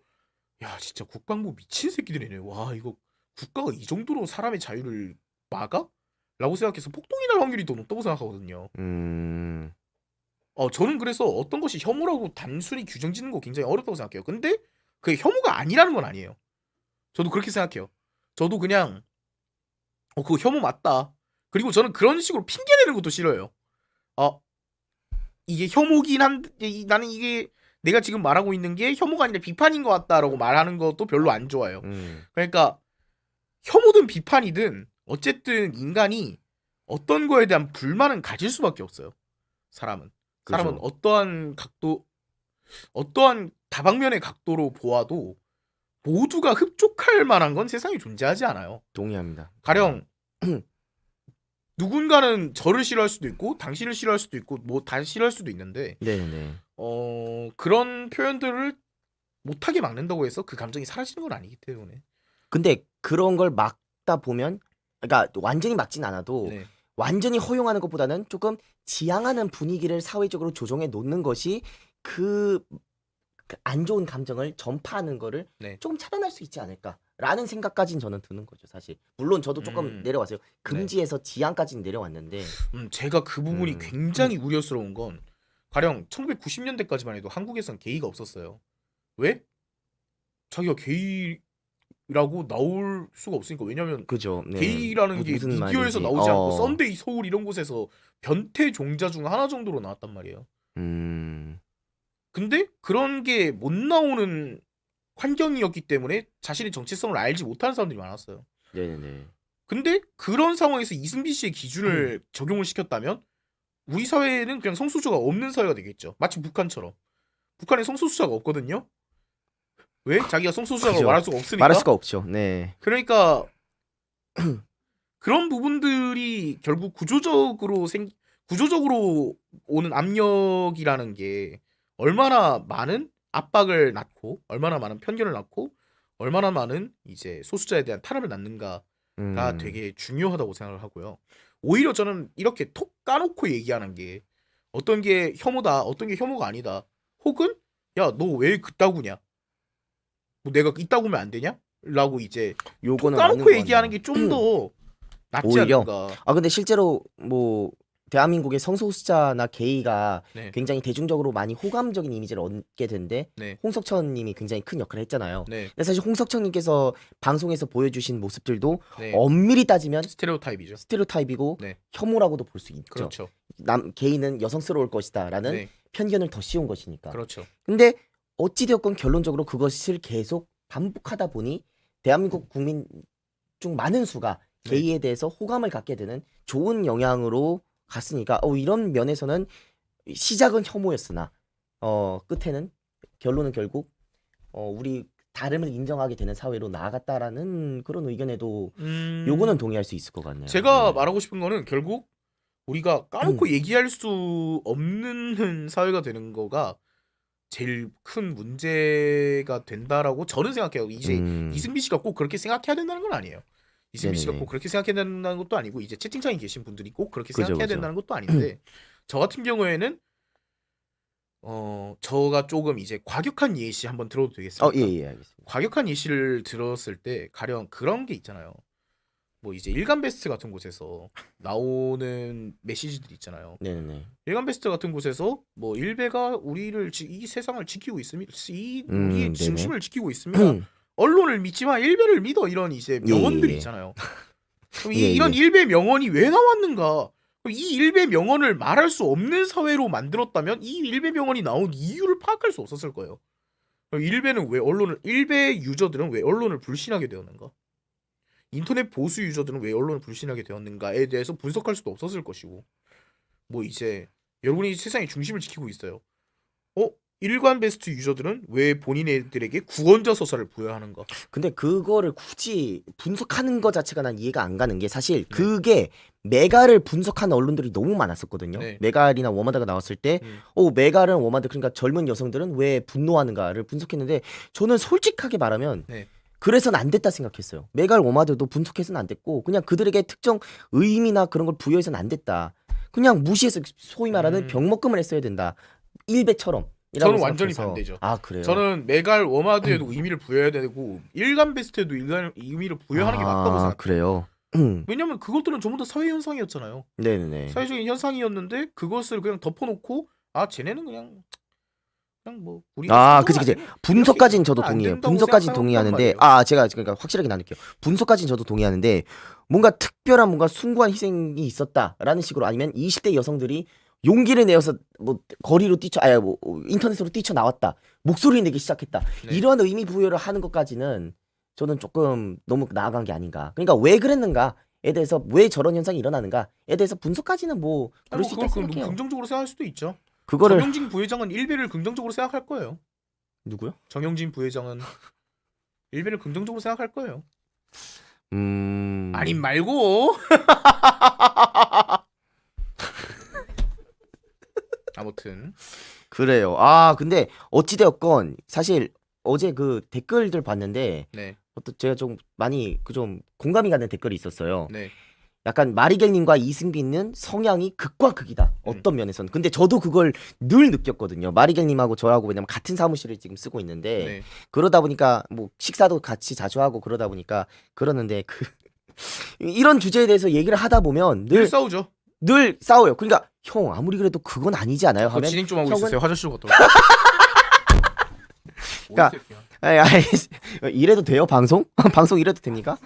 야 진짜 국방부 미친 새끼들이네. 와 이거 국가가 이 정도로 사람의 자유를 막아? 라고 생각해서 폭동이 날 확률이 더 높다고 생각하거든요. 저는 그래서 어떤 것이 혐오라고 단순히 규정 짓는 거 굉장히 어렵다고 생각해요. 근데 그게 혐오가 아니라는 건 아니에요. 저도 그렇게 생각해요. 저도 그냥 그거 혐오 맞다. 그리고 저는 그런 식으로 핑계 대는 것도 싫어요. 이게 혐오긴 한데 나는 이게 내가 지금 말하고 있는 게 혐오가 아니라 비판인 것 같다라고 말하는 것도 별로 안 좋아요. 그러니까 혐오든 비판이든 어쨌든 인간이 어떤 거에 대한 불만은 가질 수밖에 없어요. 사람은 그죠. 어떠한 다방면의 각도로 보아도 모두가 흡족할 만한 건 세상에 존재하지 않아요. 동의합니다. 가령 누군가는 저를 싫어할 수도 있고 당신을 싫어할 수도 있고 뭐 다 싫어할 수도 있는데 네네. 그런 표현들을 못하게 막는다고 해서 그 감정이 사라지는 건 아니기 때문에. 근데 그런 걸 막다 보면 그러니까 완전히 막진 않아도 네. 완전히 허용하는 것보다는 조금 지향하는 분위기를 사회적으로 조정해 놓는 것이 그 안 좋은 감정을 전파하는 거를 네. 조금 차단할 수 있지 않을까라는 생각까지는 저는 드는 거죠, 사실. 물론 저도 조금 내려왔어요. 금지에서 지향까지는 내려왔는데 제가 그 부분이 굉장히 우려스러운 건 가령 1990년대까지만 해도 한국에선 게이가 없었어요. 왜? 자기가 게이라고 나올 수가 없으니까. 왜냐면 그죠. 네. 게이라는 게 무슨 미디어에서 말인지. 나오지 않고 썬데이 서울 이런 곳에서 변태 종자 중 하나 정도로 나왔단 말이에요. 근데 그런 게 못 나오는 환경이었기 때문에 자신의 정체성을 알지 못하는 사람들이 많았어요. 네네. 근데 그런 상황에서 이승비 씨의 기준을 적용을 시켰다면 우리 사회는 그냥 성소수자가 없는 사회가 되겠죠. 마치 북한처럼. 북한에 성소수자가 없거든요. 왜? 자기가 성소수자가 그죠. 말할 수가 없으니까. 말할 수가 없죠. 네. 그러니까 그런 부분들이 결국 구조적으로 오는 압력이라는 게 얼마나 많은 압박을 낳고 얼마나 많은 편견을 낳고 얼마나 많은 이제 소수자에 대한 탄압을 낳는가가 되게 중요하다고 생각을 하고요. 오히려 저는 이렇게 톡 까놓고 얘기하는 게 어떤 게 혐오다, 어떤 게 혐오가 아니다. 혹은 야, 너 왜 그따구냐? 뭐 내가 이따구면 안 되냐? 라고 이제 톡 요거는 맞는 까놓고 것 얘기하는 같네요. 게 좀 더 낫지 오히려? 않을까. 근데 실제로 뭐 대한민국의 성소수자나 게이가 네. 굉장히 대중적으로 많이 호감적인 이미지를 얻게 된데 네. 홍석천 님이 굉장히 큰 역할을 했잖아요. 네. 근데 사실 홍석천 님께서 방송에서 보여주신 모습들도 네. 엄밀히 따지면 스테레오타입이죠. 스테레오타입이고 네. 혐오라고도 볼 수 있죠. 그렇죠. 게이는 여성스러울 것이다라는 네. 편견을 더 씌운 것이니까. 그렇죠. 근데 어찌되었건 결론적으로 그것을 계속 반복하다 보니 대한민국 국민 중 많은 수가 네. 게이에 대해서 호감을 갖게 되는 좋은 영향으로 갔으니까 이런 면에서는 시작은 혐오였으나 끝에는 결론은 결국 우리 다름을 인정하게 되는 사회로 나아갔다라는 그런 의견에도 요거는 동의할 수 있을 것 같네요. 제가 네. 말하고 싶은 거는 결국 우리가 까놓고 얘기할 수 없는 사회가 되는 거가 제일 큰 문제가 된다라고 저는 생각해요. 이제 이승비 씨가 꼭 그렇게 생각해야 된다는 건 아니에요. 이승비 씨가 네네네. 꼭 그렇게 생각해야 된다는 것도 아니고 이제 채팅창에 계신 분들이 꼭 그렇게 그죠, 생각해야 그죠. 된다는 것도 아닌데 저 같은 경우에는 저가 조금 이제 과격한 예시 한번 들어도 되겠습니까? 예, 알겠습니다. 과격한 예시를 들었을 때 가령 그런 게 있잖아요. 뭐 이제 일간 베스트 같은 곳에서 나오는 메시지들 있잖아요. 네네. 일간 베스트 같은 곳에서 뭐 일베가 우리를 이 세상을 지키고 있습니다. 우리의 중심을 지키고 있습니다. 언론을 믿지 마, 일베를 믿어 이런 이제 명언들이 있잖아요. 그럼 이런 일베 명언이 왜 나왔는가? 그럼 이 일베 명언을 말할 수 없는 사회로 만들었다면 이 일베 명언이 나온 이유를 파악할 수 없었을 거예요. 그럼 일베 유저들은 왜 언론을 불신하게 되었는가? 인터넷 보수 유저들은 왜 언론을 불신하게 되었는가에 대해서 분석할 수도 없었을 것이고, 뭐 이제 여러분이 세상의 중심을 지키고 있어요. 일간 베스트 유저들은 왜 본인들에게 구원자 서사를 부여하는가? 근데 그거를 굳이 분석하는 것 자체가 난 이해가 안 가는 게 사실 그게 메갈을 분석하는 언론들이 너무 많았었거든요. 네. 메갈이나 워마드가 나왔을 때 메갈은 워마드 그러니까 젊은 여성들은 왜 분노하는가를 분석했는데 저는 솔직하게 말하면 네. 그래서는 안 됐다 생각했어요. 메갈 워마드도 분석해서는 안 됐고 그냥 그들에게 특정 의미나 그런 걸 부여해서는 안 됐다. 그냥 무시해서 소위 말하는 병먹금을 했어야 된다. 일베처럼. 저는 완전히 반대죠. 아 그래요? 저는 메갈 워마드에도 의미를 부여해야 되고 일간 베스트에도 의미를 부여하는 게 맞다고 생각해요. 그래요? 왜냐면 그것들은 전부 다 사회 현상이었잖아요. 네네네. 사회적인 현상이었는데 그것을 그냥 덮어놓고 쟤네는 그냥 뭐 우리가 그치. 분석까지는 저도 동의해요. 분석까지는 동의하는데 제가 그러니까 확실하게 나눌게요. 분석까지는 저도 동의하는데 뭔가 특별한 뭔가 숭고한 희생이 있었다라는 식으로 아니면 20대 여성들이 용기를 내어서 뭐 거리로 인터넷으로 뛰쳐 나왔다. 목소리를 내기 시작했다. 네. 이러한 의미 부여를 하는 것까지는 저는 조금 너무 나아간 게 아닌가. 그러니까 왜 그랬는가에 대해서 왜 저런 현상이 일어나는가에 대해서 분석까지는 뭐 그럴 수 있다 생각해요. 긍정적으로 생각할 수도 있죠. 그거를 정영진 부회장은 일베를 긍정적으로 생각할 거예요. 누구요? 정영진 부회장은 일베를 긍정적으로 생각할 거예요. 아님 말고. 아무튼 그래요. 근데 어찌되었건 사실 어제 그 댓글들 봤는데 네. 제가 좀 많이 좀 공감이 가는 댓글이 있었어요. 네. 약간 마리겔님과 이승빈은 성향이 극과 극이다. 어떤 면에서는. 근데 저도 그걸 늘 느꼈거든요. 마리겔님하고 저하고 왜냐면 같은 사무실을 지금 쓰고 있는데 네. 그러다 보니까 뭐 식사도 같이 자주 하고 그러다 보니까 그러는데 이런 주제에 대해서 얘기를 하다 보면 늘 싸우죠. 늘 싸워요. 그러니까 형 아무리 그래도 그건 아니지 않아요? 하면 진행 좀 하고 있었어요. 화장실 갔다 그러니까 이래도 돼요? 방송? 방송 이래도 됩니까?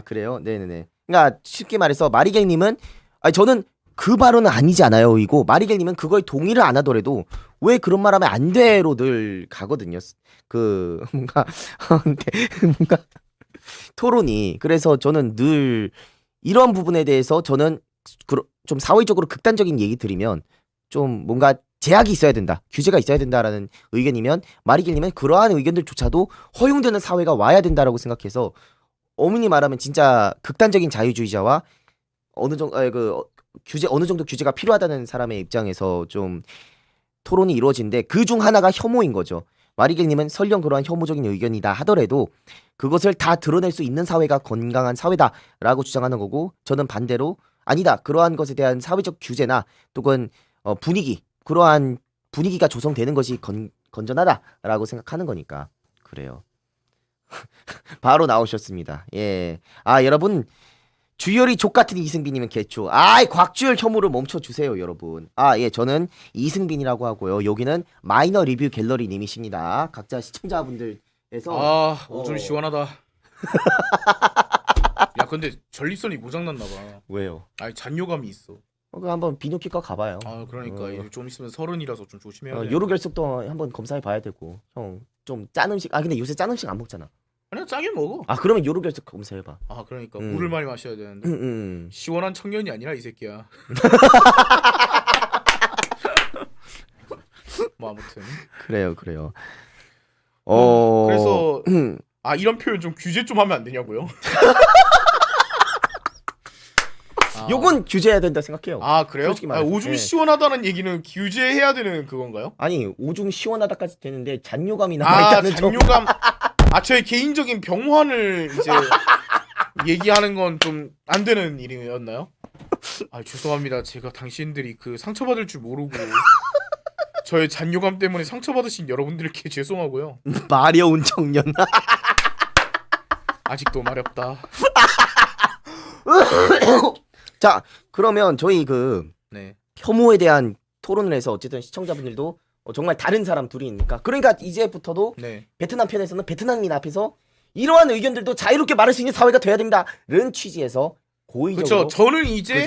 그래요? 네네네. 그러니까 쉽게 말해서 마리겔님은 저는 그 발언은 아니지 않아요. 이고 마리겔님은 그거에 동의를 안 하더라도 왜 그런 말하면 안 돼로 늘 가거든요. 뭔가 토론이. 그래서 저는 늘 이런 부분에 대해서 저는 좀 사회적으로 극단적인 얘기 드리면 좀 뭔가 제약이 있어야 된다, 규제가 있어야 된다라는 의견이면 마리겔님은 그러한 의견들조차도 허용되는 사회가 와야 된다라고 생각해서 어머니 말하면 진짜 극단적인 자유주의자와 어느 정도 규제가 필요하다는 사람의 입장에서 좀 토론이 이루어지는데 그 중 하나가 혐오인 거죠. 마리겔님은 설령 그러한 혐오적인 의견이다 하더라도 그것을 다 드러낼 수 있는 사회가 건강한 사회다라고 주장하는 거고 저는 반대로 아니다. 그러한 것에 대한 사회적 규제나 또는 그러한 분위기가 조성되는 것이 건전하다라고 생각하는 거니까 그래요. 바로 나오셨습니다. 예. 여러분 주열이 족같은 이승빈이면 개초. 곽주열 혐오를 멈춰주세요 여러분. 예, 저는 이승빈이라고 하고요. 여기는 마이너 리뷰 갤러리 님이십니다. 각자 시청자분들에서 오줌 시원하다. 야 근데 전립선이 고장났나봐. 왜요? 잔뇨감이 있어. 한번 비뇨기과 가봐요. 그러니까 이제 좀 있으면 30이라서 좀 조심해야 돼. 요로결석도 한번 검사해 봐야 되고. 형 좀 짠 음식. 근데 요새 짠 음식 안 먹잖아. 아니야 짜게 먹어. 그러면 요로결석 검사해봐. 그러니까 물을 많이 마셔야 되는데. 시원한 청년이 아니라 이 새끼야. 뭐 아무튼. 그래요. 그래서 이런 표현 좀 규제 좀 하면 안 되냐고요? 요건 규제해야 된다 생각해요. 그래요? 오줌 시원하다는 얘기는 규제해야 되는 그건가요? 아니 오줌 시원하다까지 되는데 잔뇨감이 남아있다는 잔뇨감. 저의 개인적인 병환을 이제 얘기하는 건 좀 안 되는 일이었나요? 죄송합니다. 제가 당신들이 상처받을 줄 모르고 저의 잔뇨감 때문에 상처받으신 여러분들께 죄송하고요. 마려운 청년. 아직도 마렵다. 자, 그러면 저희 네. 혐오에 대한 토론을 해서 어쨌든 시청자분들도 정말 다른 사람 둘이니까 그러니까 이제부터도 네. 베트남 편에서는 베트남인 앞에서 이러한 의견들도 자유롭게 말할 수 있는 사회가 돼야 된다는 취지에서 고의적으로. 그렇죠. 저는 이제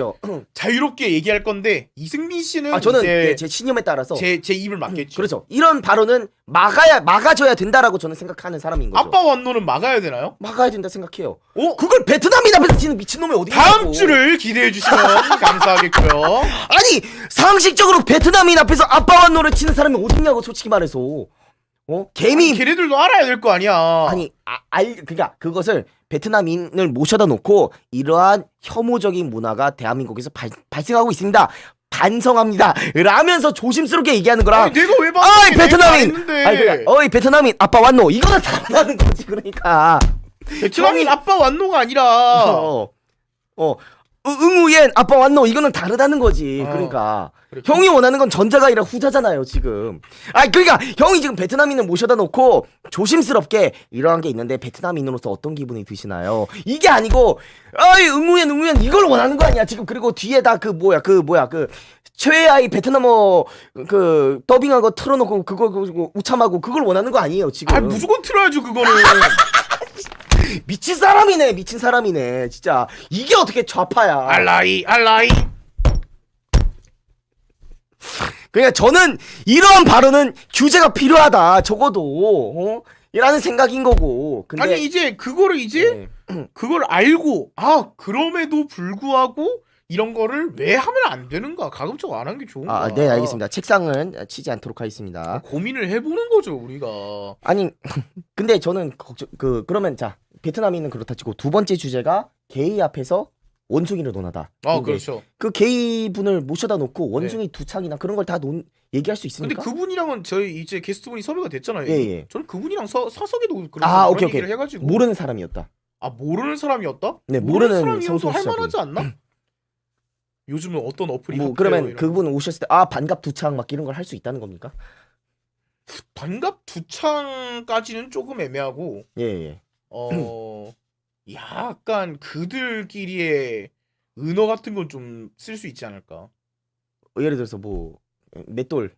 자유롭게 얘기할 건데 이승민 씨는 저는 이제 제 신념에 따라서 제 입을 막겠죠. 그렇죠. 이런 발언은 막아줘야 된다라고 저는 생각하는 사람인 거죠. 아빠 완노는 막아야 되나요? 막아야 된다 생각해요. 그걸 베트남인 앞에서 치는 미친놈이 어디 있냐고. 다음 주를 기대해 주시면 감사하겠고요. 아니 상식적으로 베트남인 앞에서 아빠 완노를 치는 사람이 어디 있냐고 솔직히 말해서. 걔네들도 알아야 될 거 아니야. 그러니까 그것을 베트남인을 모셔다 놓고 이러한 혐오적인 문화가 대한민국에서 발생하고 있습니다. 반성합니다 라면서 조심스럽게 얘기하는 거랑 아니, 내가 왜 어이 반성해? 베트남인 어이 베트남인 아빠 왔노 이거는 다르다는 거지. 그러니까 베트남인 아빠 왔노가 아니라 응우옌 아빠 왔노 이거는 다르다는 거지. 그러니까 그래, 형이 원하는 건 전자가 아니라 후자잖아요 지금. 그러니까 형이 지금 베트남인을 모셔다 놓고 조심스럽게 이러한 게 있는데 베트남인으로서 어떤 기분이 드시나요? 이게 아니고 어이 응우옌 이걸 원하는 거 아니야 지금. 그리고 뒤에다 그 최애아이 베트남어 그 더빙한 거 틀어놓고 그거 우참하고 그걸 원하는 거 아니에요 지금. 무조건 틀어야죠 그거는. 미친 사람이네 진짜. 이게 어떻게 좌파야. 알라이. 그러니까 저는 이러한 발언은 규제가 필요하다 적어도 라는 생각인 거고. 근데 아니 이제 그거를 그걸 알고 그럼에도 불구하고 이런 거를 왜 하면 안 되는가? 가급적 안 하는 게 좋은가? 네 알겠습니다. 책상은 치지 않도록 하겠습니다. 고민을 해보는 거죠 우리가. 아니 근데 저는 그러면 자 베트남인은 그렇다 치고 두 번째 주제가 게이 앞에서 원숭이를 논하다. 그렇죠. 그 게이 분을 모셔다 놓고 원숭이 두 창이나 그런 걸 다 얘기할 수 있습니까? 근데 그분이랑은 저희 이제 게스트분이 섭외가 됐잖아요. 예. 저는 그분이랑 서석에도 그런 얘기를 해가지고. 모르는 사람이었다. 모르는 사람이었다? 네 모르는 사람이어도 성소수자분. 할만하지 않나? 요즘은 어떤 어플이 그러면 그분 오셨을 때 반갑 두 창 막 이런 걸 할 수 있다는 겁니까? 반갑 두 창까지는 조금 애매하고. 예. 약간 그들끼리의 은어 같은 건 좀 쓸 수 있지 않을까? 예를 들어서 맷돌.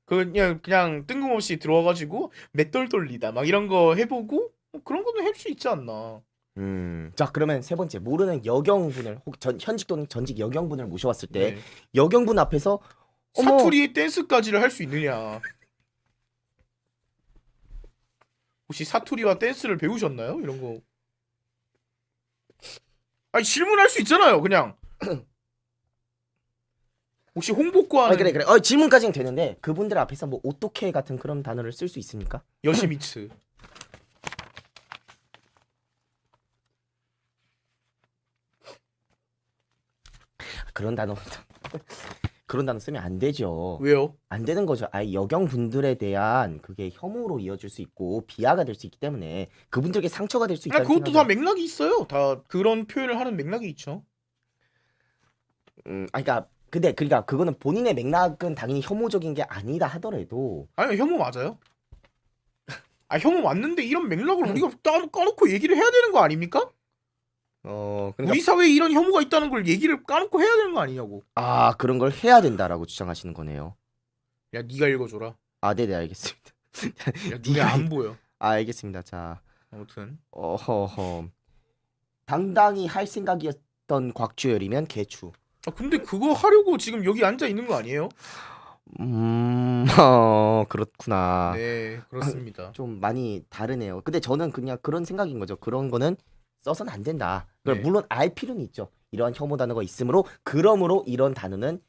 그냥 뜬금없이 들어와가지고 맷돌 돌리다 막 이런 거 해보고 그런 거는 할 수 있지 않나? 자 그러면 세 번째 모르는 여경분을 현직 또는 전직 여경분을 모셔왔을 때 네. 여경분 앞에서 사투리 댄스까지를 할 수 있느냐? 혹시 사투리와 댄스를 배우셨나요? 이런 거. 질문할 수 있잖아요, 그냥. 혹시 홍보과는 그래 질문까지는 되는데 그분들 앞에서 오토케 같은 그런 단어를 쓸 수 있습니까? 여시미츠. 그런 단어 쓰면 안 되죠. 왜요? 안 되는 거죠. 여경분들에 대한 그게 혐오로 이어질 수 있고 비하가 될 수 있기 때문에 그분들에게 상처가 될 수 있다는 그것도 다 맥락이 있어요. 다 그런 표현을 하는 맥락이 있죠. 그러니까 그거는 본인의 맥락은 당연히 혐오적인 게 아니다 하더라도 혐오 맞아요. 혐오 맞는데 이런 맥락을 우리가 까놓고 얘기를 해야 되는 거 아닙니까? 그러니까 우리 사회에 이런 혐오가 있다는 걸 얘기를 까놓고 해야 되는 거 아니냐고. 그런 걸 해야 된다라고 주장하시는 거네요. 야, 네가 읽어줘라. 네네 알겠습니다. 야, 눈에 안 보여. 알겠습니다. 자, 아무튼 당당히 할 생각이었던 곽주열이면 개추. 근데 그거 하려고 지금 여기 앉아 있는 거 아니에요? 그렇구나. 네, 그렇습니다. 좀 많이 다르네요. 근데 저는 그냥 그런 생각인 거죠. 그런 거는 써서는 안 된다. 네. 물론 알 필요는 있죠. 이러한 혐오 단어가 있으므로 그러므로 이런 단어는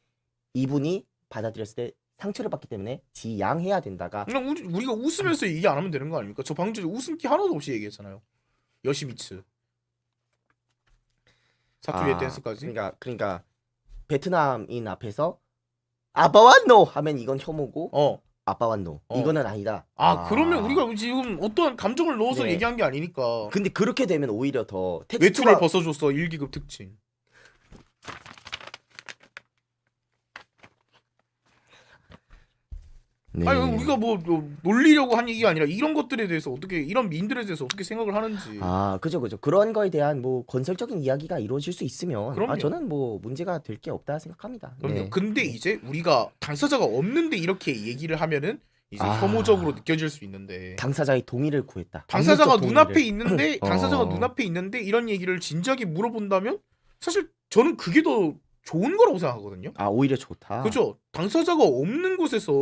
이분이 받아들였을 때 상처를 받기 때문에 지양해야 된다가. 그냥 우리가 웃으면서 얘기 안 하면 되는 거 아닙니까? 저 방금 전에 웃음기 하나도 없이 얘기했잖아요. 여시미츠. 사투리의 댄스까지. 그러니까 베트남인 앞에서 아빠완노 하면 이건 혐오고 아빠완노 이거는 아니다. 그러면 우리가 지금 어떤 감정을 넣어서 네. 얘기한 게 아니니까. 근데 그렇게 되면 오히려 더 외투를 벗어줬어 1기급 특징. 네. 우리가 놀리려고 한 얘기가 아니라 이런 것들에 대해서 이런 민들에 대해서 어떻게 생각을 하는지. 그죠. 그런 거에 대한 건설적인 이야기가 이루어질 수 있으면 그럼요. 저는 문제가 될 게 없다 생각합니다. 그럼요. 네. 근데 이제 우리가 당사자가 없는데 이렇게 얘기를 하면은 이제 혐오적으로 느껴질 수 있는데. 당사자의 동의를 구했다. 당사자가 암묵적 눈앞에 동의를. 있는데 이런 얘기를 진지하게 물어본다면 사실 저는 그게 더 좋은 거라고 생각하거든요. 오히려 좋다. 그죠? 당사자가 없는 곳에서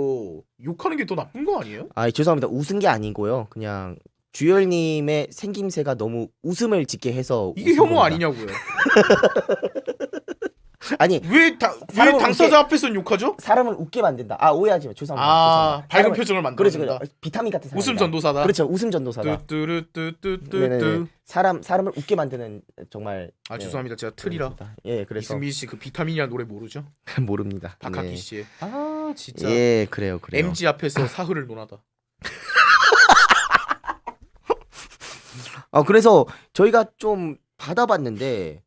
욕하는 게 더 나쁜 거 아니에요? 죄송합니다. 웃은 게 아니고요. 그냥 주열님의 생김새가 너무 웃음을 짓게 해서 이게 웃은 혐오 겁니다. 아니냐고요. 아니 왜 사람을 당사자 앞에서는 욕하죠? 사람을 웃게 만든다. 아 오해하지 마. 죄송합니다. 아, 밝은 사람을- 표정을 그렇죠. 만든다. 비타민 같은 사람. 웃음 전도사다. 그렇죠. 웃음 전도사다. 네네네. 뚜뚜루뚜뚜뚜뚜. 사람을 웃게 만드는 정말. 아 죄송합니다. 제가 틀이라. 예, 그래서 이승민 씨 그 비타민이라는 노래 모르죠? 모릅니다. 박학기 네. 씨의. 아 진짜. 예, 그래요. MG 앞에서 사흘을 논하다. 그래서 저희가 좀 받아봤는데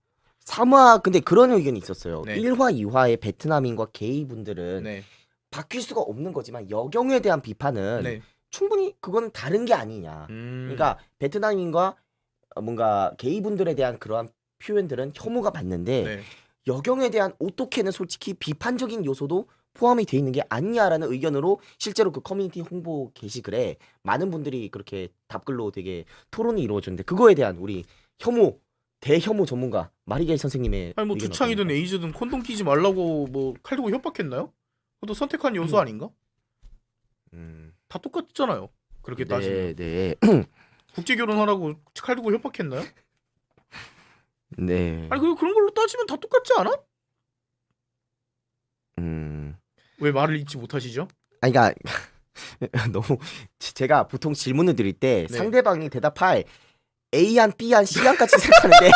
3화 근데 그런 의견이 있었어요. 네. 1화, 2화의 베트남인과 게이 분들은 네. 바뀔 수가 없는 거지만 여경에 대한 비판은 네. 충분히 그건 다른 게 아니냐. 그러니까 베트남인과 뭔가 게이 분들에 대한 그러한 표현들은 혐오가 맞는데 네. 여경에 대한 오토캐는 솔직히 비판적인 요소도 포함이 돼 있는 게 아니냐라는 의견으로 실제로 그 커뮤니티 홍보 게시글에 많은 분들이 그렇게 답글로 되게 토론이 이루어졌는데 그거에 대한 우리 대혐오 전문가 마리겔 선생님의 아니 뭐 의견은 두창이든 어떻습니까? 에이즈든 콘돔 끼지 말라고 뭐 칼 들고 협박했나요? 그것도 선택한 요소 아닌가? 다 똑같잖아요. 그렇게 따지면. 네. 국제 결혼하라고 칼 들고 협박했나요? 네. 아니 그런 걸로 따지면 다 똑같지 않아? 왜 말을 잊지 못하시죠? 아니 그러니까 너무 제가 보통 질문을 드릴 때 네. 상대방이 대답할 A안, B안, C안 같이 생각하는데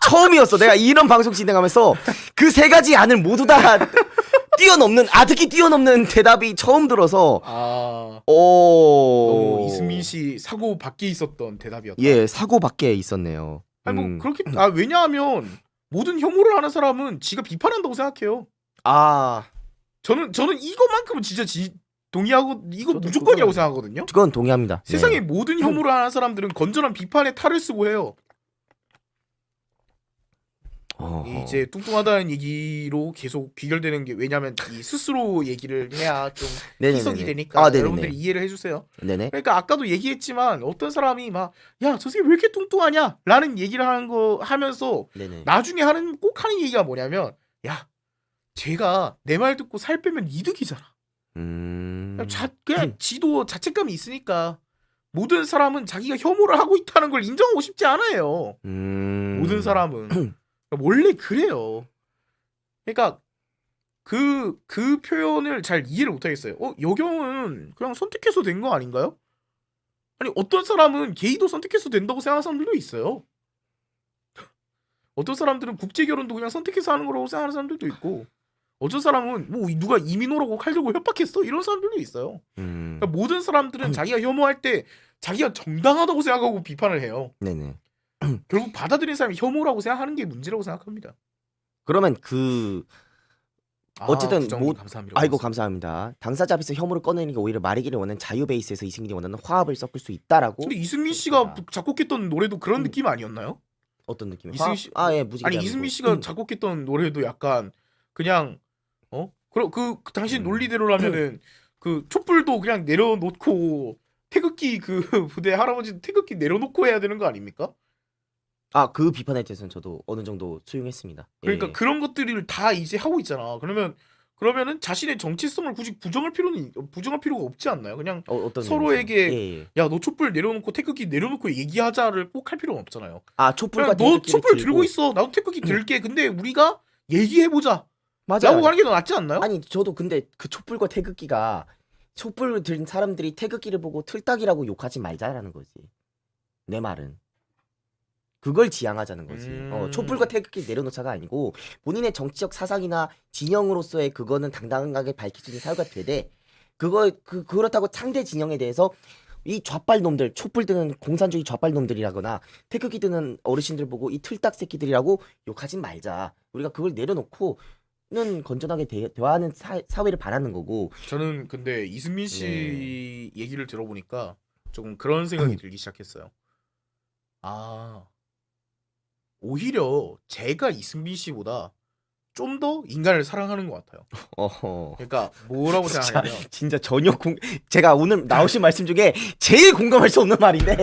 처음이었어. 내가 이런 방송 진행하면서 그 세 가지 안을 모두 다 아득히 뛰어넘는 대답이 처음 들어서 너무 이승민 씨 사고 밖에 있었던 대답이었다. 예, 사고 밖에 있었네요. 아니 뭐 그렇게 왜냐하면 모든 혐오를 하는 사람은 지가 비판한다고 생각해요. 저는 이것만큼은 진짜 동의하고 이거 저도 무조건이라고 그거는- 생각하거든요. 그건 동의합니다. 세상의 모든 혐오를 하는 사람들은 건전한 비판에 탈을 쓰고 해요. 이제 뚱뚱하다는 얘기로 계속 귀결되는 게 왜냐면 이 스스로 얘기를 해야 좀 희석이 되니까 여러분들이 이해를 해주세요. 네네. 그러니까 아까도 얘기했지만 어떤 사람이 막 야 저 새끼 왜 이렇게 뚱뚱하냐 라는 얘기를 하는 거 하면서 네네. 나중에 꼭 하는 얘기가 뭐냐면 야 쟤가 내 말 듣고 살 빼면 이득이잖아. 그냥 지도 자책감이 있으니까 모든 사람은 자기가 혐오를 하고 있다는 걸 인정하고 싶지 않아요. 모든 사람은 원래 그래요. 그러니까 그 표현을 잘 이해를 못하겠어요. 여경은 그냥 선택해서 된 거 아닌가요? 아니 어떤 사람은 게이도 선택해서 된다고 생각하는 사람들도 있어요. 어떤 사람들은 국제 결혼도 그냥 선택해서 하는 거라고 생각하는 사람들도 있고 어떤 사람은 뭐 누가 이민호라고 칼 들고 협박했어 이런 사람들도 있어요. 그러니까 모든 사람들은 자기가 혐오할 때 자기가 정당하다고 생각하고 비판을 해요. 네네. 결국 받아들인 사람이 혐오라고 생각하는 게 문제라고 생각합니다. 그러면 어쨌든 부장님 감사합니다. 아이고 감사합니다. 당사자 앞에서 혐오를 꺼내는 게 오히려 마리기를 원하는 자유 베이스에서 이승민이 원하는 화합을 섞을 수 있다라고. 근데 이승민 씨가 작곡했던 노래도 그런 느낌 아니었나요? 어떤 느낌? 이승민 씨 예, 무지개. 아니 이승민 씨가 작곡했던 노래도 약간 그냥 그 당신 논리대로라면은 그 촛불도 그냥 내려놓고 태극기 그 부대 할아버지 태극기 내려놓고 해야 되는 거 아닙니까? 그 비판에 대해서는 저도 어느 정도 수용했습니다. 그러니까 예. 그런 것들을 다 이제 하고 있잖아. 그러면은 자신의 정체성을 굳이 부정할 필요가 없지 않나요? 그냥 어떤 서로에게 야 너 촛불 내려놓고 태극기 내려놓고 얘기하자를 꼭 할 필요는 없잖아요. 촛불과 너 촛불 들고 있어. 나도 태극기 들게. 근데 우리가 얘기해보자. 맞아요. 라고 하는 게 더 낫지 않나요? 아니 저도 근데 그 촛불과 태극기가 촛불을 든 사람들이 태극기를 보고 틀딱이라고 욕하지 말자라는 거지. 내 말은. 그걸 지향하자는 거지. 촛불과 태극기 내려놓자가 아니고 본인의 정치적 사상이나 진영으로서의 그거는 당당하게 밝힐 수 있는 사유가 되되 그렇다고 상대 진영에 대해서 이 좌빨 놈들, 촛불 드는 공산주의 좌빨 놈들이라거나 태극기 드는 어르신들 보고 이 틀딱 새끼들이라고 욕하지 말자. 우리가 그걸 내려놓고는 건전하게 대화하는 사회를 바라는 거고. 저는 근데 이승민 씨 얘기를 들어보니까 조금 그런 생각이 들기 시작했어요. 오히려 제가 이승민 씨보다 좀 더 인간을 사랑하는 것 같아요. 그러니까 뭐라고 생각하냐면 진짜 제가 오늘 나오신 말씀 중에 제일 공감할 수 없는 말인데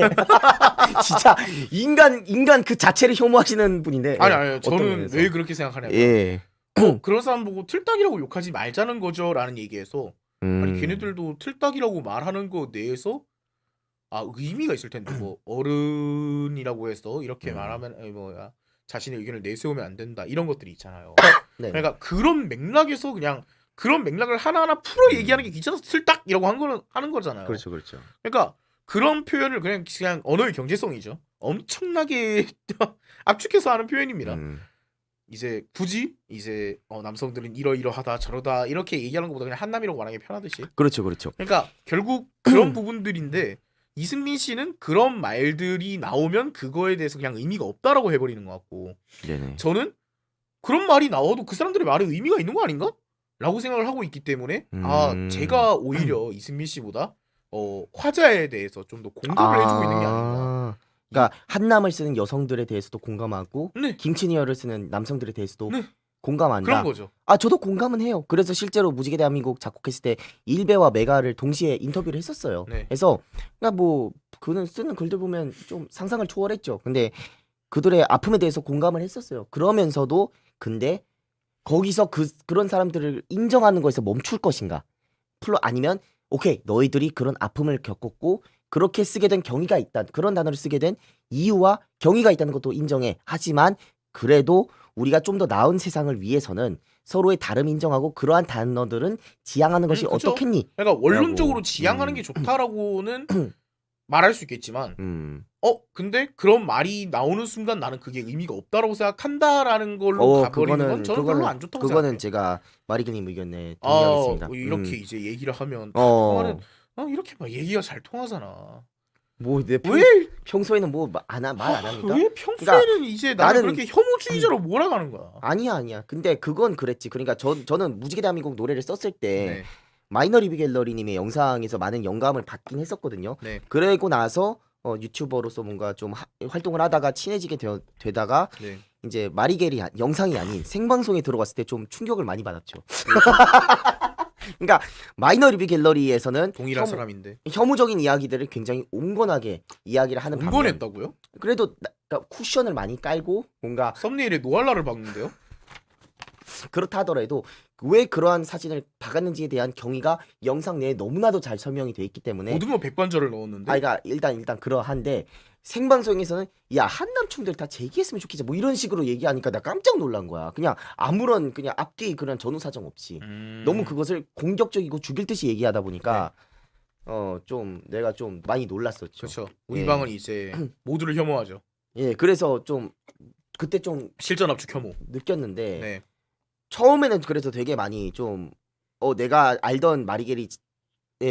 진짜 인간 그 자체를 혐오하시는 분인데. 아니 저는 왜 그렇게 생각하냐면 그런 사람 보고 틀딱이라고 욕하지 말자는 거죠라는 얘기에서 아니 걔네들도 틀딱이라고 말하는 거 내에서 의미가 있을 텐데 뭐 어른이라고 해서 이렇게 말하면 자신의 의견을 내세우면 안 된다 이런 것들이 있잖아요. 네. 그러니까 그런 맥락에서 그냥 그런 맥락을 하나하나 풀어 얘기하는 게 귀찮아서 틀딱 이라고 하는 거잖아요. 그렇죠, 그렇죠. 그러니까 그런 표현을 그냥 언어의 경제성이죠. 엄청나게 압축해서 하는 표현입니다. 이제 굳이 이제 남성들은 이러이러하다 저러다 이렇게 얘기하는 것보다 그냥 한남이라고 말하는 게 편하듯이. 그렇죠, 그렇죠. 그러니까 결국 그런 부분들인데 이승민 씨는 그런 말들이 나오면 그거에 대해서 그냥 의미가 없다라고 해버리는 것 같고, 네네. 저는 그런 말이 나와도 그 사람들의 말에 의미가 있는 거 아닌가? 라고 생각을 하고 있기 때문에 제가 오히려 이승민 씨보다 화자에 대해서 좀 더 공감을 해주고 있는 게 아닌가. 그러니까 한남을 쓰는 여성들에 대해서도 공감하고 네. 김치니어를 쓰는 남성들에 대해서도 네. 공감한다. 그런 거죠. 저도 공감은 해요. 그래서 실제로 무지개 대한민국 작곡했을 때 일베와 메가를 동시에 인터뷰를 했었어요. 네. 그래서 그러니까 뭐 그는 쓰는 글들 보면 좀 상상을 초월했죠. 근데 그들의 아픔에 대해서 공감을 했었어요. 그러면서도 근데 거기서 그런 사람들을 인정하는 거에서 멈출 것인가? 아니면 오케이 너희들이 그런 아픔을 겪었고 그렇게 쓰게 된 경위가 있다. 그런 단어를 쓰게 된 이유와 경위가 있다는 것도 인정해. 하지만 그래도 우리가 좀 더 나은 세상을 위해서는 서로의 다름 인정하고 그러한 단어들은 지향하는 것이 그쵸? 어떻겠니? 그러니까 원론적으로 지향하는 게 좋다라고는 말할 수 있겠지만 근데 그런 말이 나오는 순간 나는 그게 의미가 없다라고 생각한다라는 걸로 가버리는 건 저는 별로 안 좋다고 생각해요. 그거는 제가 마리그님 의견에 동의하겠습니다. 이렇게 이제 얘기를 하면 통하는 이렇게 막 얘기가 잘 통하잖아. 왜 평소에는 뭐 말 안 합니까? 왜 평소에는 그러니까 이제 나는 그렇게 혐오주의자로 몰아가는 거야. 아니야. 근데 그건 그랬지. 그러니까 저는 무지개 대한민국 노래를 썼을 때 네. 마이너 리뷰 갤러리님의 영상에서 많은 영감을 받긴 했었거든요. 네. 그러고 나서 유튜버로서 뭔가 좀 활동을 하다가 친해지게 되다가 네. 이제 마리겔이 영상이 아닌 생방송에 들어갔을 때 좀 충격을 많이 받았죠. 그러니까 마이너 리뷰 갤러리에서는 동일한 사람인데 혐오적인 이야기들을 굉장히 온건하게 이야기를 하는 반면 온건했다고요? 그래도 그러니까 쿠션을 많이 깔고 뭔가 썸네일에 노알라를 박는데요? 그렇다 하더라도 왜 그러한 사진을 박았는지에 대한 경위가 영상 내에 너무나도 잘 설명이 돼 있기 때문에 고등어 백반절을 넣었는데. 그러니까 일단 그러한데 생방송에서는 야 한남충들 다 제기했으면 좋겠지 뭐 이런 식으로 얘기하니까 나 깜짝 놀란 거야. 그냥 아무런 그냥 앞뒤 그런 전후 사정 없이 너무 그것을 공격적이고 죽일 듯이 얘기하다 보니까 좀 내가 좀 많이 놀랐었죠. 그렇죠. 우리 방은 이제 모두를 혐오하죠. 예, 그래서 좀 그때 좀 실전 압축 혐오 느꼈는데 네. 처음에는 그래서 되게 많이 좀 내가 알던 마리게리의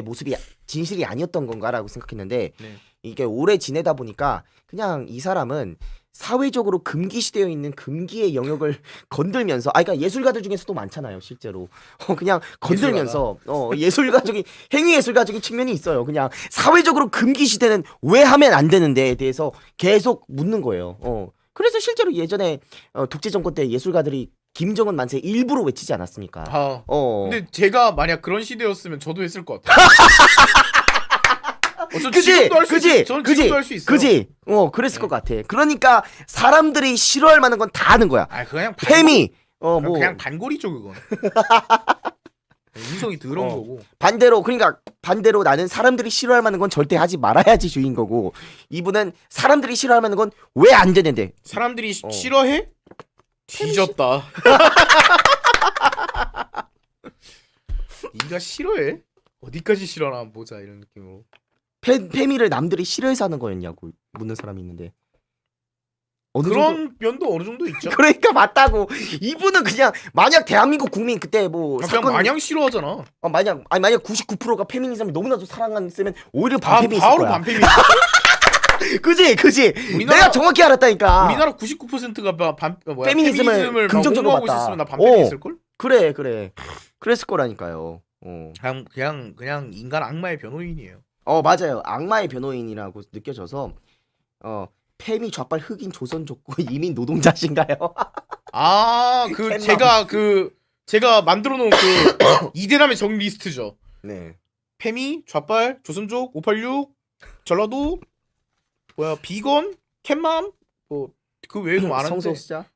모습이 진실이 아니었던 건가라고 생각했는데 네. 이게 오래 지내다 보니까 그냥 이 사람은 사회적으로 금기시되어 있는 금기의 영역을 건들면서 그러니까 예술가들 중에서도 많잖아요 실제로 그냥 건들면서 예술가적인 행위 예술가적인 측면이 있어요. 그냥 사회적으로 금기시되는 왜 하면 안 되는데에 대해서 계속 묻는 거예요. 그래서 실제로 예전에 독재 정권 때 예술가들이 김정은 만세 일부러 외치지 않았습니까? 근데 제가 만약 그런 시대였으면 저도 했을 것 같아요. 지금도 할 수 있어요. 저는 지금도 할 수 있어요. 그지? 그랬을 것 같아. 그러니까 사람들이 싫어할 만한 건 다 하는 거야. 그냥 페미, 뭐 그냥 단골이죠 그건. 인성이 더러운 거고. 반대로 나는 사람들이 싫어할 만한 건 절대 하지 말아야지 주인 거고 이분은 사람들이 싫어할 만한 건 왜 안 되는데. 사람들이 싫어해? 뒤졌다. 네가 싫어해? 어디까지 싫어나 한번 보자 이런 느낌으로. 페미를 남들이 싫어해서 하는 거였냐고 묻는 사람이 있는데 그런 면도 어느 정도 있죠. 그러니까 맞다고. 이분은 그냥 만약 대한민국 국민 그때 뭐 그냥 마냥 싫어하잖아. 만약 99%가 페미니즘을 너무나도 사랑했으면 오히려 반페미 있을 바로 거야. 반페미. 그지. 내가 정확히 알았다니까. 우리나라 99%가 페미니즘을 긍정적으로 하고 봤다. 있었으면 나 반페미 했을 걸? 그래. 그랬을 거라니까요. 그냥 인간 악마의 변호인이에요. 맞아요. 악마의 변호인이라고 느껴져서 페미 좌빨 흑인 조선족고 이민 노동자신가요? 제가 만들어 놓은 그 이대남의 정 리스트죠. 네. 페미, 좌빨, 조선족, 586, 전라도, 비건, 캣맘, 뭐 그 외에도 많은데. 성소수자.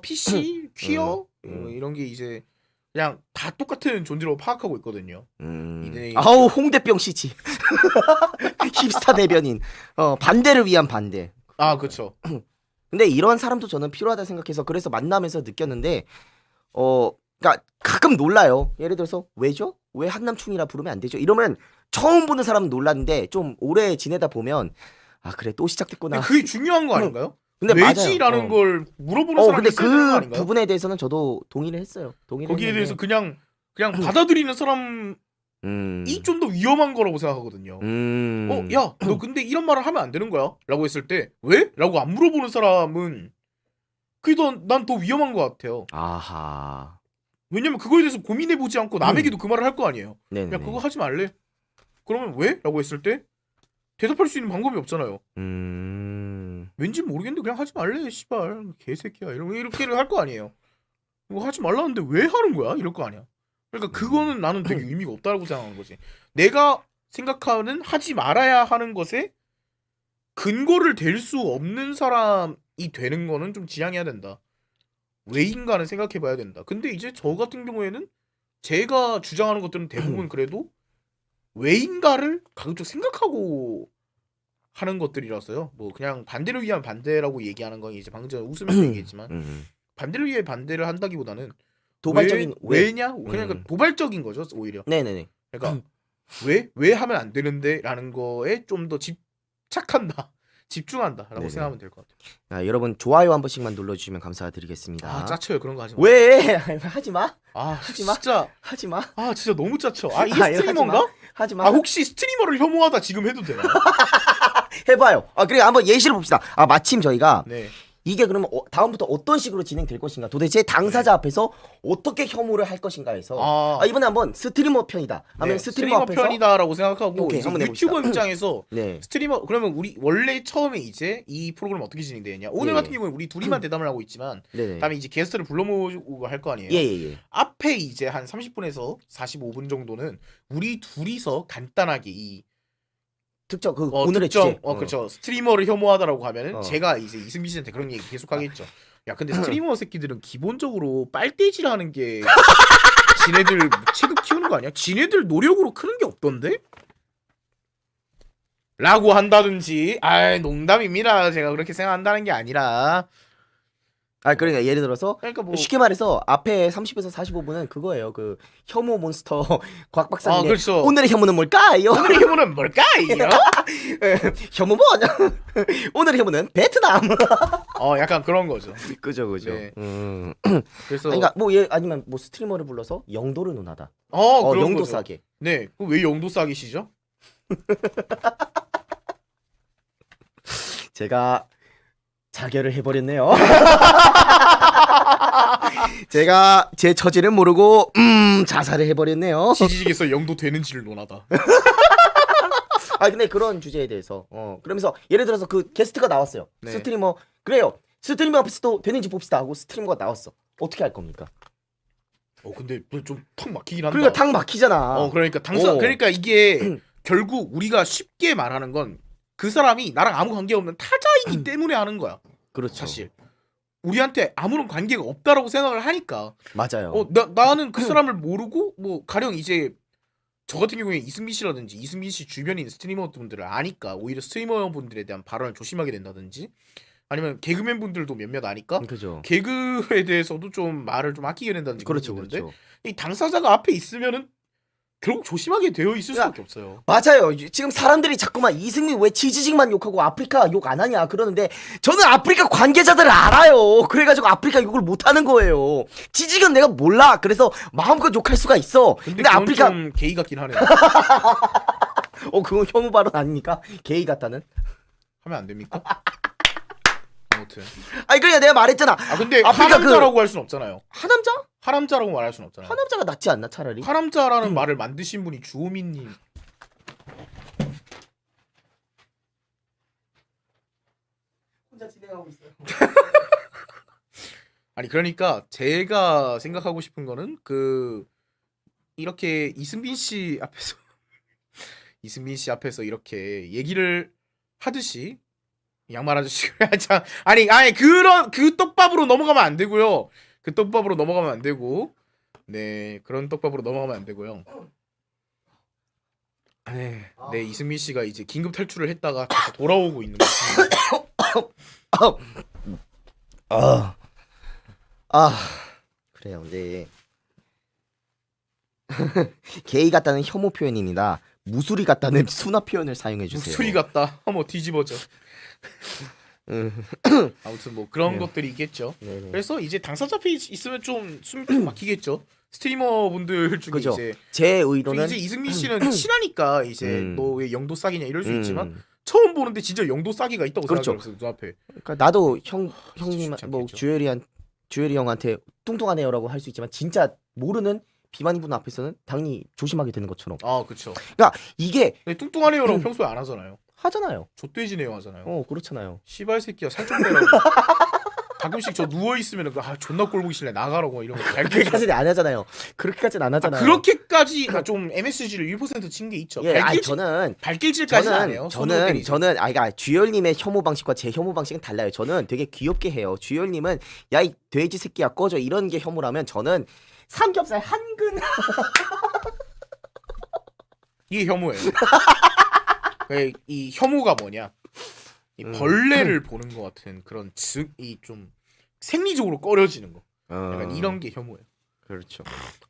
PC, 퀴어 이런 게 이제 그냥 다 똑같은 존재로 파악하고 있거든요. 홍대병 씨지. 힙스타 대변인. 반대를 위한 반대. 그렇죠. 근데 이런 사람도 저는 필요하다 생각해서 그래서 만나면서 느꼈는데 그러니까 가끔 놀라요. 예를 들어서 왜죠? 왜 한남충이라 부르면 안 되죠? 이러면 처음 보는 사람은 놀랐는데 좀 오래 지내다 보면 아 그래 또 시작됐구나. 근데 그게 중요한 거 아닌가요? 근데 왜지라는 맞아요. 걸 물어보는 사람이 근데 있어야 되는 거 그 아닌가요? 부분에 대해서는 저도 동의를 했어요. 거기에 대해서 그냥 받아들이는 사람이 좀 더 위험한 거라고 생각하거든요. 야, 너 근데 이런 말을 하면 안 되는 거야? 라고 했을 때 왜? 라고 안 물어보는 사람은 그게 난 더 위험한 것 같아요. 아하. 왜냐면 그거에 대해서 고민해보지 않고 남에게도 그 말을 할 거 아니에요. 네네. 야, 그거 하지 말래? 그러면 왜? 라고 했을 때 대답할 수 있는 방법이 없잖아요. 왠지 모르겠는데 그냥 하지 말래, 씨발 개새끼야. 이렇게를 할 거 아니에요. 이거 하지 말라는데 왜 하는 거야? 이럴 거 아니야. 그러니까 그거는 나는 되게 의미가 없다고 생각하는 거지. 내가 생각하는 하지 말아야 하는 것에 근거를 댈 수 없는 사람이 되는 거는 좀 지양해야 된다. 왜인가는 생각해봐야 된다. 근데 이제 저 같은 경우에는 제가 주장하는 것들은 대부분 그래도 왜인가를 가급적 생각하고 하는 것들이라서요. 뭐 그냥 반대를 위한 반대라고 얘기하는 건 이제 방금 전에 웃으면서 얘기했지만 반대를 위해 반대를 한다기보다는 도발적인 왜냐? 그냥 도발적인 거죠 오히려. 네네네. 그러니까 왜 하면 안 되는데라는 거에 좀 더 집착한다, 집중한다라고 네네. 생각하면 될 것 같아요. 아, 여러분 좋아요 한 번씩만 눌러주시면 감사드리겠습니다. 아 짜쳐요 그런 거 하지 마. 왜? 하지 마. 아 하지 마. 진짜. 하지 마. 아 진짜 너무 짜쳐. 아 이게 아, 이거 스트리머인가? 하지 마. 아 혹시 스트리머를 혐오하다 지금 해도 되나? 해봐요. 그래 한번 예시를 봅시다. 마침 저희가 네. 이게 그러면 다음부터 어떤 식으로 진행될 것인가, 도대체 당사자 앞에서 어떻게 혐오를 할 것인가 해서 이번에 한번 스트리머 편이다 하면 네, 스트리머 앞에서 편이다라고 생각하고 오케이, 이제 한번 유튜버 해봅시다. 입장에서 네. 스트리머 그러면 우리 원래 처음에 이제 이 프로그램 어떻게 진행되느냐 오늘 예. 같은 경우는 우리 둘이만 대담을 하고 있지만 네네. 다음에 이제 게스트를 불러 모으고 할 거 아니에요. 예예예. 앞에 이제 한 30분에서 45분 정도는 우리 둘이서 간단하게 이 특정 오늘의 주제. 그렇죠. 스트리머를 혐오하다라고 하면은 어. 제가 이제 이승민 씨한테 그런 얘기 계속 하겠죠. 야 근데 스트리머 새끼들은 기본적으로 빨대질 하는 게 지네들 체급 키우는 거 아니야? 지네들 노력으로 크는 게 없던데? 라고 한다든지. 농담입니다. 제가 그렇게 생각한다는 게 아니라 그러니까 예를 들어서 그러니까 뭐 쉽게 말해서 앞에 30에서 45분은 그거예요. 그 혐오 몬스터 곽 박사님의 그렇죠. 오늘의 혐오는 뭘까요? 오늘의 혐오는 뭘까요? 혐오 뭐? 오늘의 혐오는 베트남. 약간 그런 거죠. 그죠. 네. 그래서 그러니까 아니면 뭐 스트리머를 불러서 영도를 논하다. 그런 영도 거죠. 싸게. 네. 왜 영도 싸게시죠? 제가 자결을 해버렸네요. 제가 제 처지를 모르고 자살을 해버렸네요. 지지직에서 영도 되는지를 논하다. 근데 그런 주제에 대해서 그러면서 예를 들어서 그 게스트가 나왔어요. 네. 스트리머 그래요. 스트리머 앞에서도 되는지 봅시다 하고 스트리머가 나왔어. 어떻게 할 겁니까? 근데 좀 턱 막히긴 한다. 그러니까 탁 막히잖아. 그러니까 그러니까 이게 결국 우리가 쉽게 말하는 건 그 사람이 나랑 아무 관계 없는 타자이기 때문에 하는 거야. 그렇죠. 사실 우리한테 아무런 관계가 없다라고 생각을 하니까. 맞아요. 나는 그 사람을 모르고 뭐 가령 이제 저 같은 경우에 이승민 씨라든지 이승민 씨 주변인 스트리머 분들을 아니까 오히려 스트리머 분들에 대한 발언을 조심하게 된다든지 아니면 개그맨 분들도 몇몇 아니까 그죠. 개그에 대해서도 좀 말을 좀 아끼게 된다든지 그렇죠. 그런 게 있는데 그렇죠. 이 당사자가 앞에 있으면은 결국 조심하게 되어 있을 수밖에 없어요. 맞아요. 지금 사람들이 자꾸만 이승민 왜 지지직만 욕하고 아프리카 욕 안 하냐 그러는데 저는 아프리카 관계자들을 알아요. 그래가지고 아프리카 욕을 못 하는 거예요. 지직은 내가 몰라. 그래서 마음껏 욕할 수가 있어. 근데 아프리카 좀 게이 같긴 하네요. 그건 혐오 발언 아닙니까? 게이 같다는? 하면 안 됩니까? 아무튼. 그러니까 내가 말했잖아. 근데 아프리카 하남자라고 할 순 없잖아요. 하남자? 하남자라고 말할 순 없잖아요. 하남자가 낫지 않나 차라리? 하남자라는 말을 만드신 분이 주호민님. 혼자 진행하고 있어요. 아니 그러니까 제가 생각하고 싶은 거는 이렇게 이승민 씨 앞에서 이렇게 얘기를 하듯이 양말 아저씨 아니 그런 그 떡밥으로 넘어가면 안 되고요. 그 떡밥으로 넘어가면 안 되고 네 그런 떡밥으로 넘어가면 안 되고요. 네 이승민 씨가 이제 긴급 탈출을 했다가 다시 돌아오고 있는 거죠. 그래요. 네. 게이 같다는 혐오 표현입니다. 무수리 같다는 순화 표현을 사용해 주세요. 무수리 같다. 뭐 뒤집어져. 음. 아무튼 뭐 그런 네. 것들이 있겠죠. 네네. 그래서 이제 당사자 페이지 있으면 좀 숨이 좀 막히겠죠. 스트리머 분들 중에 그죠. 이제 제 의도는 이제 이승민 씨는 친하니까 이제 음. 너 왜 영도 싸기냐 이럴 수 있지만 처음 보는데 진짜 영도 싸기가 있다고 그렇죠. 생각했어요 눈앞에. 그러니까 나도 형님 쉽지 뭐 않겠죠. 주열이 형한테 뚱뚱하네요라고 할 수 있지만 진짜 모르는 비만인 분 앞에서는 당연히 조심하게 되는 것처럼. 아 그렇죠. 이게 뚱뚱하네요라고 평소에 안 하잖아요. 하잖아요. 좆돼지네요 하잖아요. 그렇잖아요. 씨발 새끼야 살 좀 빼라고. 가끔씩 저 누워 있으면 존나 꼴 보기 싫네 나가라고 이런 거 그렇게까지는 안 하잖아요. 그렇게까지는 안 하잖아요. 그렇게까지 좀 MSG를 1% 친 게 있죠. 예, 저는 발길질까지는 안 해요. 그러니까 주열님의 혐오 방식과 제 혐오 방식은 달라요. 저는 되게 귀엽게 해요. 주열님은 야 이 돼지 새끼야 꺼져 이런 게 혐오라면 저는 삼겹살 한근 이게 혐오예요. 이 혐오가 뭐냐? 이 벌레를 보는 것 같은 그런 이 좀 생리적으로 꺼려지는 거. 약간 이런 게 혐오예요. 그렇죠.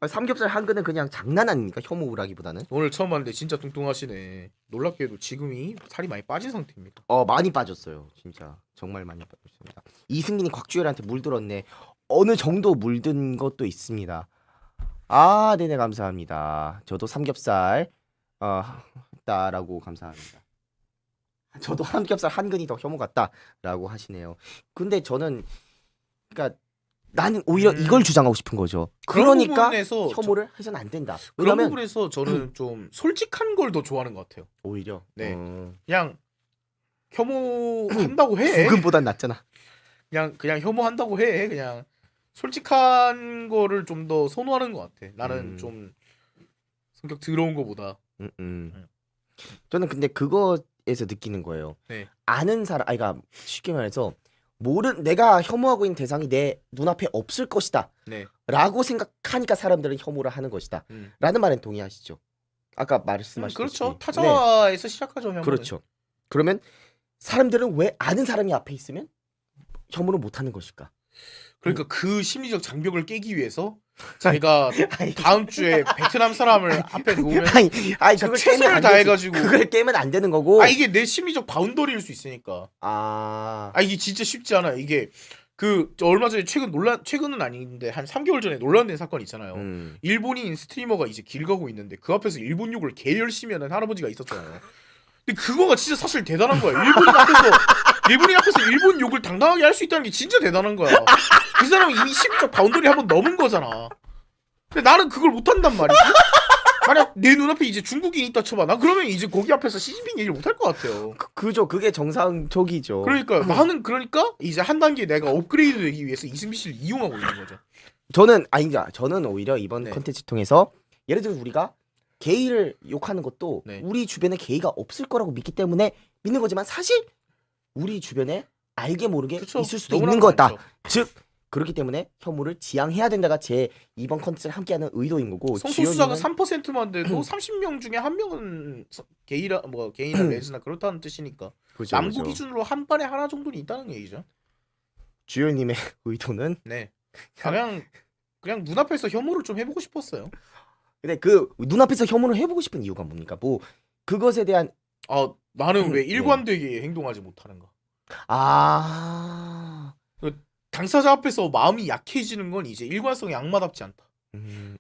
삼겹살 한근은 그냥 장난 아닙니까? 혐오라기보다는. 오늘 처음 봤는데 진짜 뚱뚱하시네. 놀랍게도 지금이 살이 많이 빠진 상태입니다. 많이 빠졌어요. 진짜 정말 많이 빠졌습니다. 이승민이 곽주열한테 물들었네. 어느 정도 물든 것도 있습니다. 아, 네네 감사합니다. 저도 삼겹살 했다라고 감사합니다. 저도 삼겹살 한근이 더 혐오 같다라고 하시네요. 근데 저는 그러니까 나는 오히려 이걸 주장하고 싶은 거죠. 그러니까 혐오를 해서는 안 된다. 그런 왜냐면 부분에서 저는 좀 솔직한 걸 더 좋아하는 것 같아요. 오히려 네. 그냥 혐오한다고 해. 부금보단 낫잖아. 그냥 혐오한다고 해. 그냥 솔직한 거를 좀 더 선호하는 것 같아. 나는 좀 성격 더러운 거보다. 저는 근데 그거에서 느끼는 거예요. 네. 아는 사람, 그러니까 쉽게 말해서 내가 혐오하고 있는 대상이 내 눈앞에 없을 것이다. 네. 라고 생각하니까 사람들은 혐오를 하는 것이다. 라는 말엔 동의하시죠? 아까 말씀하셨듯이. 그렇죠. 타자와에서 시작하죠. 혐오는. 그렇죠. 그러면 사람들은 왜 아는 사람이 앞에 있으면 혐오를 못하는 것일까? 그러니까 그 심리적 장벽을 깨기 위해서 자기가 다음 주에 베트남 사람을 앞에 놓으면 그걸 최선을 다해가지고 그걸 깨면 안 되는 거고. 이게 내 심리적 바운더리일 수 있으니까. 이게 진짜 쉽지 않아요. 이게 얼마 전에 최근은 아닌데 한 3개월 전에 논란된 사건 있잖아요. 일본인 스트리머가 이제 길 가고 있는데 그 앞에서 일본 욕을 개 열심히 하는 할아버지가 있었잖아요. 근데 그거가 진짜 사실 대단한 거야. 일본인 앞에서 일본 욕을 당당하게 할 수 있다는 게 진짜 대단한 거야. 그 사람은 이미 심리적 바운더리 한번 넘은 거잖아. 근데 나는 그걸 못한단 말이지. 만약 내 눈앞에 이제 중국인이 있다 쳐봐. 나 그러면 이제 거기 앞에서 시진핑 얘기를 못할 것 같아요. 그죠. 그게 정상적이죠. 그러니까 나는 이제 한 단계 내가 업그레이드 되기 위해서 이승민 씨를 이용하고 있는 거죠. 저는 오히려 이번 컨텐츠 통해서 예를 들어 우리가 게이를 욕하는 것도 우리 주변에 게이가 없을 거라고 믿기 때문에 믿는 거지만 사실 우리 주변에 알게 모르게 있을 수도 있는 거다. 즉 그렇기 때문에 혐오를 지양해야 된다가 제 이번 컨텐츠를 함께하는 의도인 거고. 성소수자가 3%만 돼도 30명 중에 한 명은 게이나 레즈나 그렇다는 뜻이니까. 그죠, 남구 기준으로 한 반에 하나 정도는 있다는 얘기죠. 주열님의 의도는 그냥 눈앞에서 혐오를 좀 해보고 싶었어요. 근데 그 눈앞에서 혐오를 해보고 싶은 이유가 뭡니까? 뭐 그것에 대한 나는 왜 일관되게 행동하지 못하는가? 당사자 앞에서 마음이 약해지는 건 이제 일관성이 악마답지 않다.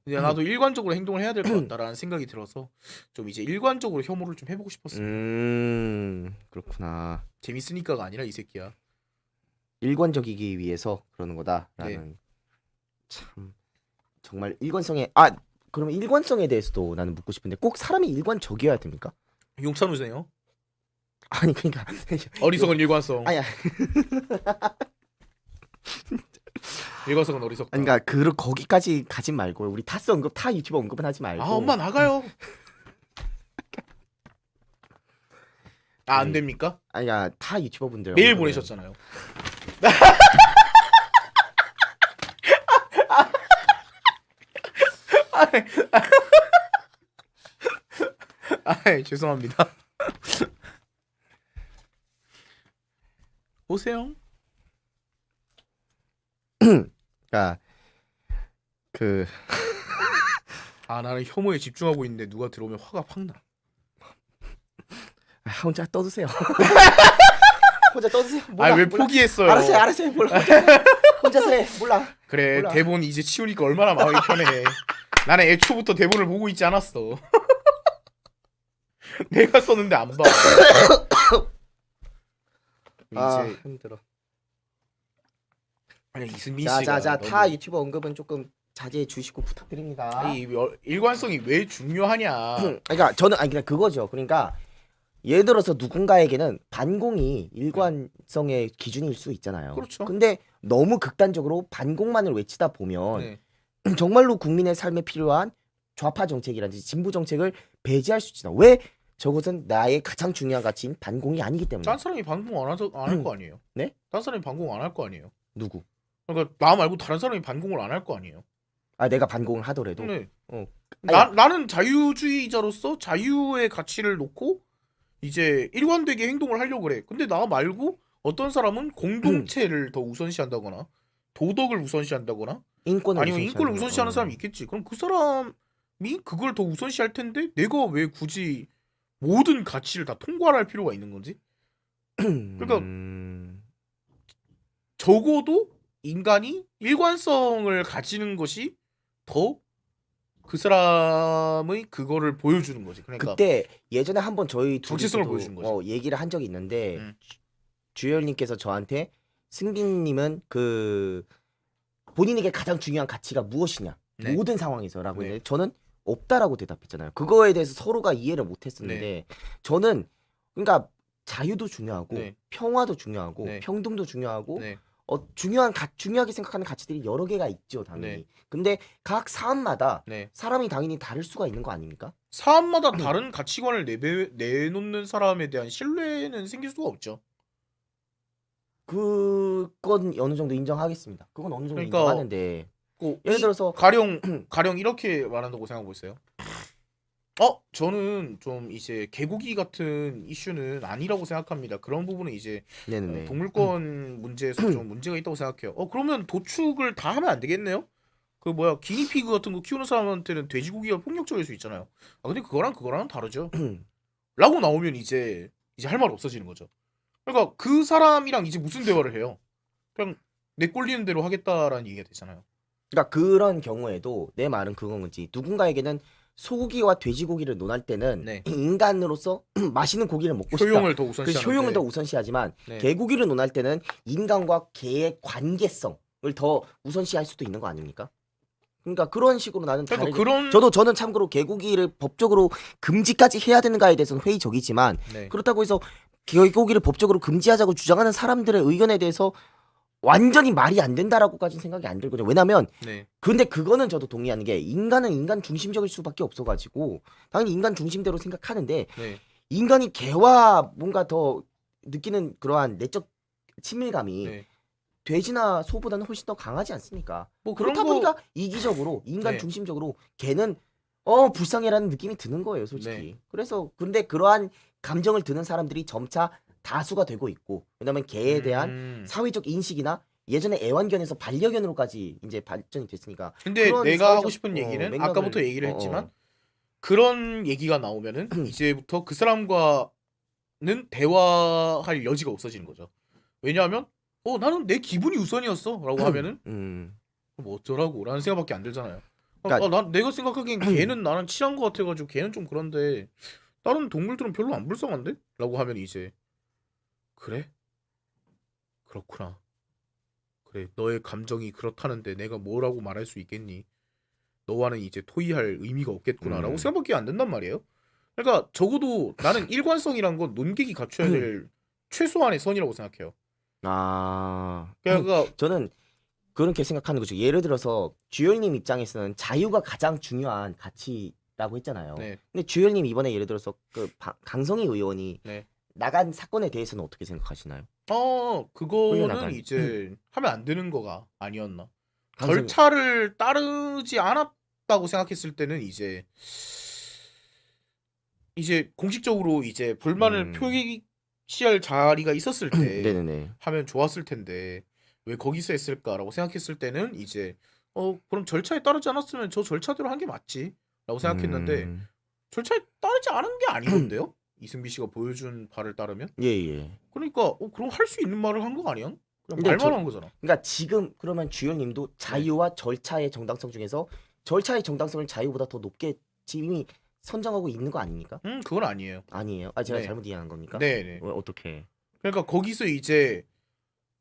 이제 나도 일관적으로 행동을 해야 될 것 같다라는 생각이 들어서 좀 이제 일관적으로 혐오를 좀 해보고 싶었어요. 그렇구나. 재밌으니까가 아니라 이 새끼야. 일관적이기 위해서 그러는 거다라는. 참 정말 일관성에 그러면 일관성에 대해서도 나는 묻고 싶은데 꼭 사람이 일관적이어야 됩니까? 용찬 우세요? 아니 그러니까 어리석은 일관성. 아니야. 일관성은 어리석다. 그러니까 거기까지 가지 말고 우리 타 유튜버 언급은 하지 말고. 엄마 나가요. 안 됩니까? 아니야 타 유튜버 분들 메일 보내셨잖아요. 죄송합니다. 오세요. 그러니까 그 나는 혐오에 집중하고 있는데 누가 들어오면 화가 확 나. 혼자 떠드세요. 혼자 떠드세요. 왜 포기했어요? 알았어요. 몰라. 혼자서 해. 몰라. 그래, 몰라. 대본 이제 치우니까 얼마나 마음이 편해. 나는 애초부터 대본을 보고 있지 않았어. 내가 썼는데 안 봐. 이제 힘들어. 아니, 이승민 씨가 자, 너무- 타 유튜버 언급은 조금 자제해 주시고 부탁드립니다. 이 일관성이 왜 중요하냐. 그러니까 저는 그냥 그거죠. 그러니까 예를 들어서 누군가에게는 반공이 일관성의 기준일 수 있잖아요. 그렇죠. 근데 너무 극단적으로 반공만을 외치다 보면 네. 정말로 국민의 삶에 필요한 좌파 정책이라든지 진보 정책을 배제할 수 있잖아. 왜? 저것은 나의 가장 중요한 가치인 반공이 아니기 때문에. 딴 사람이 반공 안 할 거 아니에요. 네? 딴 사람이 반공 안 할 거 아니에요. 누구? 그러니까 나 말고 다른 사람이 반공을 안 할 거 아니에요. 내가 반공을 하더라도. 네. 어. 나는 자유주의자로서 자유의 가치를 놓고 이제 일관되게 행동을 하려고 그래. 근데 나 말고 어떤 사람은 공동체를 더 우선시한다거나 도덕을 우선시한다거나 인권을 아니면 인권을 우선시하는 사람이 있겠지. 그럼 그 사람이 그걸 더 우선시할 텐데 내가 왜 굳이 모든 가치를 다 통과할 필요가 있는 건지? 그러니까 적어도 인간이 일관성을 가지는 것이 더 그 사람의 그거를 보여주는 거지. 그러니까 그때 예전에 한번 저희 정체성을 둘이서도 보여주는 거지. 얘기를 한 적이 있는데 음. 주열님께서 저한테 승빈님은 그 본인에게 가장 중요한 가치가 무엇이냐 네. 모든 상황에서라고 네. 했는데 저는 없다라고 대답했잖아요. 그거에 대해서 서로가 이해를 못했었는데 저는 그러니까 자유도 중요하고 네. 평화도 중요하고 네. 평등도 중요하고 네. 중요하게 생각하는 가치들이 여러 개가 있죠, 당연히. 네. 근데 각 사안마다 네. 사람이 당연히 다를 수가 있는 거 아닙니까? 사람마다 다른 가치관을 내놓는 사람에 대한 신뢰는 생길 수가 없죠. 그건 어느 정도 인정하겠습니다. 그건 어느 정도 그러니까 인정하는데 그 예를 들어서 가령 이렇게 말한다고 생각하고 있어요. 저는 좀 이제 개고기 같은 이슈는 아니라고 생각합니다. 그런 부분은 이제 네네네. 동물권 문제에서 좀 문제가 있다고 생각해요. 그러면 도축을 다 하면 안 되겠네요? 그 뭐야 기니피그 같은 거 키우는 사람한테는 돼지고기가 폭력적일 수 있잖아요. 근데 그거랑은 다르죠. 라고 나오면 이제 할 말 없어지는 거죠. 그러니까 그 사람이랑 이제 무슨 대화를 해요? 그냥 내 꼴리는 대로 하겠다라는 얘기가 되잖아요. 그러니까 그런 경우에도 내 말은 그건 거지. 누군가에게는 소고기와 돼지고기를 논할 때는 네. 인간으로서 맛있는 고기를 먹고 싶다. 효용을 더 그 우선시하는데 효용을 더 우선시하지만 네. 개고기를 논할 때는 인간과 개의 관계성을 더 우선시할 수도 있는 거 아닙니까? 그러니까 그런 식으로 나는 그러니까 다르게 그런 저는 참고로 개고기를 법적으로 금지까지 해야 되는가에 대해서는 회의적이지만 네. 그렇다고 해서 개고기를 법적으로 금지하자고 주장하는 사람들의 의견에 대해서 완전히 말이 안 된다라고까지는 생각이 안 들거든요. 왜냐면 네. 근데 그거는 저도 동의하는 게 인간은 인간 중심적일 수밖에 없어가지고 당연히 인간 중심대로 생각하는데 네. 인간이 개와 뭔가 더 느끼는 그러한 내적 친밀감이 네. 돼지나 소보다는 훨씬 더 강하지 않습니까? 뭐 그런 그렇다 거 보니까 이기적으로 인간 네. 중심적으로 개는 불쌍해라는 느낌이 드는 거예요, 솔직히. 네. 그래서 근데 그러한 감정을 드는 사람들이 점차 다수가 되고 있고 왜냐면 개에 대한 사회적 인식이나 예전에 애완견에서 반려견으로까지 이제 발전이 됐으니까. 근데 그런 내가 하고 사회적- 싶은 얘기는 맥락을- 아까부터 얘기를 했지만 그런 얘기가 나오면은 이제부터 그 사람과는 대화할 여지가 없어지는 거죠. 왜냐하면 나는 내 기분이 우선이었어라고 하면은 뭐 어쩌라고 라는 생각밖에 안 들잖아요. 그러니까- 내가 생각하기엔 걔는 나랑 친한 것 같아가지고 걔는 좀 그런데 다른 동물들은 별로 안 불쌍한데? 라고 하면 이제 그래? 그렇구나. 그래 너의 감정이 그렇다는데 내가 뭐라고 말할 수 있겠니? 너와는 이제 토의할 의미가 없겠구나라고 생각밖에 안 든단 말이에요. 그러니까 적어도 나는 일관성이란 건 논객이 갖춰야 될 최소한의 선이라고 생각해요. 그러니까 저는 그렇게 생각하는 거죠. 예를 들어서 주열님 입장에서는 자유가 가장 중요한 가치라고 했잖아요. 네. 근데 주열님 이번에 예를 들어서 그 강성희 의원이 네. 나간 사건에 대해서는 어떻게 생각하시나요? 그거는 흘려나간. 이제 하면 안 되는 거가 아니었나. 강성희- 절차를 따르지 않았다고 생각했을 때는 이제 공식적으로 이제 불만을 표시할 자리가 있었을 때 네네네. 하면 좋았을 텐데 왜 거기서 했을까라고 생각했을 때는 이제 그럼 절차에 따르지 않았으면 저 절차대로 한 게 맞지라고 생각했는데 절차에 따르지 않은 게 아니던데요? 이승비 씨가 보여준 바를 따르면? 예예. 그러니까 그럼 할 수 있는 말을 한 거 아니야? 그냥 근데 말만 한 거잖아. 그러니까 지금 그러면 주연님도 자유와 절차의 정당성 중에서 절차의 정당성을 자유보다 더 높게 이미 선정하고 있는 거 아닙니까? 그건 아니에요. 아니에요. 아 제가 네. 잘못 이해한 겁니까? 네네. 어떻게? 그러니까 거기서 이제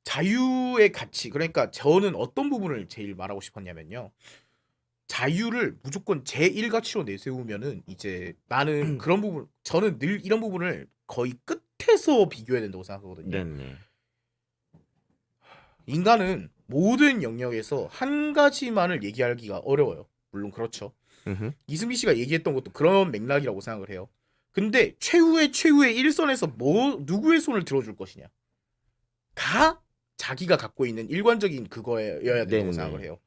자유의 가치, 그러니까 저는 어떤 부분을 제일 말하고 싶었냐면요. 자유를 무조건 제1 가치로 내세우면은 이제 나는 그런 부분, 저는 늘 이런 부분을 거의 끝에서 비교해야 된다고 생각하거든요. 네네. 인간은 모든 영역에서 한 가지만을 얘기하기가 어려워요. 물론 그렇죠. 이승비 씨가 얘기했던 것도 그런 맥락이라고 생각을 해요. 근데 최후의 일선에서 누구의 손을 들어줄 것이냐. 다 자기가 갖고 있는 일관적인 그거여야 된다고 네네네. 생각을 해요.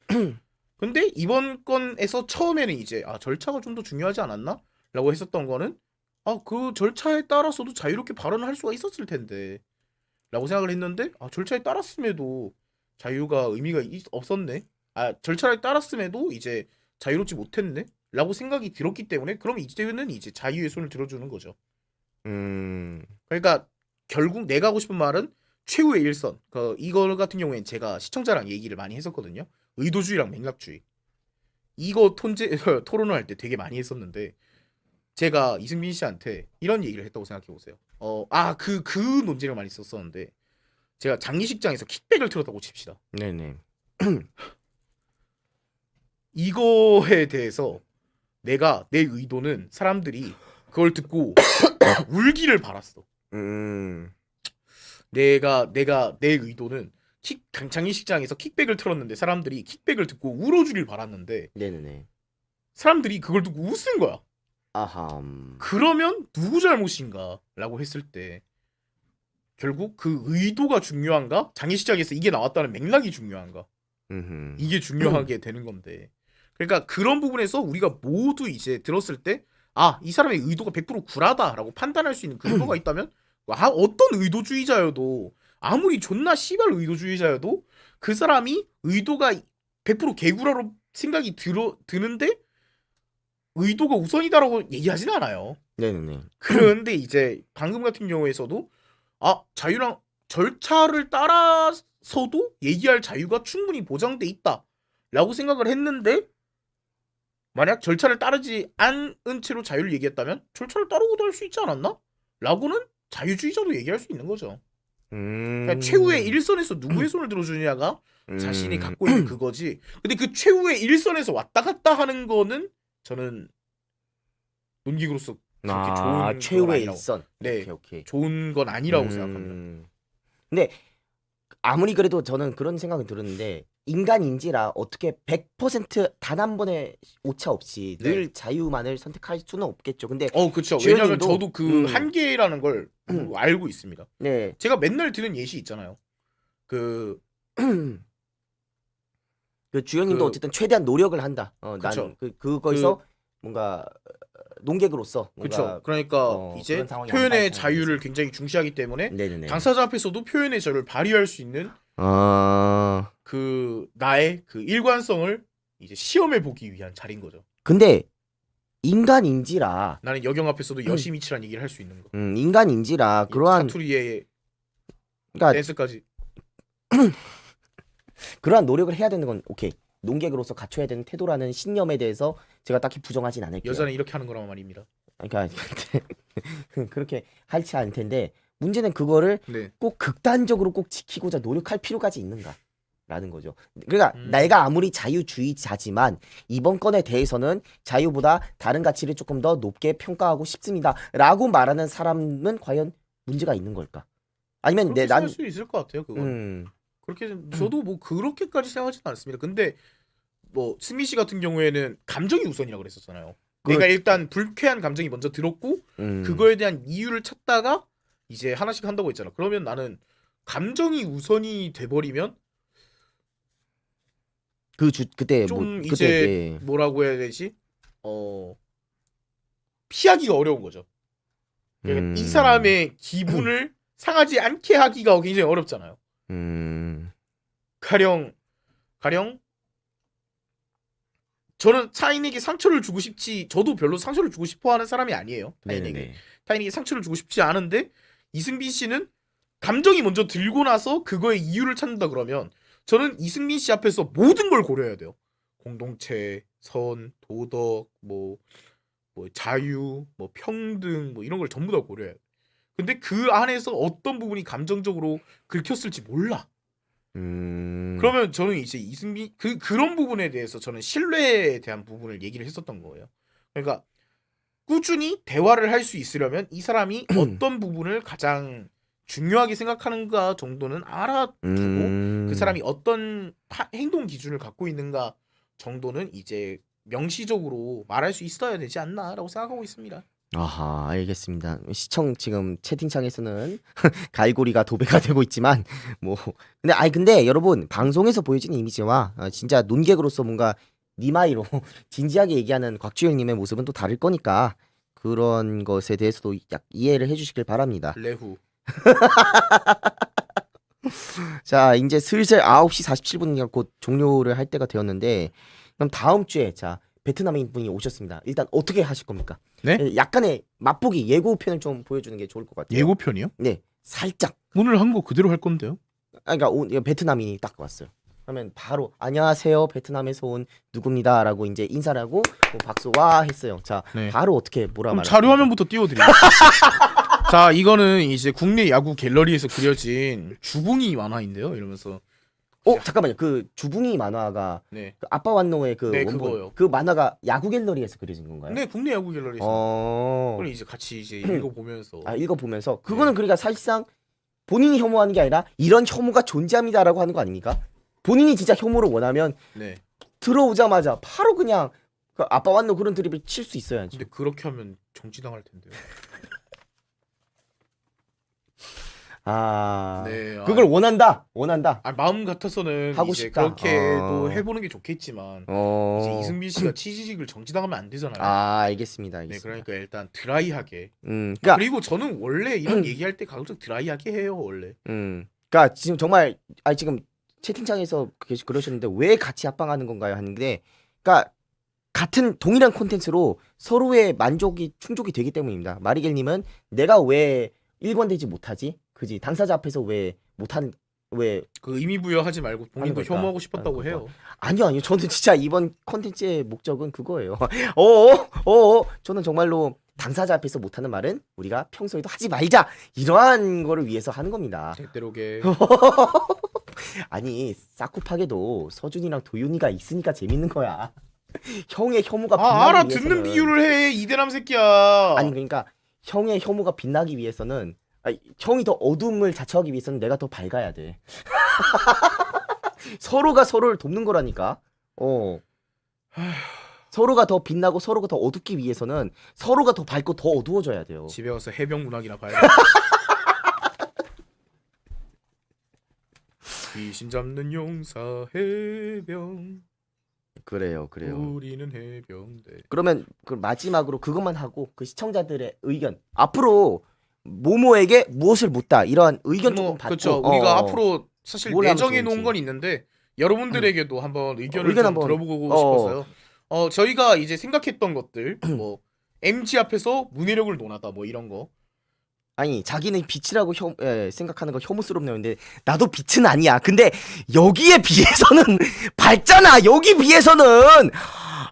근데 이번 건에서 처음에는 이제 절차가 좀 더 중요하지 않았나? 라고 했었던 거는 그 절차에 따라서도 자유롭게 발언을 할 수가 있었을 텐데 라고 생각을 했는데 절차에 따랐음에도 자유가 의미가 없었네. 절차에 따랐음에도 이제 자유롭지 못했네. 라고 생각이 들었기 때문에 그럼 이제는 이제 자유의 손을 들어주는 거죠. 그러니까 결국 내가 하고 싶은 말은 최후의 일선. 이거 같은 경우엔 제가 시청자랑 얘기를 많이 했었거든요. 의도주의랑 맥락주의. 이거 토론을 할 때 되게 많이 했었는데 제가 이승민 씨한테 이런 얘기를 했다고 생각해 보세요. 그 논쟁을 많이 썼었는데 제가 장례식장에서 킥백을 틀었다고 칩시다. 네네. 이거에 대해서 내 의도는 사람들이 그걸 듣고 울기를 바랐어. 내 의도는 장례식장에서 킥백을 틀었는데 사람들이 킥백을 듣고 울어주길 바랐는데 네네네. 사람들이 그걸 듣고 웃은 거야. 아하. 그러면 누구 잘못인가라고 했을 때 결국 그 의도가 중요한가? 장례식장에서 이게 나왔다는 맥락이 중요한가? 이게 중요하게 되는 건데. 그러니까 그런 부분에서 우리가 모두 이제 들었을 때 이 사람의 의도가 100% 굴하다라고 판단할 수 있는 근거가 있다면 어떤 의도주의자여도 아무리 존나 씨발 의도주의자여도 그 사람이 의도가 100% 개구라로 생각이 드는데 의도가 우선이다라고 얘기하진 않아요. 네네네. 그런데 이제 방금 같은 경우에서도 자유랑 절차를 따라서도 얘기할 자유가 충분히 보장돼 있다라고 생각을 했는데 만약 절차를 따르지 않은 채로 자유를 얘기했다면 절차를 따르고도 할 수 있지 않았나? 라고는 자유주의자도 얘기할 수 있는 거죠. 그러니까 최후의 일선에서 누구의 손을 들어주느냐가 자신이 갖고 있는 그거지. 근데 그 최후의 일선에서 왔다 갔다 하는 거는 저는 논기구로서 그렇게 좋은 최후의 일선. 네, 오케이. 좋은 건 아니라고 생각합니다. 근데 아무리 그래도 저는 그런 생각을 들었는데 인간인지라 어떻게 100% 단 한 번의 오차 없이 늘 자유만을 선택할 수는 없겠죠. 근데 그렇죠. 왜냐하면 주연님도, 저도 그 한계라는 걸 알고 있습니다. 네. 제가 맨날 드는 예시 있잖아요. 그 주연님도 어쨌든 최대한 노력을 한다. 나는 그거에서 뭔가 농객으로서 그렇죠. 그러니까 이제 표현의 자유를 굉장히 중시하기 때문에 네네네. 당사자 앞에서도 표현의 자유를 발휘할 수 있는 그 나의 그 일관성을 이제 시험해 보기 위한 자리인 거죠. 근데 인간인지라 나는 여경 앞에서도 여심이 치란 얘기를 할 수 있는 거. 인간인지라 그러한 사투리의 그러니까 댄스까지 그러한 노력을 해야 되는 건 오케이. 농객으로서 갖춰야 되는 태도라는 신념에 대해서 제가 딱히 부정하진 않을게요. 여자는 이렇게 하는 거란 말입니다. 그러니까 그렇게 할지 않을 텐데 문제는 그거를 꼭 극단적으로 꼭 지키고자 노력할 필요까지 있는가라는 거죠. 그러니까 내가 아무리 자유주의자지만 이번 건에 대해서는 자유보다 다른 가치를 조금 더 높게 평가하고 싶습니다라고 말하는 사람은 과연 문제가 있는 걸까? 아니면 그렇게 생각할 수 있을 것 같아요. 그건. 그렇게 저도 뭐 그렇게까지 생각하지는 않습니다. 근데 뭐 승민 씨 같은 경우에는 감정이 우선이라고 그랬었잖아요. 내가 일단 불쾌한 감정이 먼저 들었고 그거에 대한 이유를 찾다가 이제 하나씩 한다고 했잖아. 그러면 나는 감정이 우선이 돼버리면 그때 좀 이제 뭐라고 해야 되지? 피하기가 어려운 거죠. 그러니까 이 사람의 기분을 상하지 않게 하기가 굉장히 어렵잖아요. 가령 저는 타인에게 상처를 주고 싶지 저도 별로 상처를 주고 싶어하는 사람이 아니에요. 네네네. 타인에게 상처를 주고 싶지 않은데 이승빈 씨는 감정이 먼저 들고 나서 그거의 이유를 찾는다 그러면 저는 이승민 씨 앞에서 모든 걸 고려해야 돼요. 공동체, 선, 도덕, 뭐 자유, 뭐 평등, 뭐 이런 걸 전부 다 고려해요. 근데 그 안에서 어떤 부분이 감정적으로 긁혔을지 몰라. 그러면 저는 이제 이승민 그런 부분에 대해서 저는 신뢰에 대한 부분을 얘기를 했었던 거예요. 그러니까 꾸준히 대화를 할 수 있으려면 이 사람이 어떤 부분을 가장 중요하게 생각하는가 정도는 알아두고 그 사람이 어떤 행동 기준을 갖고 있는가 정도는 이제 명시적으로 말할 수 있어야 되지 않나라고 생각하고 있습니다. 아하, 알겠습니다. 시청 지금 채팅창에서는 갈고리가 도배가 되고 있지만 뭐 근데 여러분 방송에서 보여지는 이미지와 진짜 논객으로서 뭔가 니마이로 진지하게 얘기하는 곽주영님의 모습은 또 다를 거니까 그런 것에 대해서도 약 이해를 해주시길 바랍니다. 레후. 자, 이제 슬슬 9시 47분이니까 곧 종료를 할 때가 되었는데 그럼 다음 주에 자 베트남인 분이 오셨습니다. 일단 어떻게 하실 겁니까? 네? 약간의 맛보기 예고편을 좀 보여주는 게 좋을 것 같아요. 예고편이요? 네, 살짝. 오늘 한 거 그대로 할 건데요. 그러니까 베트남인이 딱 왔어요. 그러면 바로 안녕하세요 베트남에서 온 누구입니다라고 이제 인사를 하고 뭐 박수 와 했어요. 자, 네. 바로 어떻게 뭐라 그럼 말할 자료 화면부터 띄워드릴게요. 자, 이거는 이제 국내 야구 갤러리에서 그려진 주붕이 만화인데요. 이러면서 잠깐만요. 그 주붕이 만화가 네, 그 아빠 완노의 그 네, 원본 그거요. 그 만화가 야구 갤러리에서 그려진 건가요? 네, 국내 야구 갤러리에서 그걸 이제 같이 이제 읽어보면서 읽어보면서 그거는 그러니까 사실상 본인이 혐오하는 게 아니라 이런 혐오가 존재합니다라고 하는 거 아닙니까? 본인이 진짜 혐오를 원하면 네. 들어오자마자 바로 그냥 그 아빠 완노 그런 드립을 칠 수 있어야지. 근데 그렇게 하면 정치당할 텐데요. 네, 그걸 원한다. 마음 같아서는 하고 이제 싶다. 그렇게도 해보는 게 좋겠지만 이제 이승민 씨가 치지직을 정치당하면 안 되잖아요. 알겠습니다. 네, 그러니까 일단 드라이하게. 그러니까 그리고 저는 원래 이런 얘기할 때 가급적 드라이하게 해요, 원래. 그러니까 지금 정말 지금 채팅창에서 그러셨는데 왜 같이 합방하는 건가요? 하는데, 그러니까 같은 동일한 콘텐츠로 서로의 만족이 충족이 되기 때문입니다. 마리겔님은 내가 왜 일관되지 못하지? 그지? 당사자 앞에서 왜 못하는 왜 그 의미 부여하지 말고 본인도 걸까? 혐오하고 싶었다고 하는 해요. 아니요. 저는 진짜 이번 콘텐츠의 목적은 그거예요. 저는 정말로 당사자 앞에서 못하는 말은 우리가 평소에도 하지 말자 이러한 거를 위해서 하는 겁니다. 대대로게. 아니 사쿠파게도 서준이랑 도윤이가 있으니까 재밌는 거야. 형의 혐오가 빛나기 알아 위해서는 듣는 비유를 해 이대남 새끼야. 아니 그러니까 형의 혐오가 빛나기 위해서는 형이 더 어둠을 자처하기 위해서는 내가 더 밝아야 돼. 서로가 서로를 돕는 거라니까. 서로가 더 빛나고 서로가 더 어둡기 위해서는 서로가 더 밝고 더 어두워져야 돼요. 집에 와서 해병 문학이나 봐야 돼. 귀신 잡는 용사 해병. 그래요. 우리는 해병대. 그러면 그 마지막으로 그것만 하고 그 시청자들의 의견 앞으로 모모에게 무엇을 묻다 이러한 의견 조금 받고 그렇죠. 우리가 앞으로 사실 뭘 하면 내정해 놓은 좋을지. 건 있는데 여러분들에게도 한번 의견을 의견 좀 한번, 들어보고 싶어서요. 저희가 이제 생각했던 것들 뭐 MG 앞에서 문해력을 논하다 뭐 이런 거. 아니 자기는 빛이라고 생각하는 거 혐오스럽네요. 근데 나도 빛은 아니야. 근데 여기에 비해서는 밝잖아. 여기 비해서는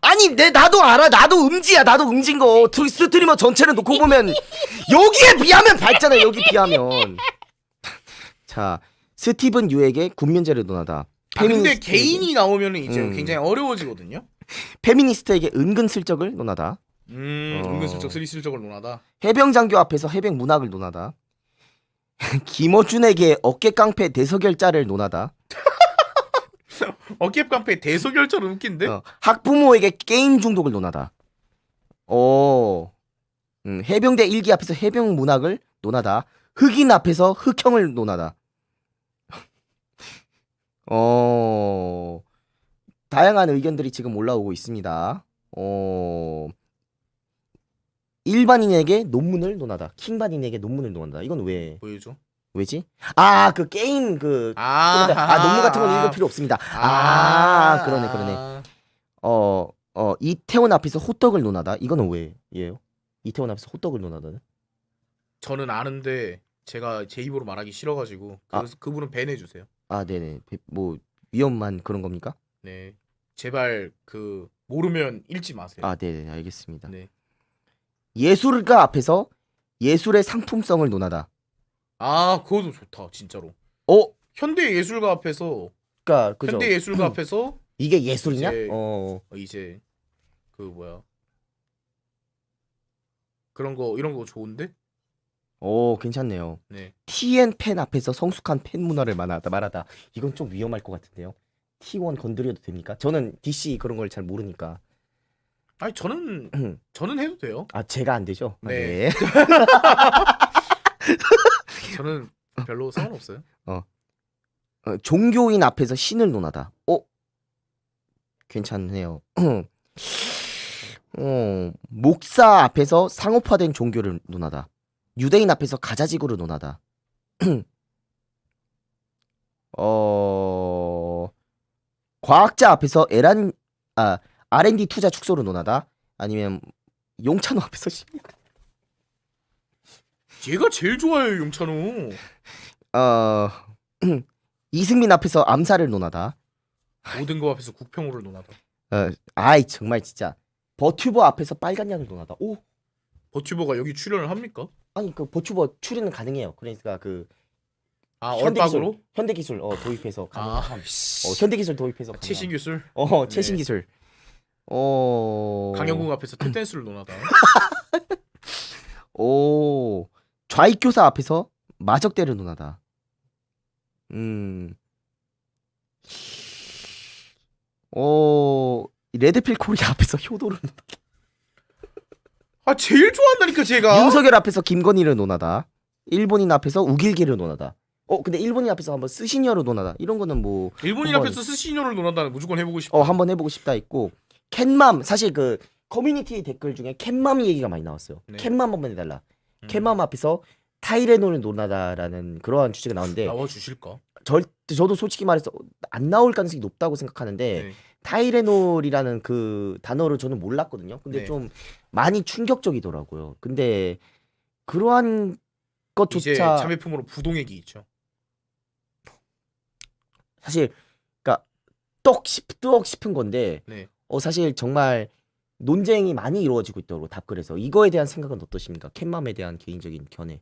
아니 나도 알아. 나도 음지야. 나도 음진 거 스트리머 전체를 놓고 보면 여기에 비하면 밝잖아. 여기 비하면. 자 스티븐 유에게 군면제를 논하다. 근데 개인이 나오면은 이제 굉장히 어려워지거든요. 페미니스트에게 은근슬쩍을 논하다. 은근슬쩍 스리슬쩍을 논하다. 해병장교 앞에서 해병 문학을 논하다. 김어준에게 어깨깡패 대서결자를 논하다. 어깨깡패 대소결절은 웃긴데? 학부모에게 게임 중독을 논하다. 해병대 일기 앞에서 해병 문학을 논하다. 흑인 앞에서 흑형을 논하다. 다양한 의견들이 지금 올라오고 있습니다. 일반인에게 논문을 논하다. 킹반인에게 논문을 논한다. 이건 왜? 보여줘. 왜지? 그 게임 논문 같은 건 읽을 필요 없습니다. 그러네. 이태원 앞에서 호떡을 논하다. 이거는 왜예요? 이태원 앞에서 호떡을 논하다는? 저는 아는데 제가 제 입으로 말하기 싫어가지고 그래서 그분은 밴해 주세요. 아, 네네. 뭐 위험한 그런 겁니까? 네, 제발 그 모르면 읽지 마세요. 아, 네네, 알겠습니다. 네. 예술가 앞에서 예술의 상품성을 논하다. 아, 그것도 좋다, 진짜로. 어, 현대 예술가 앞에서 그러니까 그죠. 현대 예술가 앞에서 이게 예술이냐? 이제- 어, 이제 그 뭐야 그런 거 이런 거 좋은데? 괜찮네요. 네. TN 팬 앞에서 성숙한 팬 문화를 말하다. 이건 좀 위험할 것 같은데요. T1 건드려도 됩니까? 저는 DC 그런 걸 잘 모르니까. 아니 저는 해도 돼요. 아, 제가 안 되죠? 아, 네. 저는 별로 상관없어요. 종교인 앞에서 신을 논하다. 괜찮네요. 목사 앞에서 상업화된 종교를 논하다. 유대인 앞에서 가자지구를 논하다. 과학자 앞에서 R&D 투자 축소를 논하다. 아니면 용찬호 앞에서 제가 제일 좋아해요, 용찬호. 이승민 앞에서 암살을 논하다. 모든 거 앞에서 국평호를 논하다. 아이 정말 진짜 버튜버 앞에서 빨간 약을 논하다. 오, 버튜버가 여기 출연을 합니까? 아니 그 버튜버 출연은 가능해요. 그러니까 그 얼빡으로? 현대기술 도입해서 가능함. 씨. 현대기술 도입해서 가능함. 최신 기술. 최신 기술. 강영궁 앞에서 탭댄스를 논하다. 좌익교사 앞에서 마적대를 논하다. 레드필 코리아 앞에서 효도를 논하다. 아, 제일 좋아한다니까 제가. 윤석열 앞에서 김건희를 논하다. 일본인 앞에서 우길기를 논하다. 근데 일본인 앞에서 한번 스시녀를 논하다. 이런 거는 뭐 일본인 한번- 앞에서 스시녀를 논한다는 무조건 해보고 싶어. 한번 해보고 싶다 있고 캣맘 사실 그 커뮤니티 댓글 중에 캣맘 얘기가 많이 나왔어요. 네. 캣맘 한번 해달라. 캣맘 앞에서 타이레놀을 논하다라는 그러한 주제가 나오는데 나와 주실까? 저도 솔직히 말해서 안 나올 가능성이 높다고 생각하는데 네. 타이레놀이라는 그 단어를 저는 몰랐거든요. 근데 네. 좀 많이 충격적이더라고요. 근데 그러한 이제 것조차 참외품으로 부동액이 있죠. 사실 그러니까 떡 싶은 건데 네. 사실 정말 논쟁이 많이 이루어지고 있더라고 답글에서. 이거에 대한 생각은 어떠십니까? 캣맘에 대한 개인적인 견해.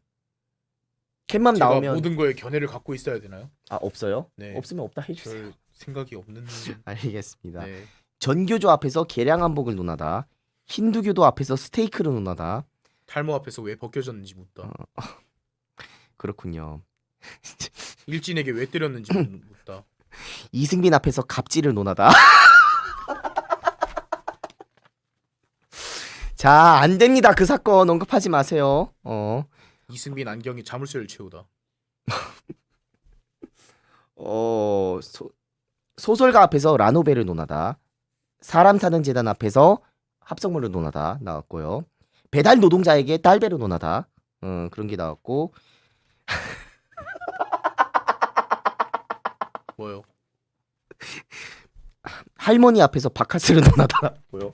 캣맘 제가 나오면 모든 거에 견해를 갖고 있어야 되나요? 없어요? 네. 없으면 없다 해주세요. 별 생각이 없는. 알겠습니다. 네. 전교조 앞에서 계량한복을 논하다. 힌두교도 앞에서 스테이크를 논하다. 탈모 앞에서 왜 벗겨졌는지 묻다. 그렇군요. 일진에게 왜 때렸는지 묻다. 이승민 앞에서 갑질을 논하다. 자, 안 됩니다. 그 사건 언급하지 마세요. 이승민 안경이 자물쇠를 채우다. 소설가 앞에서 라노베를 논하다. 사람 사는 재단 앞에서 합성물을 논하다 나왔고요. 배달 노동자에게 딸배를 논하다. 그런 게 나왔고. 뭐요? 할머니 앞에서 바카스를 논하다 나왔고요.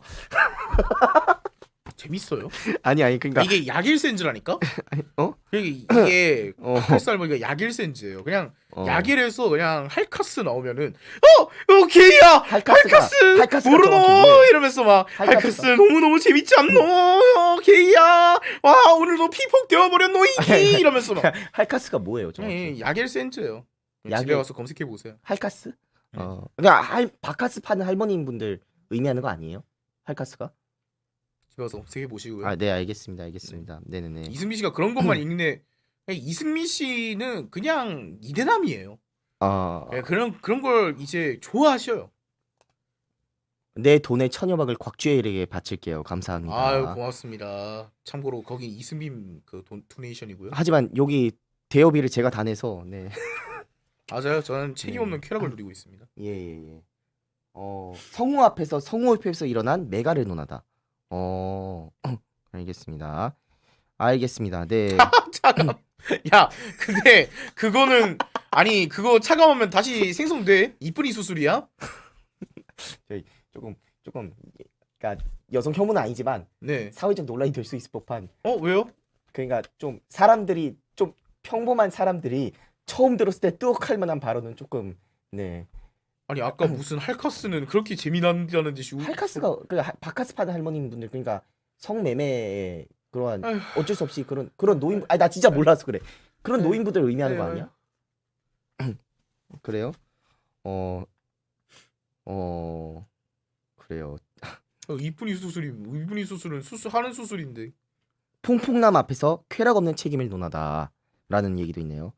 재밌어요? 아니 그러니까 이게 약일센즈라니까? 어? 이게 칼스 할머니가 약일센즈예요. 그냥 약일에서 그냥 할카스 나오면은 게이야! 할카스! 모르노! 이러면서 막 할카스 너무너무 재밌지 않노? 게이야! 와 오늘도 피폭 되어버렸노 이기! 이러면서 막 할카스가 뭐예요? 정확히? 약일센즈예요. 집에 가서 검색해보세요. 할카스? 그러니까 바카스 파는 할머님 분들 의미하는 거 아니에요? 할카스가? 집에 가서 검색해보시고요. 아, 네, 알겠습니다. 네네네. 이승민 씨가 그런 것만 읽네. 이승민 씨는 그냥 이대남이에요. 그런 걸 이제 좋아하셔요. 내 돈의 천여박을 곽주혜에게 바칠게요. 감사합니다. 아유 고맙습니다. 참고로 거기 이승민 그 도네이션이고요. 하지만 여기 대여비를 제가 다 내서 네. 맞아요. 저는 책임 없는 쾌락을 누리고 있습니다. 예. 성우 앞에서 일어난 메가를 논하다. 알겠습니다. 네. 차감. 야, 근데 그거는 아니 그거 차감하면 다시 생성돼? 이쁜이 수술이야? 조금 그러니까 여성 혐오는 아니지만 네. 사회적 논란이 될 수 있을 법한. 왜요? 그러니까 좀 사람들이 좀 평범한 사람들이 처음 들었을 때 뜨억할 만한 발언은 조금 네. 아니 아까 무슨 할카스는 그렇게 재미난다는 듯이 할카스가 그 바카스파드 할머니분들 그러니까 성매매에 그러한 아휴. 어쩔 수 없이 그런 노인 아니 나 진짜 몰라서 그래. 그런 네. 노인분들 의미하는 네, 거 아니야? 그래요? 그래요. 이쁜이 수술은 수술하는 수술인데. 퐁퐁남 앞에서 쾌락 없는 책임을 논하다라는 얘기도 있네요.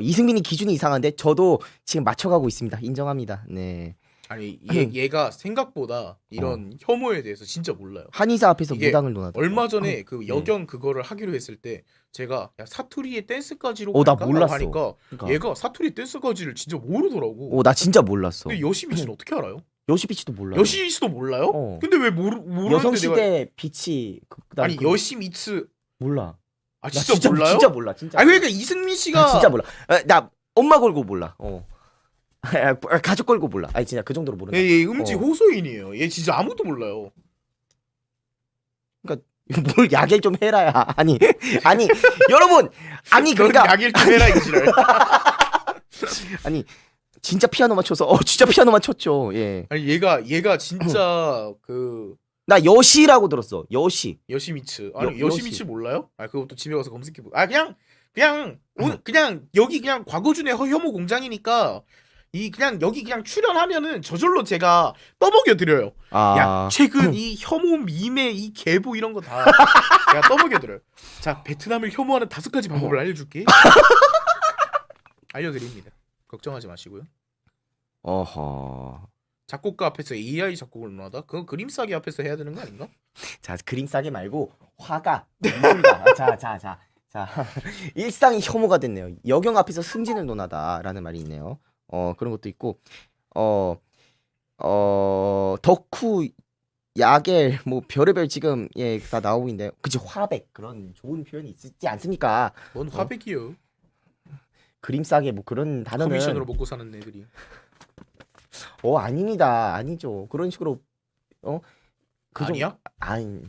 이승민이 기준이 이상한데 저도 지금 맞춰가고 있습니다. 인정합니다. 네. 아니 얘가 생각보다 이런 혐오에 대해서 진짜 몰라요. 한의사 앞에서 이게 무당을 논하다. 얼마 전에 그 여경 그거를 하기로 했을 때 제가 야, 사투리의 댄스까지로 나 갈까? 몰랐어. 하니까 그러니까. 얘가 사투리 댄스까지를 진짜 모르더라고. 나 진짜 몰랐어. 근데 여시미 씨는 어떻게 알아요? 여시비 씨도 몰라요. 여시미 씨도 몰라요? 근데 왜 모르는데 여성시대 빛이 아니 여시미츠 몰라. 아 나 진짜 몰라요? 진짜 몰라. 진짜. 아 그러니까 이승민 씨가 진짜 몰라. 나 엄마 걸고 몰라. 가족 걸고 몰라. 아니 진짜 그 정도로 모른다. 얘 음지 호소인이에요. 얘 진짜 아무도 몰라요. 뭘 약일 좀 해라야. 아니 여러분 아니 그러니까 약일 좀 해라 이 지랄. 아니 진짜 피아노만 쳐서 진짜 피아노만 쳤죠. 예. 아니 얘가 진짜 그 나 여시라고 들었어. 여시미츠. 아니 여시. 여시미츠 몰라요? 아 그것도 집에 가서 검색해 보. 그냥 여기 그냥 과거준의 혐오 공장이니까 이 그냥 여기 그냥 출연하면은 저절로 제가 떠먹여 드려요. 야 최근 이 혐오 밈의 이 계보 이런 거 다 제가 떠먹여 드려요. 자 베트남을 혐오하는 5가지 방법을 알려줄게. 알려드립니다. 걱정하지 마시고요. 어허. 작곡가 앞에서 AI 작곡을 논하다? 그건 그림 싸기 앞에서 해야 되는 거 아닌가? 자 그림 싸게 말고 화가 미술가. 자 일상이 혐오가 됐네요. 여경 앞에서 승진을 논하다라는 말이 있네요. 그런 것도 있고 덕후 야겔 뭐 별의별 지금 다 나오고 있는데요. 그치 화백 그런 좋은 표현이 있지 않습니까? 뭔 화백이요? 그림 싸게 뭐 그런 단어는 커미션으로 먹고 사는 애들이. 아닙니다. 아니죠. 그런 식으로 아니야? 아니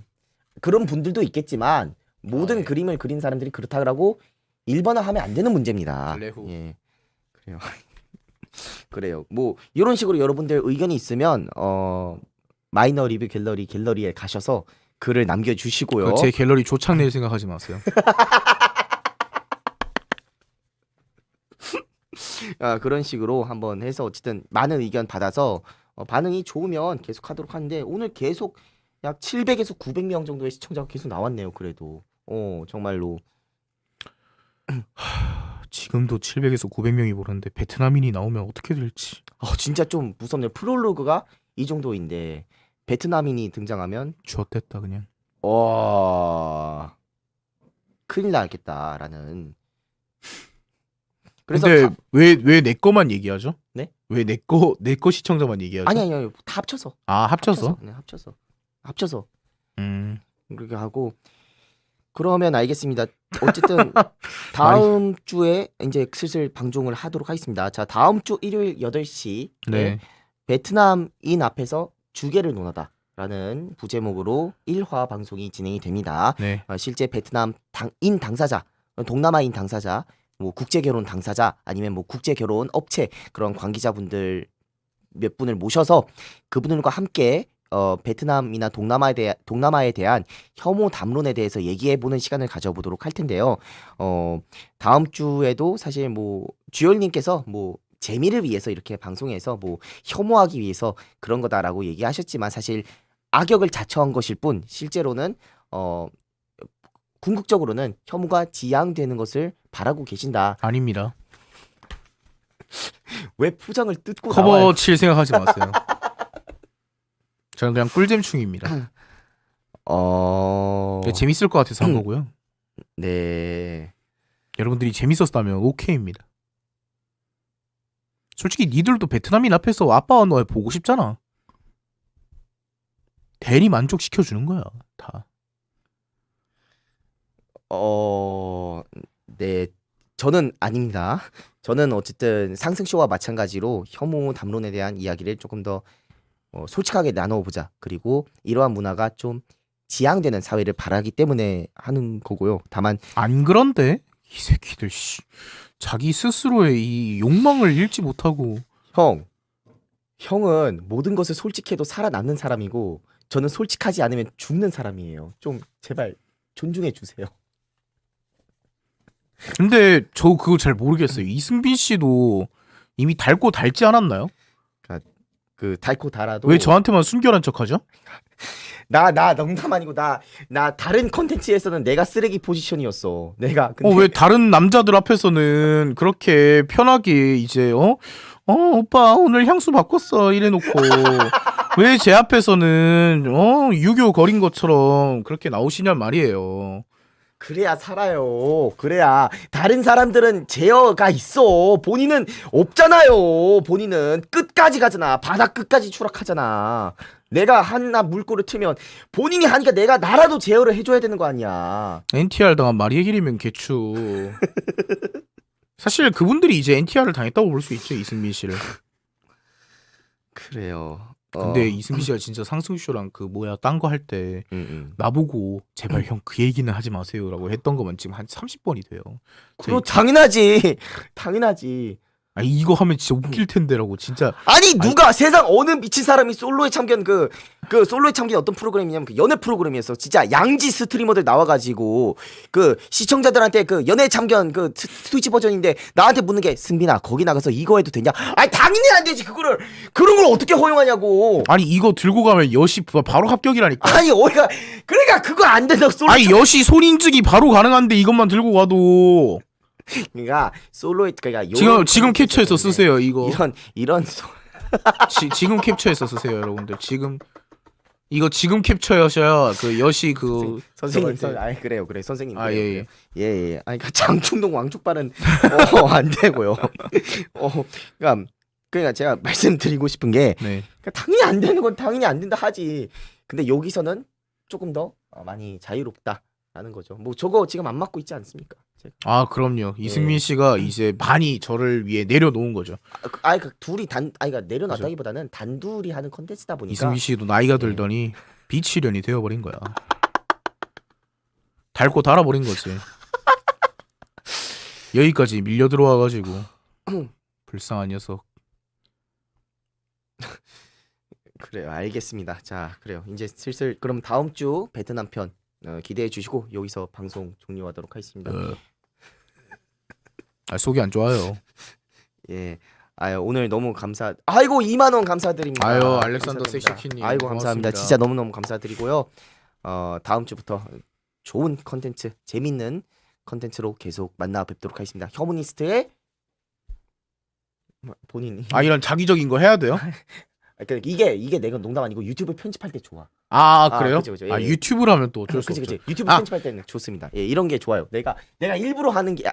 그런 분들도 있겠지만 모든 예. 그림을 그린 사람들이 그렇다고 일반화하면 안 되는 문제입니다. 레후. 예. 그래요. 그래요. 뭐 이런 식으로 여러분들 의견이 있으면 마이너 리뷰 갤러리에 가셔서 글을 남겨주시고요. 제 갤러리 조창 낼 생각하지 마세요. 그런 식으로 한번 해서 어쨌든 많은 의견 받아서 반응이 좋으면 계속 하도록 하는데 오늘 계속 약 700에서 900명 정도의 시청자가 계속 나왔네요. 그래도 정말로 지금도 700에서 900명이 보는데 베트남인이 나오면 어떻게 될지. 진짜 좀 무섭네요. 프롤로그가 이 정도인데 베트남인이 등장하면 쥐어댔다 그냥. 큰일 나겠다라는. 그래서 근데 왜 내 거만 얘기하죠? 네? 왜 내 거 시청자만 얘기하죠? 아니 다 합쳐서. 합쳐서? 네, 합쳐서. 음. 그렇게 하고 그러면 알겠습니다. 어쨌든 다음 주에 이제 슬슬 방송을 하도록 하겠습니다. 자, 다음 주 일요일 8시 네. 베트남인 앞에서 주계를 논하다라는 부제목으로 1화 방송이 진행이 됩니다. 네. 실제 베트남 당사자, 동남아인 당사자, 뭐 국제 결혼 당사자 아니면 뭐 국제 결혼 업체 그런 관계자분들 몇 분을 모셔서 그분들과 함께 베트남이나 동남아에 대한 혐오 담론에 대해서 얘기해보는 시간을 가져보도록 할 텐데요. 다음 주에도 사실 뭐 주열님께서 뭐 재미를 위해서 이렇게 방송에서 뭐 혐오하기 위해서 그런 거다라고 얘기하셨지만 사실 악역을 자처한 것일 뿐 실제로는 궁극적으로는 혐오가 지양되는 것을 바라고 계신다. 아닙니다. 왜 포장을 뜯고 커버 나와요? 칠 생각하지 마세요. 저는 그냥 꿀잼충입니다. 재밌을 것 같아서 한 거고요. 네. 여러분들이 재밌었다면 오케이입니다. 솔직히 니들도 베트남인 앞에서 아빠 너 보고 싶잖아. 대리 만족시켜주는 거야 다. 네. 저는 아닙니다. 저는 어쨌든 상승쇼와 마찬가지로 혐오 담론에 대한 이야기를 조금 더 솔직하게 나눠보자. 그리고 이러한 문화가 좀 지향되는 사회를 바라기 때문에 하는 거고요. 다만 안 그런데 이 새끼들 자기 스스로의 이 욕망을 잃지 못하고. 형은 모든 것을 솔직해도 살아남는 사람이고 저는 솔직하지 않으면 죽는 사람이에요. 좀 제발 존중해 주세요. 근데 저 그거 잘 모르겠어요. 이승빈 씨도 이미 닳고 닳지 않았나요? 그 달고 달아도 왜 저한테만 순결한 척하죠? 나 농담 아니고 나 다른 컨텐츠에서는 내가 쓰레기 포지션이었어. 내가 근데 왜 다른 남자들 앞에서는 그렇게 편하게 이제 오빠 오늘 향수 바꿨어 이래놓고 왜 제 앞에서는 유교 거린 것처럼 그렇게 나오시냔 말이에요. 그래야 살아요. 그래야 다른 사람들은 제어가 있어. 본인은 없잖아요. 본인은 끝까지 가잖아. 바다 끝까지 추락하잖아. 내가 하나 물꼬를 트면 본인이 하니까 내가 나라도 제어를 해줘야 되는 거 아니야. NTR 당한 마리의 길이면 개추. 사실 그분들이 이제 NTR을 당했다고 볼 수 있죠, 이승민 씨를. 그래요. 근데 이승민 씨가 진짜 상승쇼랑 그 딴 거 할 때 나보고 제발 형 그 얘기는 하지 마세요라고 했던 거만 지금 한 30번이 돼요. 그럼 당연하지. 당연하지. 이거 하면 진짜 웃길 텐데라고 진짜. 아니 누가 세상 어느 미친 사람이 솔로에 참견 그 솔로에 참견 어떤 프로그램이냐면 그 연애 프로그램이었어. 진짜 양지 스트리머들 나와가지고 그 시청자들한테 그 연애 참견 그 트위치 버전인데 나한테 묻는 게 승빈아 거기 나가서 이거 해도 되냐? 아니 당연히 안 되지. 그런 걸 어떻게 허용하냐고. 아니 이거 들고 가면 여시 바로 합격이라니까. 아니 어이가 그러니까 그거 안 된다고 솔로. 아니 여시 손인증이 바로 가능한데 이것만 들고 가도. 그러니까 솔로에 그러니까 지금 캡처해서 쓰세요 이거. 이런 지금 캡처해서 쓰세요 여러분들. 지금 캡처하셔야 그 여시 그 선생님 그래요 선생님. 예. 아니 그러니까 장충동 왕족발은 안 되고요. 그러니까 제가 말씀드리고 싶은 게 그러니까 당연히 안 되는 건 당연히 안 된다 하지. 근데 여기서는 조금 더 많이 자유롭다라는 거죠. 뭐 저거 지금 안 맞고 있지 않습니까? 그럼요. 이승민 씨가 이제 많이 저를 위해 내려놓은 거죠. 둘이 그러니까 내려놨다기보다는 단둘이 하는 컨텐츠다 보니까 이승민 씨도 나이가 들더니 비치련이 되어버린 거야. 닳고 달아버린 거지. 여기까지 밀려 들어와가지고 불쌍한 녀석. 그래요. 알겠습니다. 자, 그래요. 이제 슬슬 그럼 다음 주 베트남 편 기대해 주시고 여기서 방송 종료하도록 하겠습니다. 속이 안 좋아요. 예. 오늘 너무 아이고 2만 원 감사드립니다. 알렉산더 세시키님. 아이고 감사합니다. 진짜 너무너무 감사드리고요. 다음 주부터 좋은 컨텐츠, 재밌는 컨텐츠로 계속 만나 뵙도록 하겠습니다. 휴머니스트의 본인이 이런 자기적인 거 해야 돼요? 그러니까 이게 내가 농담 아니고 유튜브 편집할 때 좋아. 그래요? 그치, 예. 유튜브라면 또 어쩔 수 없죠. 없죠. 유튜브 편집할 때는 좋습니다. 예, 이런 게 좋아요. 내가 일부러 하는 게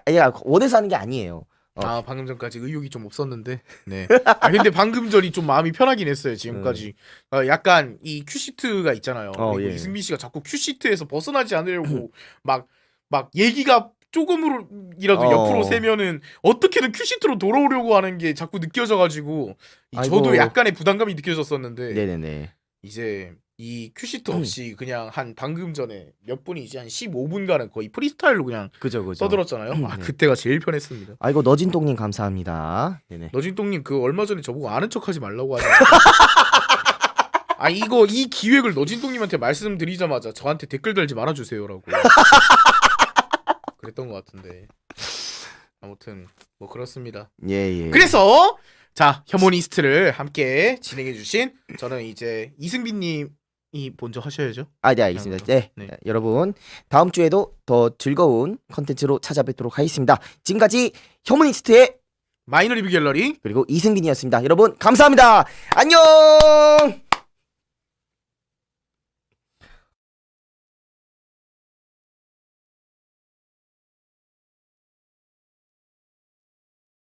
원해서 하는 게 아니에요. 방금 전까지 의욕이 좀 없었는데. 네. 근데 방금 전이 좀 마음이 편하긴 했어요. 지금까지. 약간 이 큐시트가 있잖아요. 예. 이승민 씨가 자꾸 큐시트에서 벗어나지 않으려고 막 얘기가 조금이라도 옆으로 세면은 어떻게든 큐시트로 돌아오려고 하는 게 자꾸 느껴져가지고 저도 약간의 부담감이 느껴졌었는데. 네네네. 이제 이 큐시트 없이 그냥 한 방금 전에 몇 분이지 한 15분간은 거의 프리스타일로 그냥 그죠. 써들었잖아요. 네. 그때가 제일 편했습니다. 아이고 너진똥님 감사합니다. 네네. 너진똥님 그 얼마 전에 저보고 아는 척하지 말라고 하잖아요. 이 기획을 너진똥님한테 말씀드리자마자 저한테 댓글 달지 말아주세요라고 그랬던 것 같은데 아무튼 뭐 그렇습니다. 예. 그래서 자 휴머니스트를 함께 진행해주신 저는 이제 이승빈님 이 먼저 하셔야죠. 네 알겠습니다. 네. 여러분 다음 주에도 더 즐거운 컨텐츠로 찾아뵙도록 하겠습니다. 지금까지 휴머니스트의 마이너 리뷰 갤러리 그리고 이승빈이었습니다. 여러분 감사합니다. 안녕.